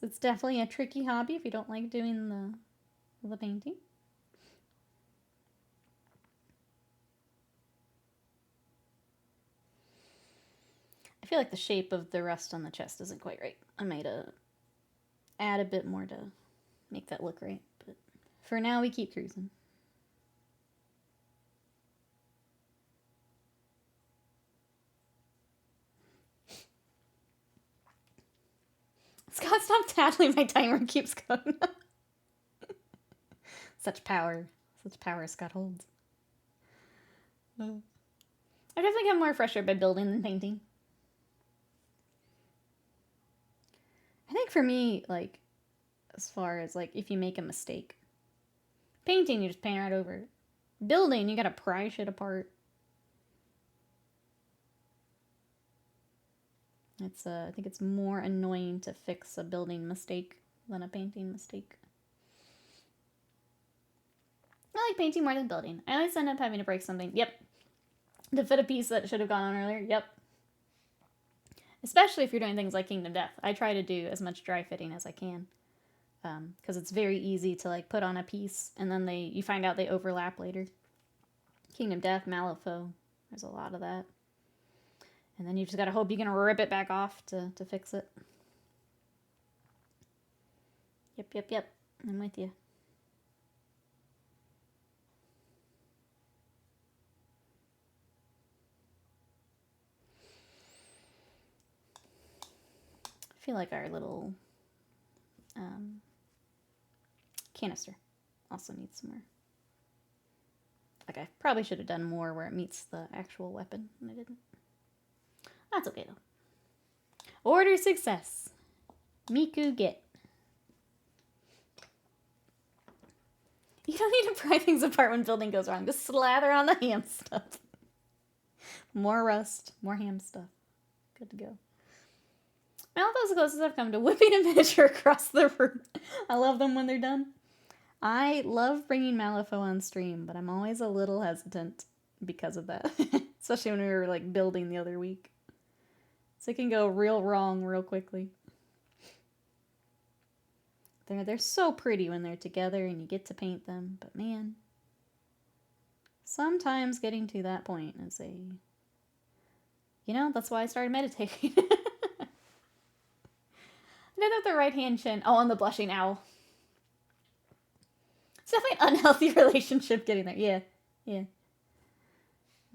It's definitely a tricky hobby if you don't like doing the painting. I feel like the shape of the rust on the chest isn't quite right. I might add a bit more to make that look right, but for now we keep cruising. Scott, stop tattling, my timer keeps going. Such power Scott holds. I definitely get more frustrated by building than painting. I think for me, like, as far as, like, if you make a mistake. Painting, you just paint right over it. Building, you gotta pry shit apart. I think it's more annoying to fix a building mistake than a painting mistake. I like painting more than building. I always end up having to break something. Yep. To fit a piece that should have gone on earlier. Yep. Especially if you're doing things like Kingdom Death. I try to do as much dry fitting as I can. Because it's very easy to like put on a piece and then you find out they overlap later. Kingdom Death, Malifaux, there's a lot of that. And then you just gotta hope you can rip it back off to fix it. Yep. I'm with you. I feel like our little canister also needs some more. Like I probably should have done more where it meets the actual weapon, and I didn't. That's okay though. Order success. Miku get. You don't need to pry things apart when building goes wrong. Just slather on the ham stuff. More rust, more ham stuff. Good to go. Malifaux's the closest I've come to whipping a miniature across the room. I love them when they're done. I love bringing Malifaux on stream, but I'm always a little hesitant because of that. Especially when we were like building the other week. So it can go real wrong real quickly. They're so pretty when they're together and you get to paint them, but man, sometimes getting to that point is that's why I started meditating. I did have the right hand chin. Oh, and the blushing owl. It's definitely an unhealthy relationship getting there. Yeah.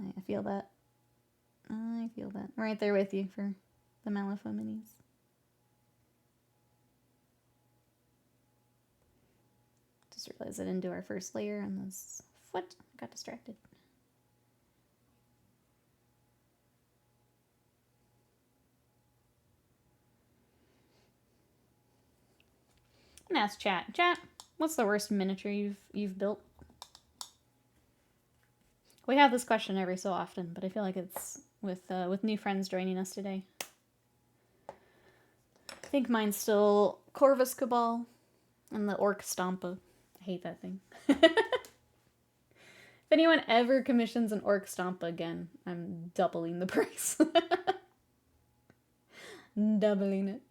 I feel that. I'm right there with you for the Malifaux minis. Just realized I didn't do our first layer on this foot. I got distracted. I'm gonna ask chat. Chat, what's the worst miniature you've built? We have this question every so often, but I feel like it's with new friends joining us today. I think mine's still Corvus Cabal and the Orc Stompa. I hate that thing. If anyone ever commissions an Orc Stompa again, I'm doubling the price. Doubling it.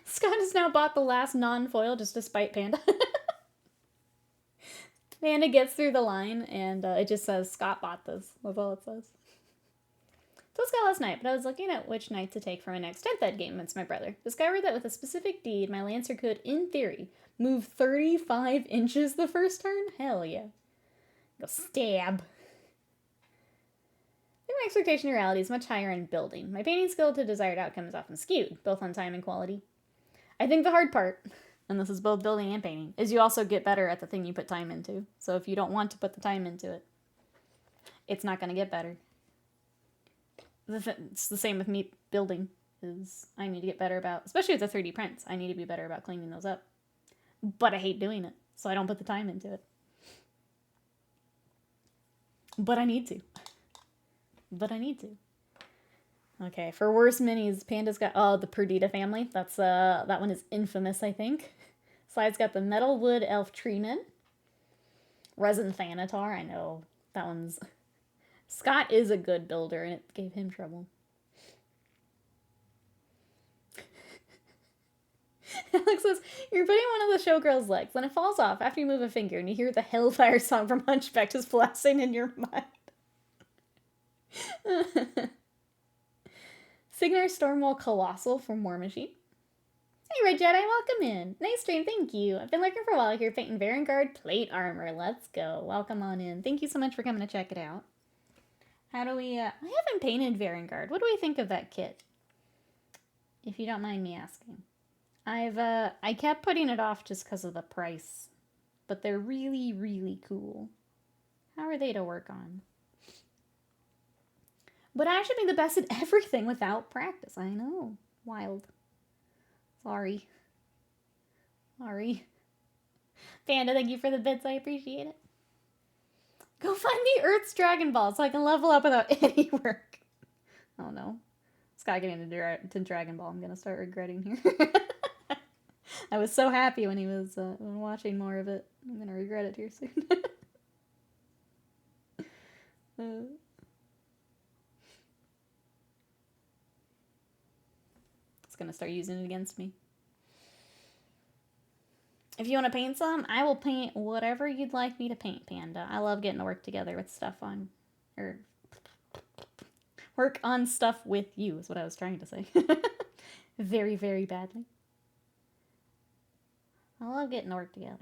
Scott has now bought the last non-foil just to spite Panda. Panda gets through the line and it just says, Scott bought this. That's all it says. So Scott last night, but I was looking at which knight to take for my next 10th ed game against my brother. Discovered that with a specific deed, my Lancer could, in theory, move 35 inches the first turn? Hell yeah. Go stab. I think my expectation of reality is much higher in building. My painting skill to desired outcome is often skewed, both on time and quality. I think the hard part, and this is both building and painting, is you also get better at the thing you put time into. So if you don't want to put the time into it, it's not going to get better. It's the same with me building, is I need to get better about, especially with the 3D prints, I need to be better about cleaning those up. But I hate doing it, so I don't put the time into it. But I need to. Okay, for worst minis, Panda's got, the Perdita family. That's, that one is infamous, I think. Slide's got the Metal Wood Elf Treeman. Resin Thanatar, I know. That one's... Scott is a good builder, and it gave him trouble. Alex says, you're putting one of the showgirl's legs, then it falls off after you move a finger, and you hear the Hellfire song from Hunchback just blasting in your mind. Signar Stormwall Colossal from War Machine. Hey, Red Jedi, welcome in. Nice stream, thank you. I've been looking for a while here painting Varangard plate armor. Let's go. Welcome on in. Thank you so much for coming to check it out. How do we, I haven't painted Varangard. What do we think of that kit? If you don't mind me asking. I kept putting it off just because of the price. But they're really, really cool. How are they to work on? But I should be the best at everything without practice. I know. Wild. Sorry. Panda, thank you for the bits. I appreciate it. Go find the Earth's Dragon Ball so I can level up without any work. Oh no. Scott getting into Dragon Ball. I'm going to start regretting here. I was so happy when he was watching more of it. I'm going to regret it here soon. It's going to start using it against me. If you want to paint some, I will paint whatever you'd like me to paint, Panda. I love getting to work together with stuff on... Or... Work on stuff with you is what I was trying to say. Very, very badly. I love getting to work together.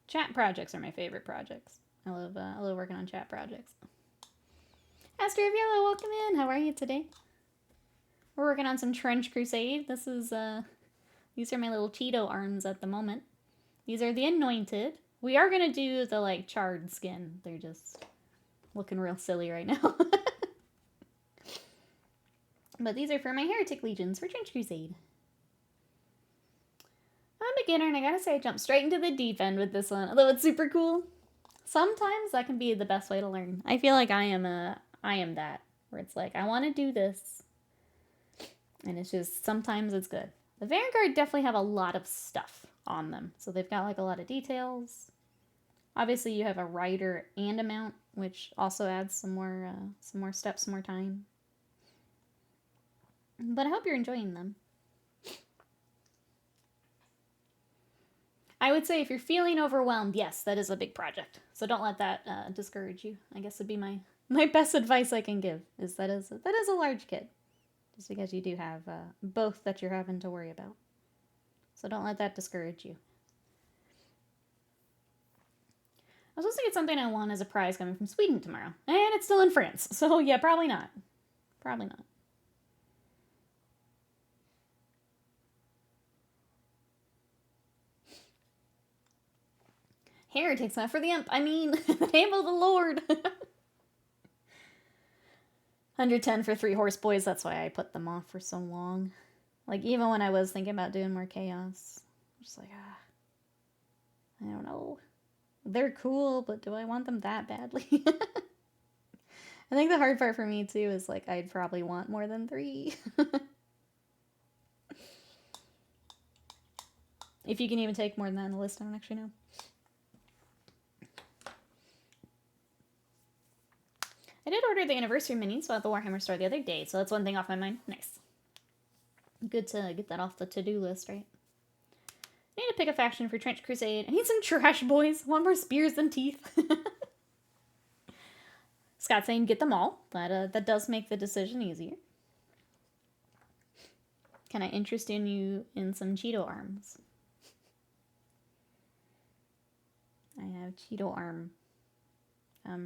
Chat projects are my favorite projects. I love working on chat projects. Aster of Yellow, welcome in. How are you today? We're working on some Trench Crusade. This is, these are my little Cheeto arms at the moment. These are the Anointed. We are going to do the, like, charred skin. They're just looking real silly right now. But these are for my Heretic Legions for Trench Crusade. I'm a beginner, and I gotta say I jumped straight into the deep end with this one, although it's super cool. Sometimes that can be the best way to learn. I feel like I am that, where it's like, I want to do this, and it's just, sometimes it's good. The Vanguard definitely have a lot of stuff on them, so they've got like a lot of details. Obviously you have a rider and a mount, which also adds some more steps, some more time. But I hope you're enjoying them. I would say if you're feeling overwhelmed, yes, that is a big project. So don't let that discourage you. I guess would be my best advice I can give, is that is a large kit. Just because you do have both that you're having to worry about. So don't let that discourage you. I was supposed to get something I want as a prize coming from Sweden tomorrow. And it's still in France. So yeah, probably not. Probably not. Heretics, not for the imp. I mean, the name of the Lord. 110 for 3 horse boys. That's why I put them off for so long. Like, even when I was thinking about doing more chaos. I'm just like, I don't know. They're cool, but do I want them that badly? I think the hard part for me, too, is, like, I'd probably want more than 3. If you can even take more than that on the list, I don't actually know. I did order the anniversary minis at the Warhammer store the other day, so that's one thing off my mind. Nice. Good to get that off the to-do list, right? I need to pick a faction for Trench Crusade. I need some trash boys. Want more spears than teeth. Scott's saying get them all. That does make the decision easier. Can I interest in you in some Cheeto arms? I have Cheeto arm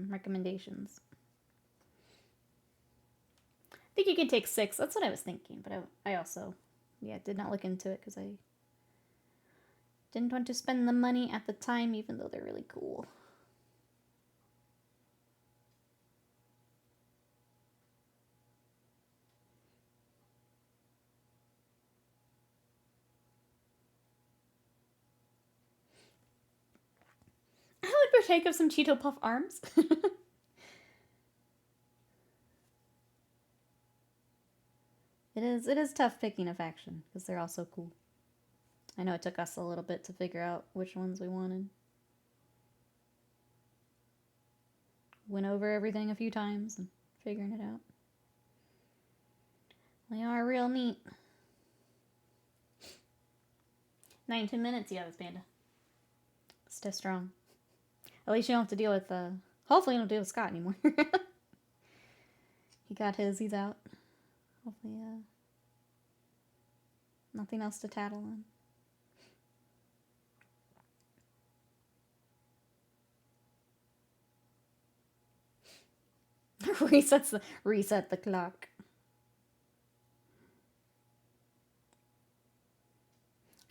recommendations. I think you can take 6. That's what I was thinking, but I also, did not look into it because I didn't want to spend the money at the time, even though they're really cool. I would partake of some Cheeto Puff arms. It is tough picking a faction, because they're all so cool. I know it took us a little bit to figure out which ones we wanted. Went over everything a few times and figuring it out. They are real neat. 19 minutes, yeah, this panda. Still strong. At least you don't have to deal with, hopefully you don't deal with Scott anymore. He got his, he's out. Hopefully, nothing else to tattle on. Reset the clock.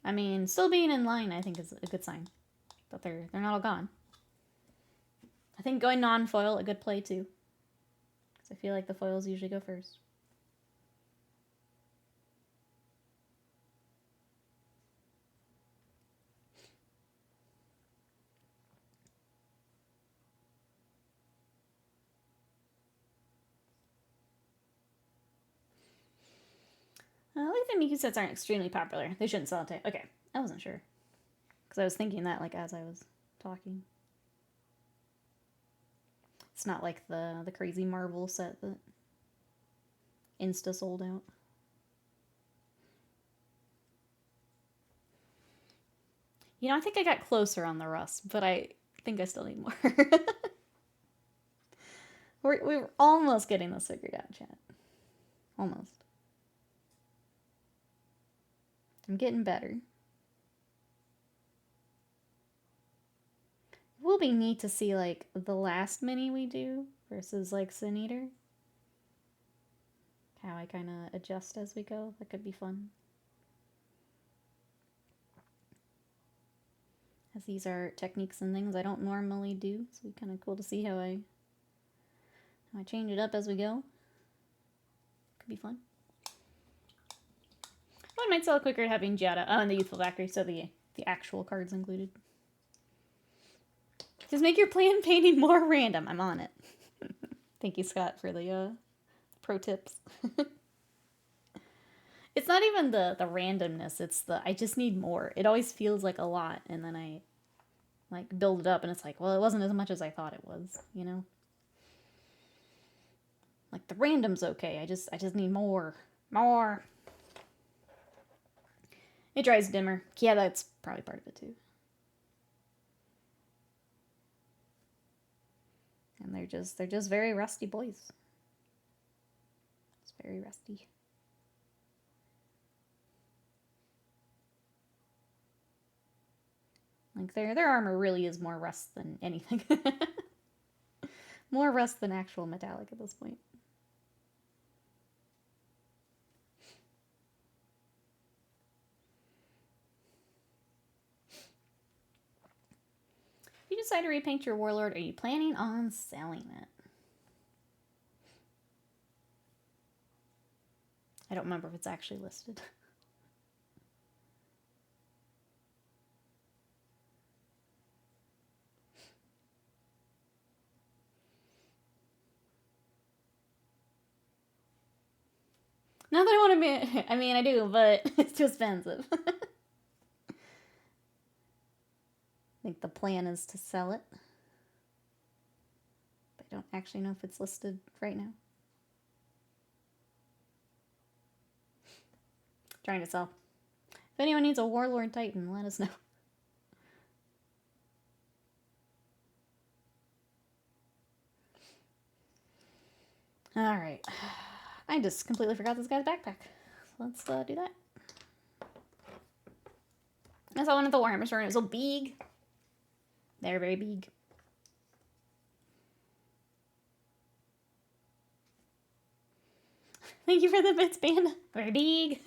I mean, still being in line, I think, is a good sign. But they're not all gone. I think going non-foil, a good play, too. Because I feel like the foils usually go first. At least the Miku sets aren't extremely popular. They shouldn't sell it. Okay, I wasn't sure. Because I was thinking that, like, as I was talking. It's not like the crazy Marvel set that insta sold out. You know, I think I got closer on the rust, but I think I still need more. We're almost getting this figured out, chat. Almost. I'm getting better. It will be neat to see, like, the last mini we do versus, like, Sin Eater. How I kind of adjust as we go. That could be fun. As these are techniques and things I don't normally do, so it's kind of cool to see how I change it up as we go. Could be fun. One might sell quicker having Giada. Oh, and the Youthful Factory, so the actual cards included. Just make your plan painting more random. I'm on it. Thank you, Scott, for the pro tips. It's not even the randomness. It's the I just need more. It always feels like a lot, and then I like build it up, and it's like, well, it wasn't as much as I thought it was. You know, like the random's okay. I just need more. It dries dimmer. Yeah, that's probably part of it too. And they're just very rusty boys. It's very rusty. Like their armor really is more rust than anything. More rust than actual metallic at this point. If you decide to repaint your warlord, are you planning on selling it? I don't remember if it's actually listed. Not that I want to be... I mean, I do, but it's too expensive. I think the plan is to sell it. But I don't actually know if it's listed right now. Trying to sell. If anyone needs a Warlord Titan, let us know. Alright. I just completely forgot this guy's backpack. So let's do that. I saw one at the Warhammer store and it was so big. They're very big. Thank you for the bits, Panda. Very big.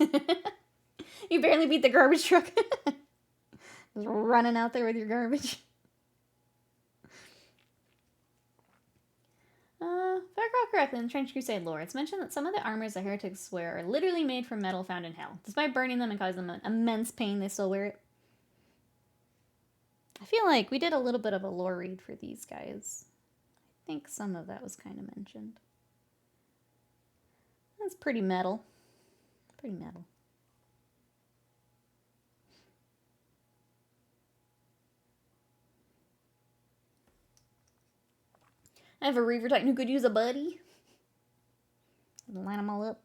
You barely beat the garbage truck. Just running out there with your garbage. If I recall correctly, in the Trench Crusade lore, it's mentioned that some of the armors that heretics wear are literally made from metal found in hell. Despite burning them and causing them immense pain, they still wear it. I feel like we did a little bit of a lore read for these guys. I think some of that was kind of mentioned. That's pretty metal. Pretty metal. I have a Reaver Titan who could use a buddy. Line them all up.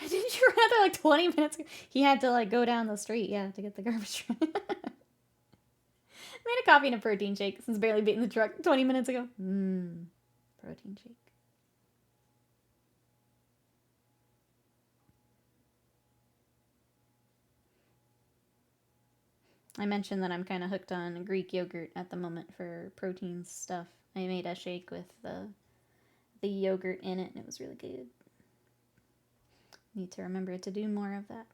Didn't you run out there like 20 minutes ago? He had to like go down the street, yeah, to get the garbage truck. Made a coffee and a protein shake since barely beating the truck 20 minutes ago. Protein shake. I mentioned that I'm kind of hooked on Greek yogurt at the moment for protein stuff. I made a shake with the yogurt in it, and it was really good. Need to remember to do more of that.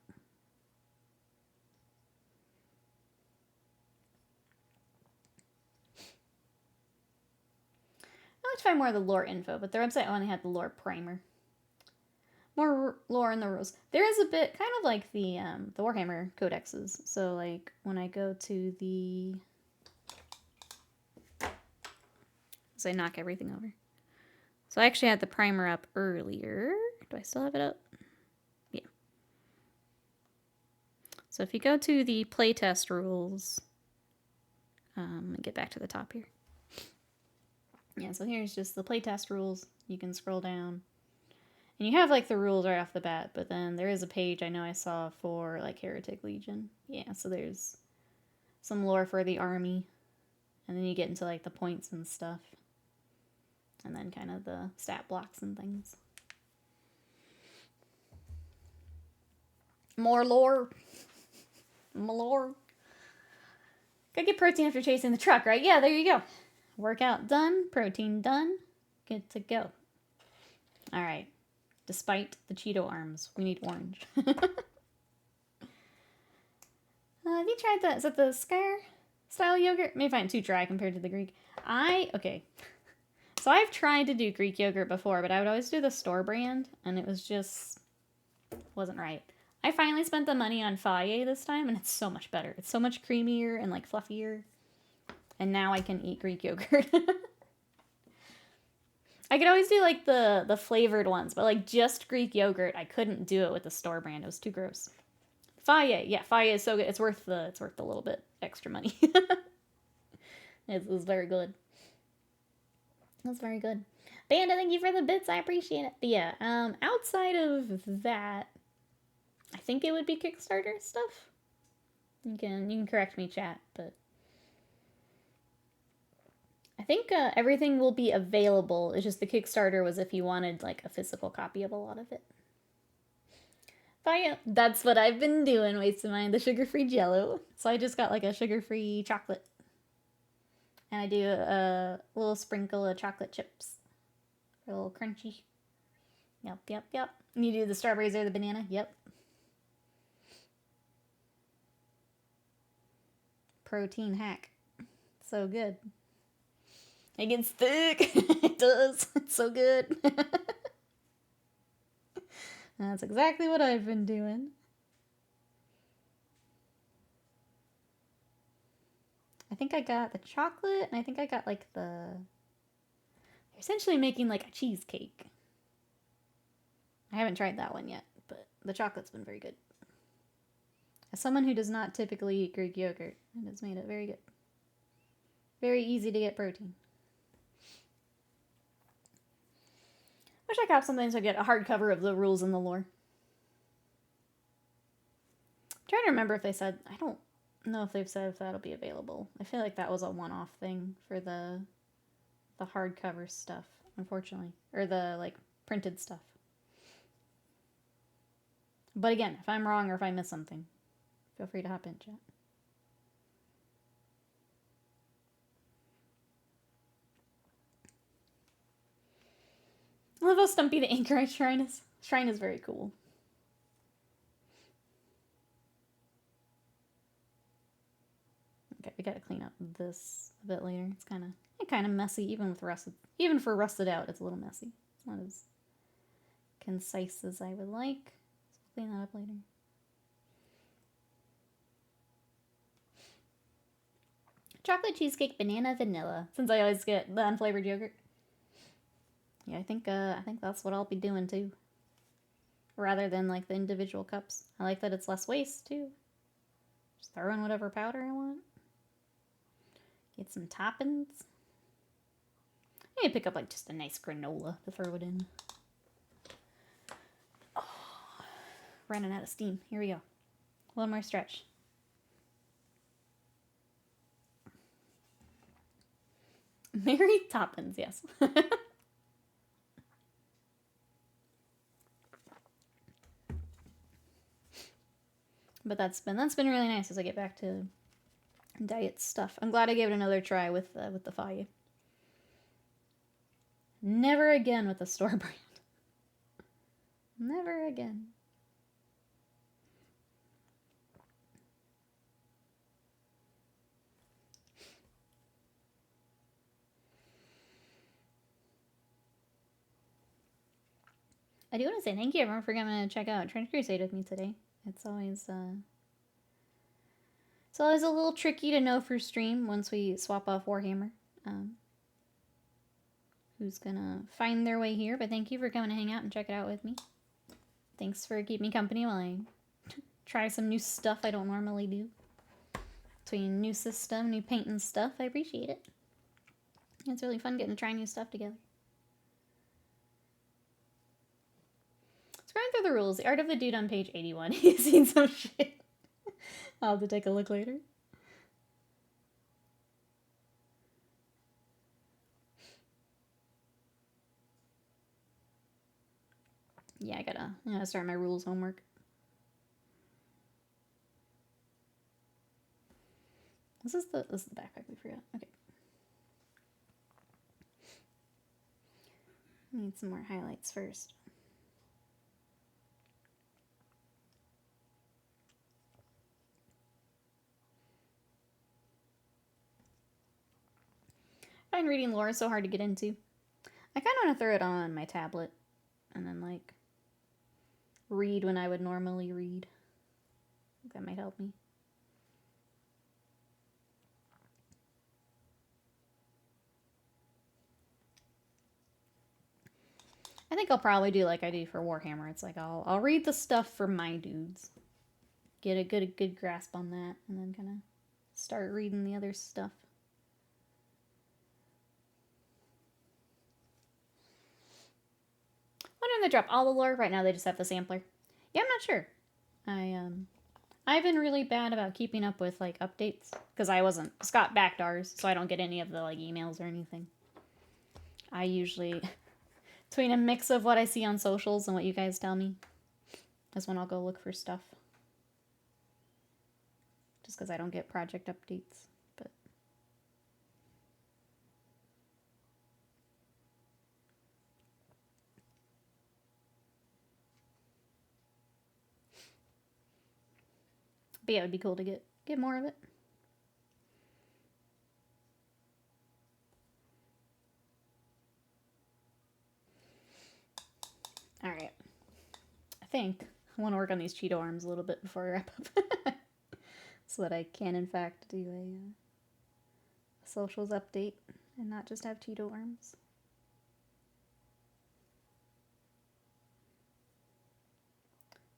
I like to find more of the lore info, but their website only had the lore primer. More lore in the rules. There is a bit, kind of like the Warhammer codexes. So, like, when I go to the... So I knock everything over. So I actually had the primer up earlier. Do I still have it up? Yeah. So if you go to the playtest rules... get back to the top here. Yeah, so here's just the playtest rules. You can scroll down. And you have, like, the rules right off the bat, but then there is a page I know I saw for, like, Heretic Legion. Yeah, so there's some lore for the army. And then you get into, like, the points and stuff. And then kind of the stat blocks and things. More lore. More lore. Gotta get protein after chasing the truck, right? Yeah, there you go. Workout done. Protein done. Good to go. Alright. Despite the Cheeto arms, we need orange. Have you tried that? Is that the Skyr style yogurt? May find it too dry compared to the Greek. Okay. So I've tried to do Greek yogurt before, but I would always do the store brand, and it was just... wasn't right. I finally spent the money on Faye this time, and it's so much better. It's so much creamier and, like, fluffier. And now I can eat Greek yogurt. I could always do, like, the flavored ones, but, like, just Greek yogurt, I couldn't do it with the store brand. It was too gross. Faye, yeah, Faye is so good. It's worth the little bit extra money. It was very good. It was very good. Banda, thank you for the bits. I appreciate it. But yeah, outside of that, I think it would be Kickstarter stuff. You can correct me, chat, but I think everything will be available. It's just the Kickstarter was if you wanted, like, a physical copy of a lot of it. But yeah, that's what I've been doing, wasting the sugar-free Jell-O. So I just got, like, a sugar-free chocolate. And I do a little sprinkle of chocolate chips. A little crunchy. Yep. And you do the strawberries or the banana? Yep. Protein hack. So good. It gets thick. It does. It's so good. That's exactly what I've been doing. I think I got the chocolate, and I think I got, like, they're essentially making, like, a cheesecake. I haven't tried that one yet, but the chocolate's been very good. As someone who does not typically eat Greek yogurt, it has made it very good. Very easy to get protein. Wish I could have something so I get a hardcover of the rules and the lore. I'm trying to remember if they said... I don't know if they've said if that'll be available. I feel like that was a one-off thing for the hardcover stuff, unfortunately. Or the, like, printed stuff. But again, if I'm wrong or if I miss something, feel free to hop in, chat. I love how stumpy the anchorite shrine is. Shrine is very cool. Okay, we gotta clean up this a bit later. It's kind of messy, even for rusted out. It's a little messy. It's not as concise as I would like. So we'll clean that up later. Chocolate cheesecake, banana, vanilla. Since I always get the unflavored yogurt. Yeah, I think that's what I'll be doing too. Rather than like the individual cups. I like that it's less waste too. Just throw in whatever powder I want. Get some toppings. I need to pick up like just a nice granola to throw it in. Oh, running out of steam. Here we go. One more stretch. Mary Toppins, yes. But that's been really nice as I get back to diet stuff. I'm glad I gave it another try with the Faye. Never again with the store brand. Never again. I do want to say thank you everyone for coming to check out Trench Crusade with me today. It's always a little tricky to know for stream once we swap off Warhammer. Who's gonna find their way here, but thank you for coming to hang out and check it out with me. Thanks for keeping me company while I try some new stuff I don't normally do. Between new system, new paint and stuff, I appreciate it. It's really fun getting to try new stuff together. Scrolling through the rules, the art of the dude on page 81. He's seen some shit. I'll have to take a look later. Yeah, I gotta start my rules homework. This is the backpack we forgot. Okay. Need some more highlights first. I find reading lore so hard to get into. I kind of want to throw it on my tablet and then like read when I would normally read. I think that might help me. I think I'll probably do like I do for Warhammer. It's like I'll read the stuff for my dudes, get a good grasp on that, and then kind of start reading the other stuff. When did they drop all the lore? Right now they just have the sampler. Yeah, I'm not sure. I've been really bad about keeping up with like updates because Scott backed ours, so I don't get any of the like emails or anything. I usually between a mix of what I see on socials and what you guys tell me is when I'll go look for stuff. Just because I don't get project updates, but yeah, it would be cool to get more of it. All right. I think I want to work on these Cheeto arms a little bit before I wrap up. So that I can, in fact, do a socials update and not just have Cheeto arms.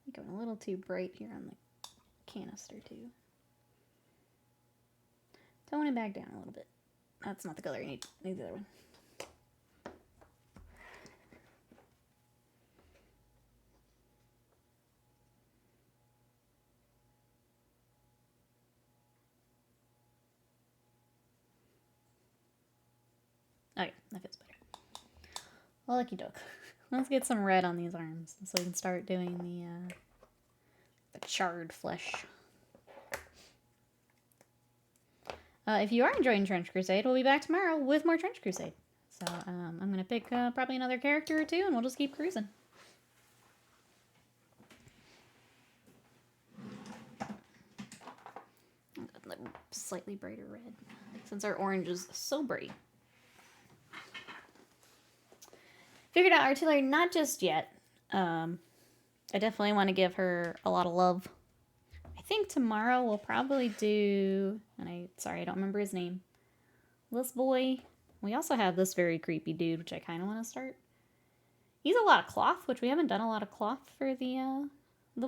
I'm going a little too bright here on the canister, too. Tone it back down a little bit. That's not the color I need. I need the other one. Okay, that feels better. Well, lucky doke. Let's get some red on these arms so we can start doing the charred flesh. If you are enjoying Trench Crusade, we'll be back tomorrow with more Trench Crusade. So I'm going to pick probably another character or two, and we'll just keep cruising. Slightly brighter red, since our orange is so bright. Figured out artillery, not just yet. I definitely want to give her a lot of love. I think tomorrow we'll probably do, and sorry, I don't remember his name. This boy. We also have this very creepy dude, which I kind of want to start. He's a lot of cloth, which we haven't done a lot of cloth for the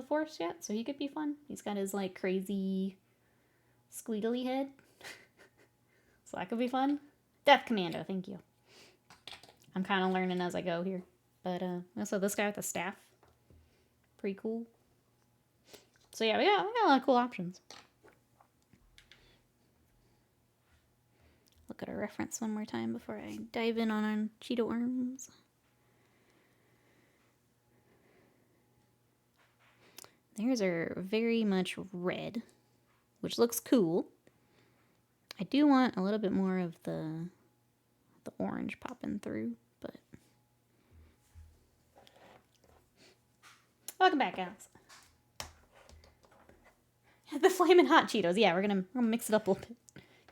force yet, so he could be fun. He's got his like crazy squeedly head. So that could be fun. Death Commando, thank you. I'm kind of learning as I go here. But also this guy with the staff. Pretty cool. So yeah, we got a lot of cool options. Look at our reference one more time before I dive in on our Cheeto arms. Theirs are very much red, which looks cool. I do want a little bit more of the orange popping through, but... Welcome back, Alex. The Flamin' Hot Cheetos. Yeah, we're gonna mix it up a little bit.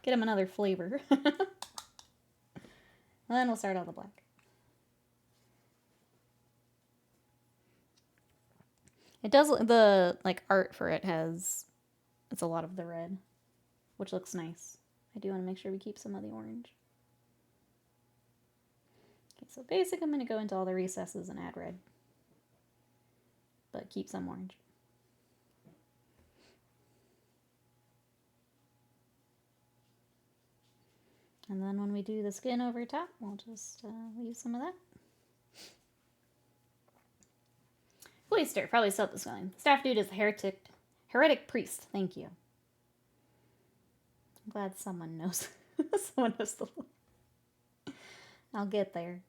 Get them another flavor. And then we'll start on the black. It does, the, like, art for it has, it's a lot of the red, which looks nice. I do want to make sure we keep some of the orange. Okay, so basic, I'm going to go into all the recesses and add red. But keep some orange. And then when we do the skin over top, we'll just leave some of that. Cloister, probably spelled this spelling. Staff dude is the heretic priest. Thank you. I'm glad someone knows. Someone knows the look. I'll get there.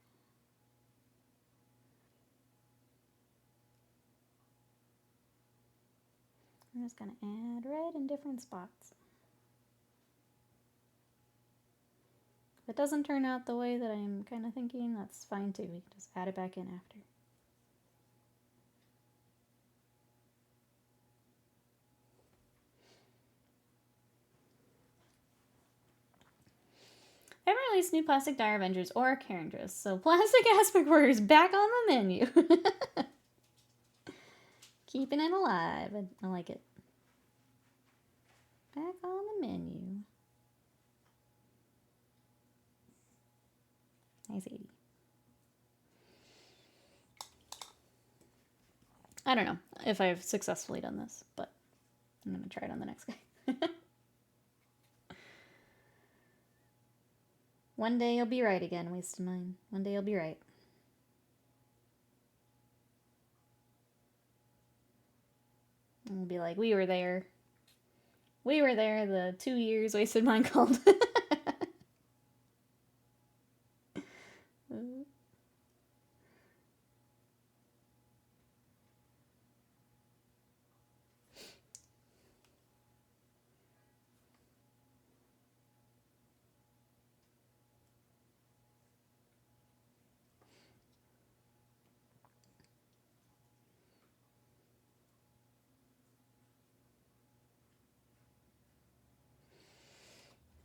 I'm just going to add red in different spots. If it doesn't turn out the way that I'm kind of thinking, that's fine too. We can just add it back in after. I haven't released new Plastic Dire Avengers or Carindras, so Plastic Aspect Warriors back on the menu. Keeping it alive. I like it. Back on the menu. Nice 80. I don't know if I've successfully done this, but I'm going to try it on the next guy. One day you'll be right again, Wasted Mine. One day you'll be right. And we'll be like, we were there. We were there the 2 years Wasted Mine called.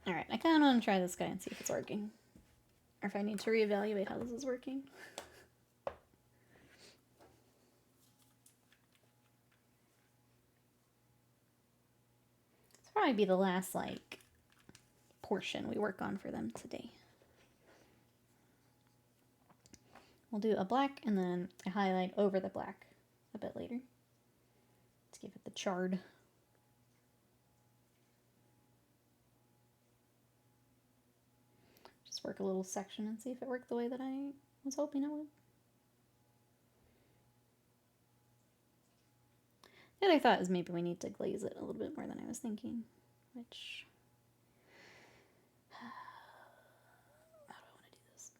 Alright, I kind of want to try this guy and see if it's working. Or if I need to reevaluate how this is working. This will probably be the last, like, portion we work on for them today. We'll do a black and then a highlight over the black a bit later. Let's give it the charred. Just work a little section and see if it worked the way that I was hoping it would. The other thought is maybe we need to glaze it a little bit more than I was thinking, which... How do I want to do this?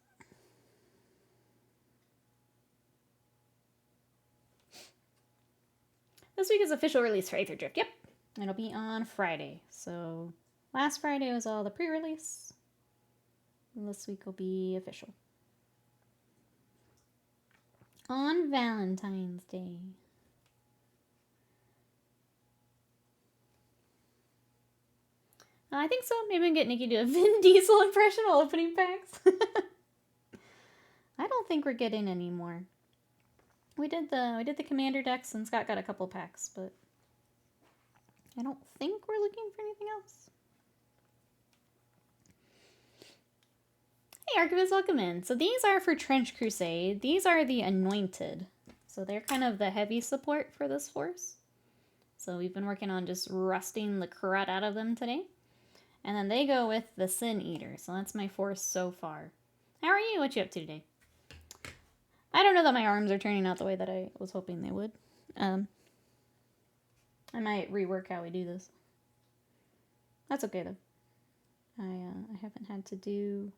This week is official release for Aether Drift. Yep, it'll be on Friday. So last Friday was all the pre-release. This week will be official. On Valentine's Day. I think so. Maybe I can get Nikki to do a Vin Diesel impression while opening packs. I don't think we're getting any more. We did the Commander decks and Scott got a couple packs, but I don't think we're looking for anything else. Hey, Archivist, welcome in. So these are for Trench Crusade. These are the Anointed. So they're kind of the heavy support for this force. So we've been working on just rusting the crud out of them today. And then they go with the Sin Eater. So that's my force so far. How are you? What you up to today? I don't know that my arms are turning out the way that I was hoping they would. I might rework how we do this. That's okay though. I haven't had to do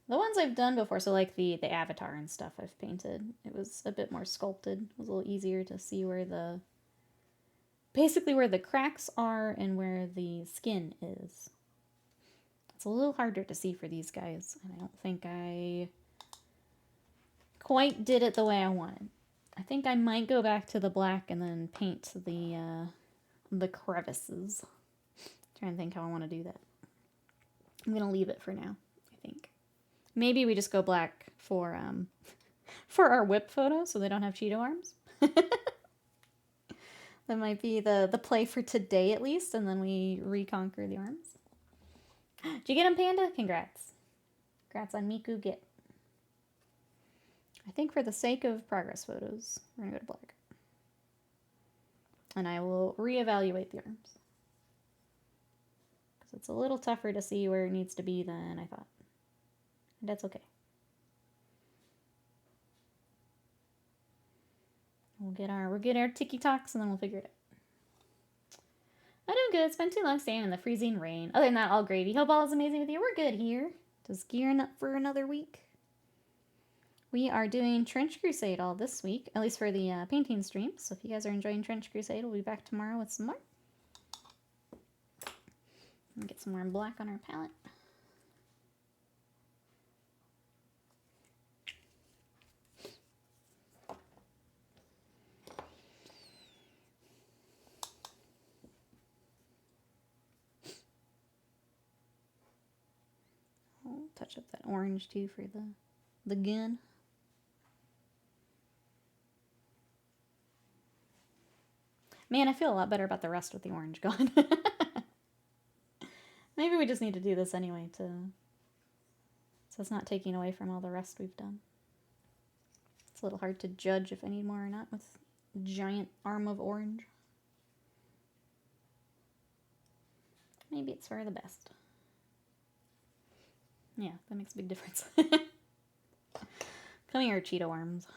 the ones I've done before, so like the avatar and stuff I've painted. It was a bit more sculpted. It was a little easier to see where basically where the cracks are and where the skin is. It's a little harder to see for these guys, and I don't think I quite did it the way I wanted. I think I might go back to the black and then paint the crevices. Trying to think how I want to do that. I'm gonna leave it for now, I think. Maybe we just go black for our whip photo so they don't have Cheeto arms. That might be the play for today at least, and then we reconquer the arms. Did you get him, Panda? Congrats. Congrats on Miku Get. I think for the sake of progress photos, we're gonna go to black. And I will reevaluate the arms. Because it's a little tougher to see where it needs to be than I thought. And that's okay. We'll get our tiki-talks and then we'll figure it out. I'm doing good. It's been too long staying in the freezing rain. Other than that, all gravy. Hope all is amazing with you. We're good here. Just gearing up for another week. We are doing Trench Crusade all this week, at least for the painting stream. So if you guys are enjoying Trench Crusade, we'll be back tomorrow with some more. And get some more black on our palette. I'll touch up that orange too for the gun. Man, I feel a lot better about the rest with the orange gone. Maybe we just need to do this anyway so it's not taking away from all the rest we've done. It's a little hard to judge if I need more or not with a giant arm of orange. Maybe it's for the best. Yeah, that makes a big difference. Come here, Cheeto arms.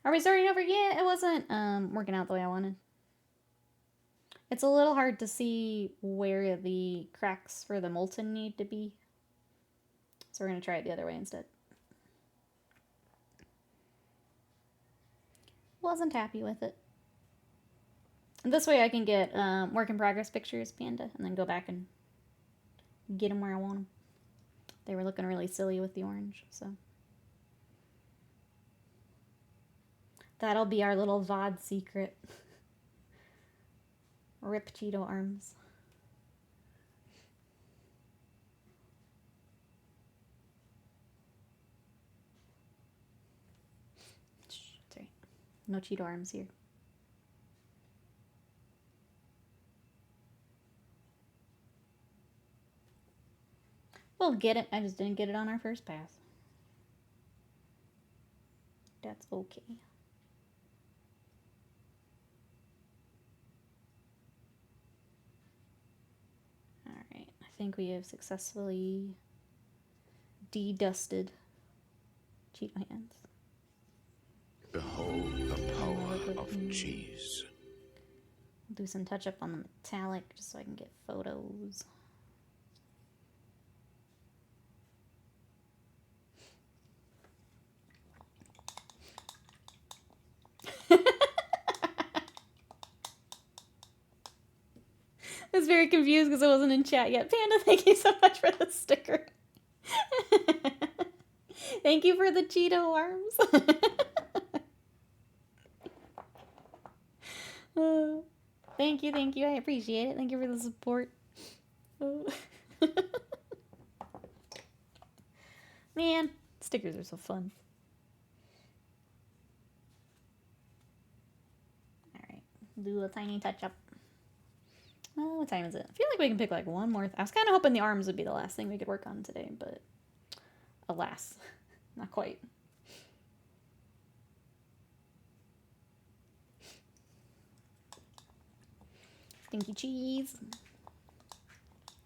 Are we starting over? Yeah, it wasn't working out the way I wanted. It's a little hard to see where the cracks for the molten need to be. So we're going to try it the other way instead. Wasn't happy with it. And this way I can get work in progress pictures, Panda, and then go back and get them where I want them. They were looking really silly with the orange, so. That'll be our little VOD secret. Rip Cheeto arms. Sorry. No Cheeto arms here. We'll get it. I just didn't get it on our first pass. That's okay. Alright, I think we have successfully de-dusted Cheeto hands. Behold the power of cheese. Do some touch up on the metallic just so I can get photos. I was very confused because I wasn't in chat yet. Panda, thank you so much for the sticker. Thank you for the Cheeto arms. Thank you, thank you. I appreciate it. Thank you for the support. Man, stickers are so fun. Alright, do a tiny touch up. Well, what time is it? I feel like we can pick like one more. I was kind of hoping the arms would be the last thing we could work on today, but alas, not quite. Stinky cheese.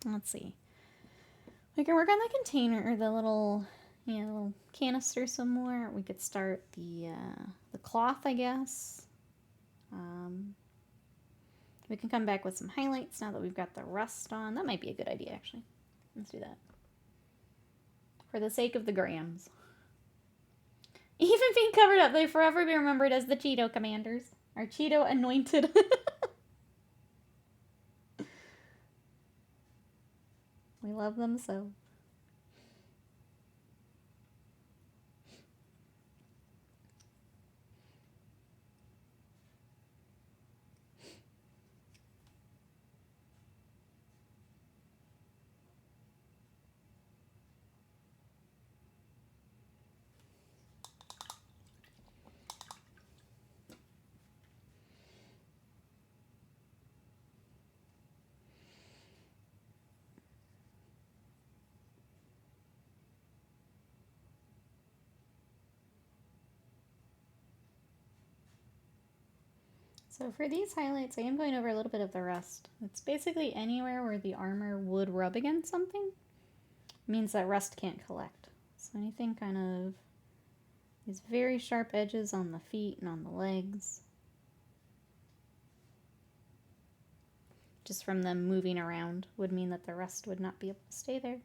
Let's see. We can work on the container, or the little, little canister some more. We could start the cloth, I guess. We can come back with some highlights now that we've got the rust on. That might be a good idea, actually. Let's do that. For the sake of the grams. Even being covered up, they forever be remembered as the Cheeto Commanders. Our Cheeto Anointed. We love them so. So for these highlights, I am going over a little bit of the rust. It's basically anywhere where the armor would rub against something. It means that rust can't collect. So anything kind of these very sharp edges on the feet and on the legs. Just from them moving around would mean that the rust would not be able to stay there.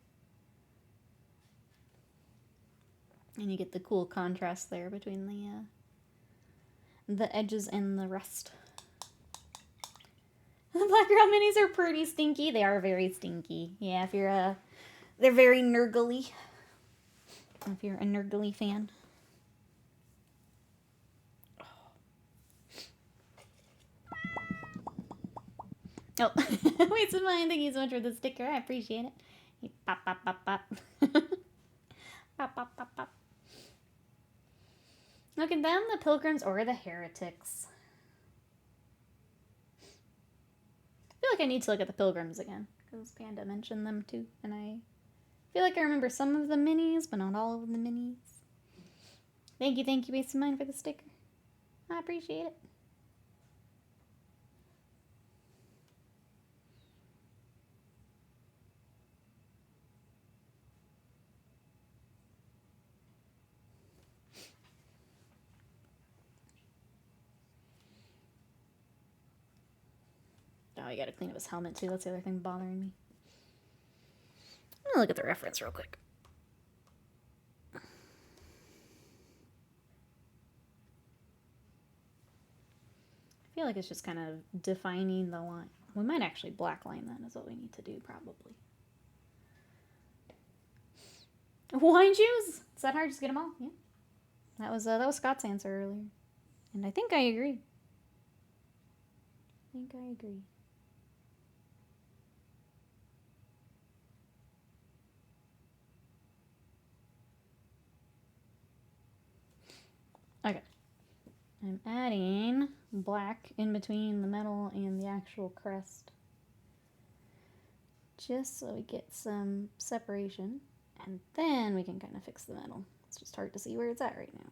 And you get the cool contrast there between the edges and the rust. The Black Girl minis are pretty stinky. They are very stinky. Yeah, if you're they're very nurgly. If you're a nurgly fan. Oh, wait, so mine. Thank you so much for the sticker. I appreciate it. Hey, pop, pop, pop, pop. Pop, pop, pop, pop. Look at them, the pilgrims or the heretics. I feel like I need to look at the pilgrims again, because Panda mentioned them too, and I feel like I remember some of the minis, but not all of the minis. Thank you, Base of Mine, for the sticker. I appreciate it. Oh, I gotta clean up his helmet too. That's the other thing bothering me. I'm gonna look at the reference real quick. I feel like it's just kind of defining the line. We might actually blackline that is what we need to do, probably. Wine shoes? Is that hard? Just get them all? Yeah. That was Scott's answer earlier. And I think I agree. Okay. I'm adding black in between the metal and the actual crest. Just so we get some separation. And then we can kind of fix the metal. It's just hard to see where it's at right now.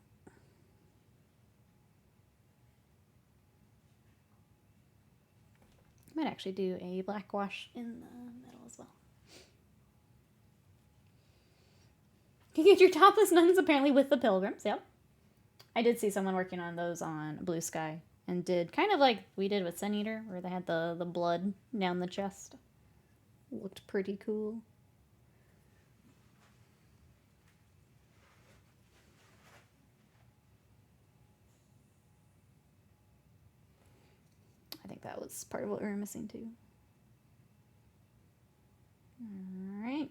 I might actually do a black wash in the metal as well. You can get your topless nuns apparently with the pilgrims, yep. I did see someone working on those on Blue Sky and did kind of like we did with Sun Eater, where they had the blood down the chest. Looked pretty cool. I think that was part of what we were missing too. Alright.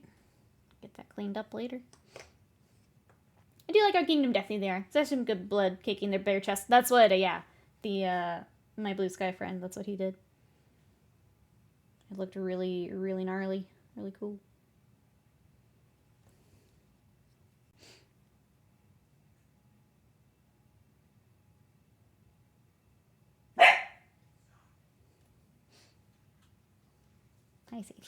Get that cleaned up later. I do like our Kingdom Deathy there. There's some good blood caking their bare chest. That's what, my Blue Sky friend, that's what he did. It looked really, really gnarly. Really cool. Hi, Sadie.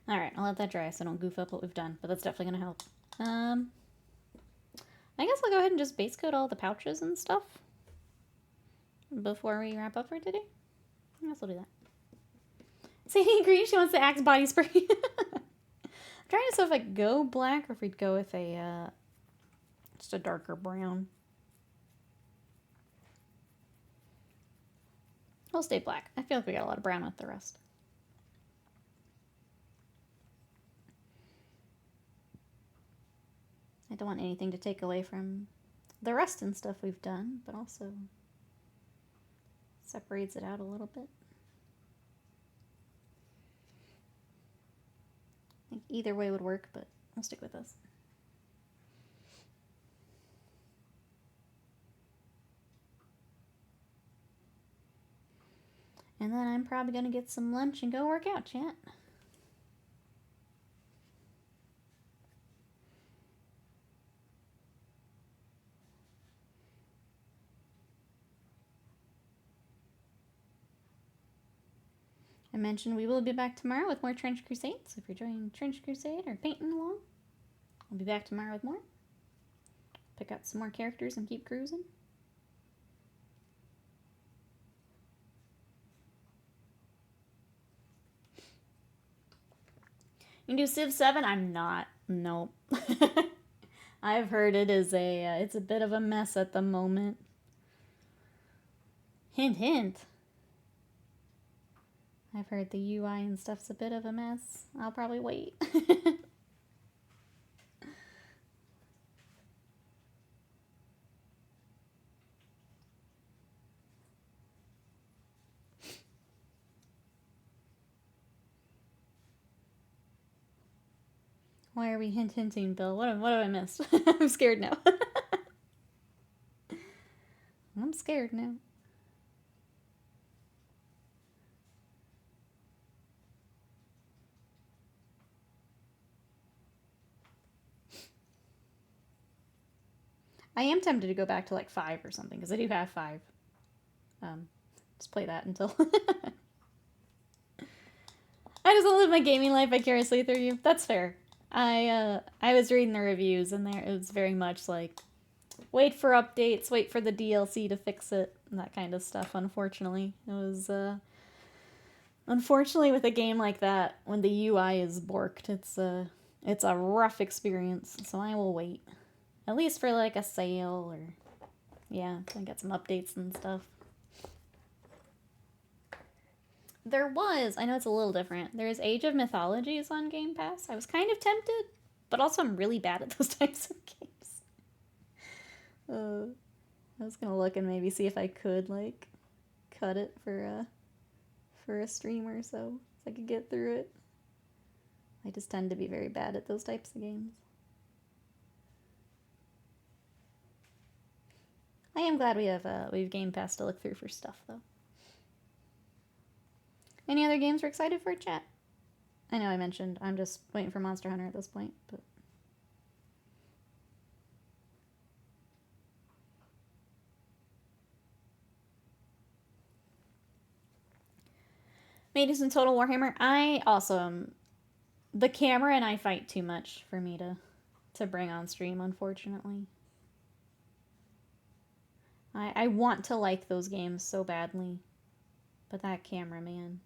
Alright, I'll let that dry so I don't goof up what we've done, but that's definitely gonna help. I guess I'll go ahead and just base coat all the pouches and stuff before we wrap up for today. I guess we'll do that. Sadie agrees she wants the Axe body spray. I'm trying to decide if I go black or if we'd go with a, just a darker brown. We'll stay black. I feel like we got a lot of brown with the rest. I don't want anything to take away from the rest and stuff we've done, but also separates it out a little bit. I think either way would work, but I'll stick with this. And then I'm probably going to get some lunch and go work out, chat. I mentioned we will be back tomorrow with more Trench Crusade, so if you're joining Trench Crusade or painting along, I'll be back tomorrow with more. Pick out some more characters and keep cruising. You can do Civ 7? I'm not. Nope. I've heard it is it's a bit of a mess at the moment. Hint, hint. I've heard the UI and stuff's a bit of a mess. I'll probably wait. Why are we hinting, Bill? What have I missed? I'm scared now. I'm scared now. I am tempted to go back to like 5 or something, because I do have 5. Just play that until... I just want to live my gaming life vicariously through you. That's fair. I was reading the reviews, and there it was very much like, wait for updates, wait for the DLC to fix it, and that kind of stuff, unfortunately. It was, unfortunately with a game like that, when the UI is borked, it's a rough experience, so I will wait. At least for like a sale, or, yeah, to get some updates and stuff. There was, I know it's a little different, there's Age of Mythologies on Game Pass. I was kind of tempted, but also I'm really bad at those types of games. I was gonna look and maybe see if I could, like, cut it for a stream or so I could get through it. I just tend to be very bad at those types of games. I am glad we have Game Pass to look through for stuff, though. Any other games we're excited for, chat? I know I mentioned I'm just waiting for Monster Hunter at this point, but... Maybe some Total Warhammer. I also am... The camera and I fight too much for me to bring on stream, unfortunately. I want to like those games so badly, but that camera, man.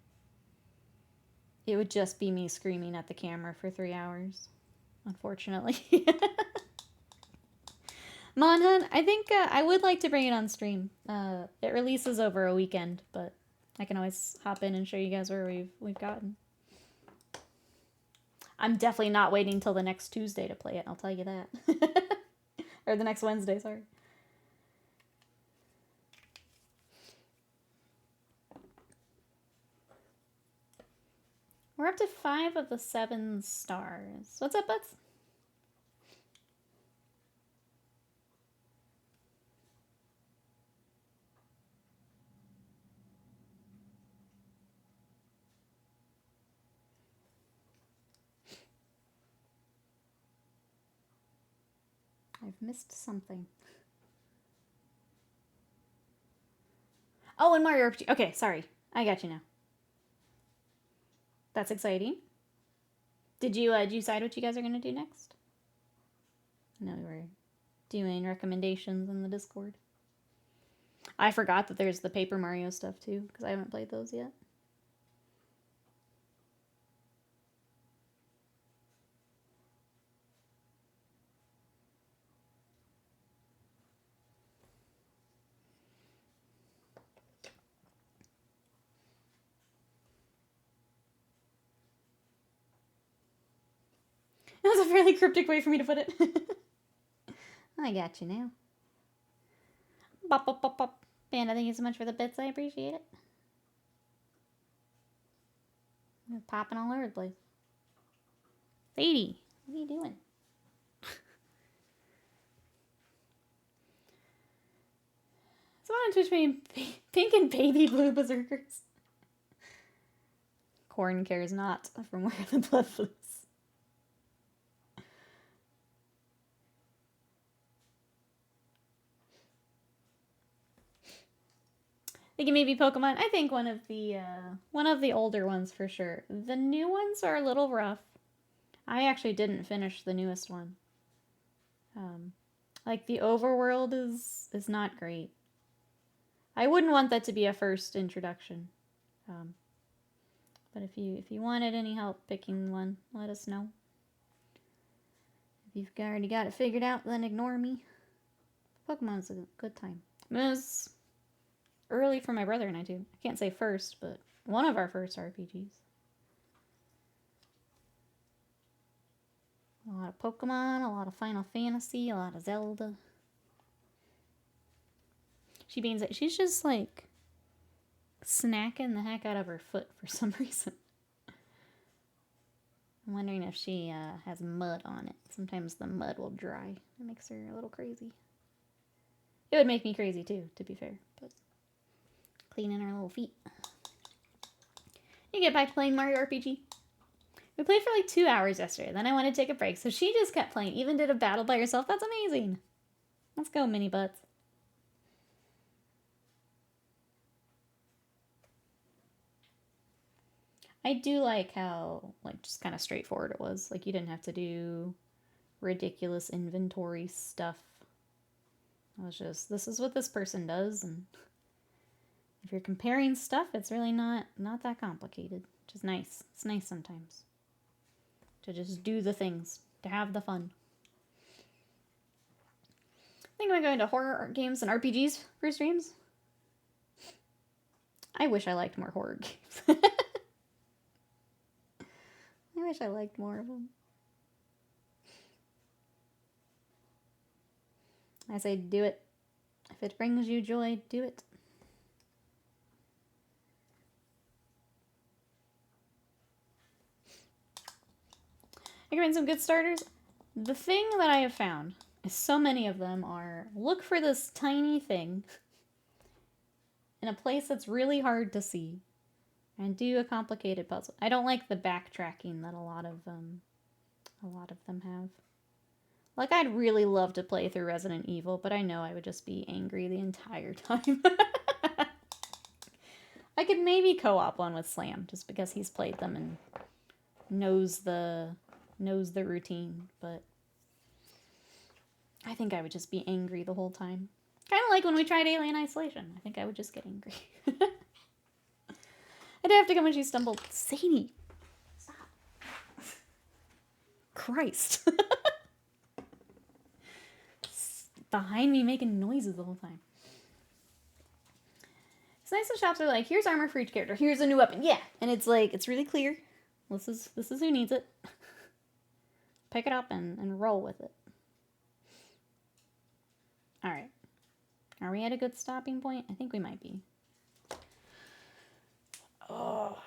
It would just be me screaming at the camera for 3 hours, unfortunately. Monhun, I think I would like to bring it on stream. It releases over a weekend, but I can always hop in and show you guys where we've gotten. I'm definitely not waiting till the next Tuesday to play it, I'll tell you that. Or the next Wednesday, sorry. We're up to 5 of the 7 stars. What's up, buds? I've missed something. Oh, and Mario RPG. Okay, sorry. I got you now. That's exciting. Did you decide what you guys are going to do next? I know we were doing recommendations in the Discord. I forgot that there's the Paper Mario stuff too, because I haven't played those yet. That was a fairly cryptic way for me to put it. I got you now. Bop, bop, bop, bop. Panda, thank you so much for the bits. I appreciate it. You're popping all over the place. Sadie, what are you doing? Someone on Twitch made pink and baby blue berserkers. Corn cares not from where the blood flows. Thinking maybe Pokemon. I think one of the older ones for sure. The new ones are a little rough. I actually didn't finish the newest one. Like the overworld is not great. I wouldn't want that to be a first introduction. But if you wanted any help picking one, let us know. If you've already got it figured out, then ignore me. Pokemon's a good time. It was early for my brother and I too. I can't say first, but one of our first RPGs. A lot of Pokemon, a lot of Final Fantasy, a lot of Zelda. She's just like snacking the heck out of her foot for some reason. I'm wondering if she has mud on it. Sometimes the mud will dry. It makes her a little crazy. It would make me crazy too, to be fair. But cleaning her little feet. You get back to playing Mario RPG. We played for like 2 hours yesterday. Then I wanted to take a break, so she just kept playing. Even did a battle by herself. That's amazing. Let's go, mini butts. I do like how, like, just kind of straightforward it was. Like, you didn't have to do ridiculous inventory stuff. It was just, this is what this person does, and if you're comparing stuff, it's really not that complicated, which is nice. It's nice sometimes to just do the things, to have the fun. I think I'm going to horror games and RPGs for streams. I wish I liked more horror games. I wish I liked more of them. I say do it. If it brings you joy, do it. I recommend some good starters. The thing that I have found is so many of them are look for this tiny thing in a place that's really hard to see and do a complicated puzzle. I don't like the backtracking that a lot of them have. Like, I'd really love to play through Resident Evil, but I know I would just be angry the entire time. I could maybe co-op one with Slam, just because he's played them and knows the routine, but I think I would just be angry the whole time. Kind of like when we tried Alien Isolation. I think I would just get angry. I'd have to come when she stumbled. Sadie! Stop. Christ. Behind me making noises the whole time. It's nice when shops are like, here's armor for each character. Here's a new weapon. Yeah. And it's like, it's really clear. This is who needs it. Pick it up and roll with it. Alright. Are we at a good stopping point? I think we might be. Oh.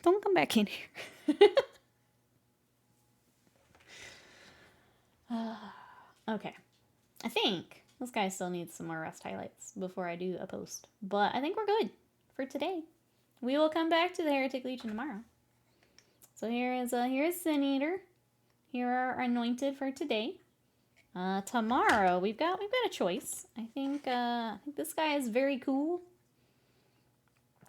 Don't come back in here. Okay. I think this guy still needs some more rust highlights before I do a post. But I think we're good for today. We will come back to the Heretic Legion tomorrow. So here is Sin Eater. Here are our anointed for today. Tomorrow we've got a choice. I think this guy is very cool.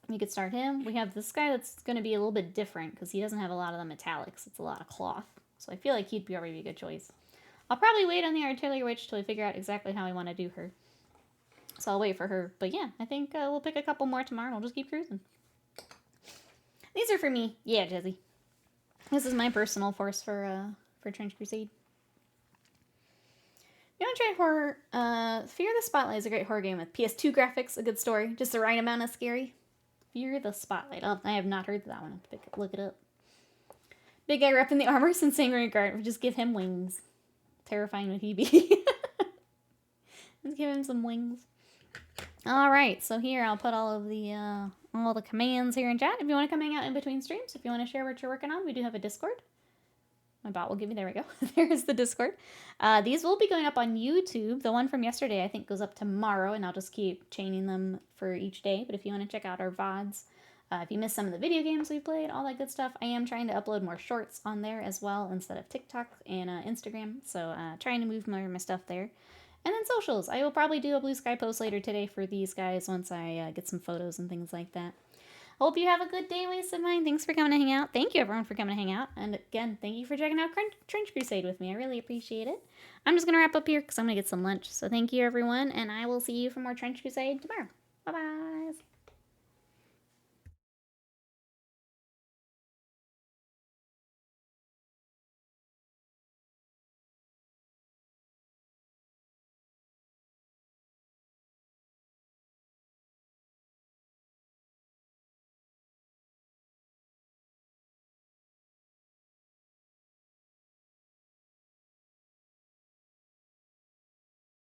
We could start him. We have this guy that's going to be a little bit different because he doesn't have a lot of the metallics. It's a lot of cloth. So I feel like he'd already be a good choice. I'll probably wait on the artillery witch till we figure out exactly how I want to do her. So I'll wait for her. But yeah, I think we'll pick a couple more tomorrow and we'll just keep cruising. These are for me. Yeah, Jezzy. This is my personal force for Trench Crusade. You want to try horror? Fear the Spotlight is a great horror game with PS2 graphics, a good story, just the right amount of scary. Fear the Spotlight. Oh, I have not heard that one. I have to look it up. Big guy repping the armor since Sanguinary Guard. We'll just give him wings. Terrifying would he be? Let's give him some wings. Alright, so here I'll put all the commands here in chat. If you want to come hang out in between streams, if you want to share what you're working on, we do have a Discord. My bot will give me, there we go. There's the Discord. These will be going up on YouTube. The one from yesterday I think goes up tomorrow, and I'll just keep chaining them for each day. But if you want to check out our VODs, if you missed some of the video games we played, all that good stuff, I am trying to upload more shorts on there as well instead of TikTok and Instagram. So trying to move more of my stuff there. And then socials. I will probably do a Blue Sky post later today for these guys once I get some photos and things like that. Hope you have a good day, Wasted Mind. Thanks for coming to hang out. Thank you, everyone, for coming to hang out. And again, thank you for checking out Trench Crusade with me. I really appreciate it. I'm just going to wrap up here because I'm going to get some lunch. So thank you, everyone, and I will see you for more Trench Crusade tomorrow. Bye-bye.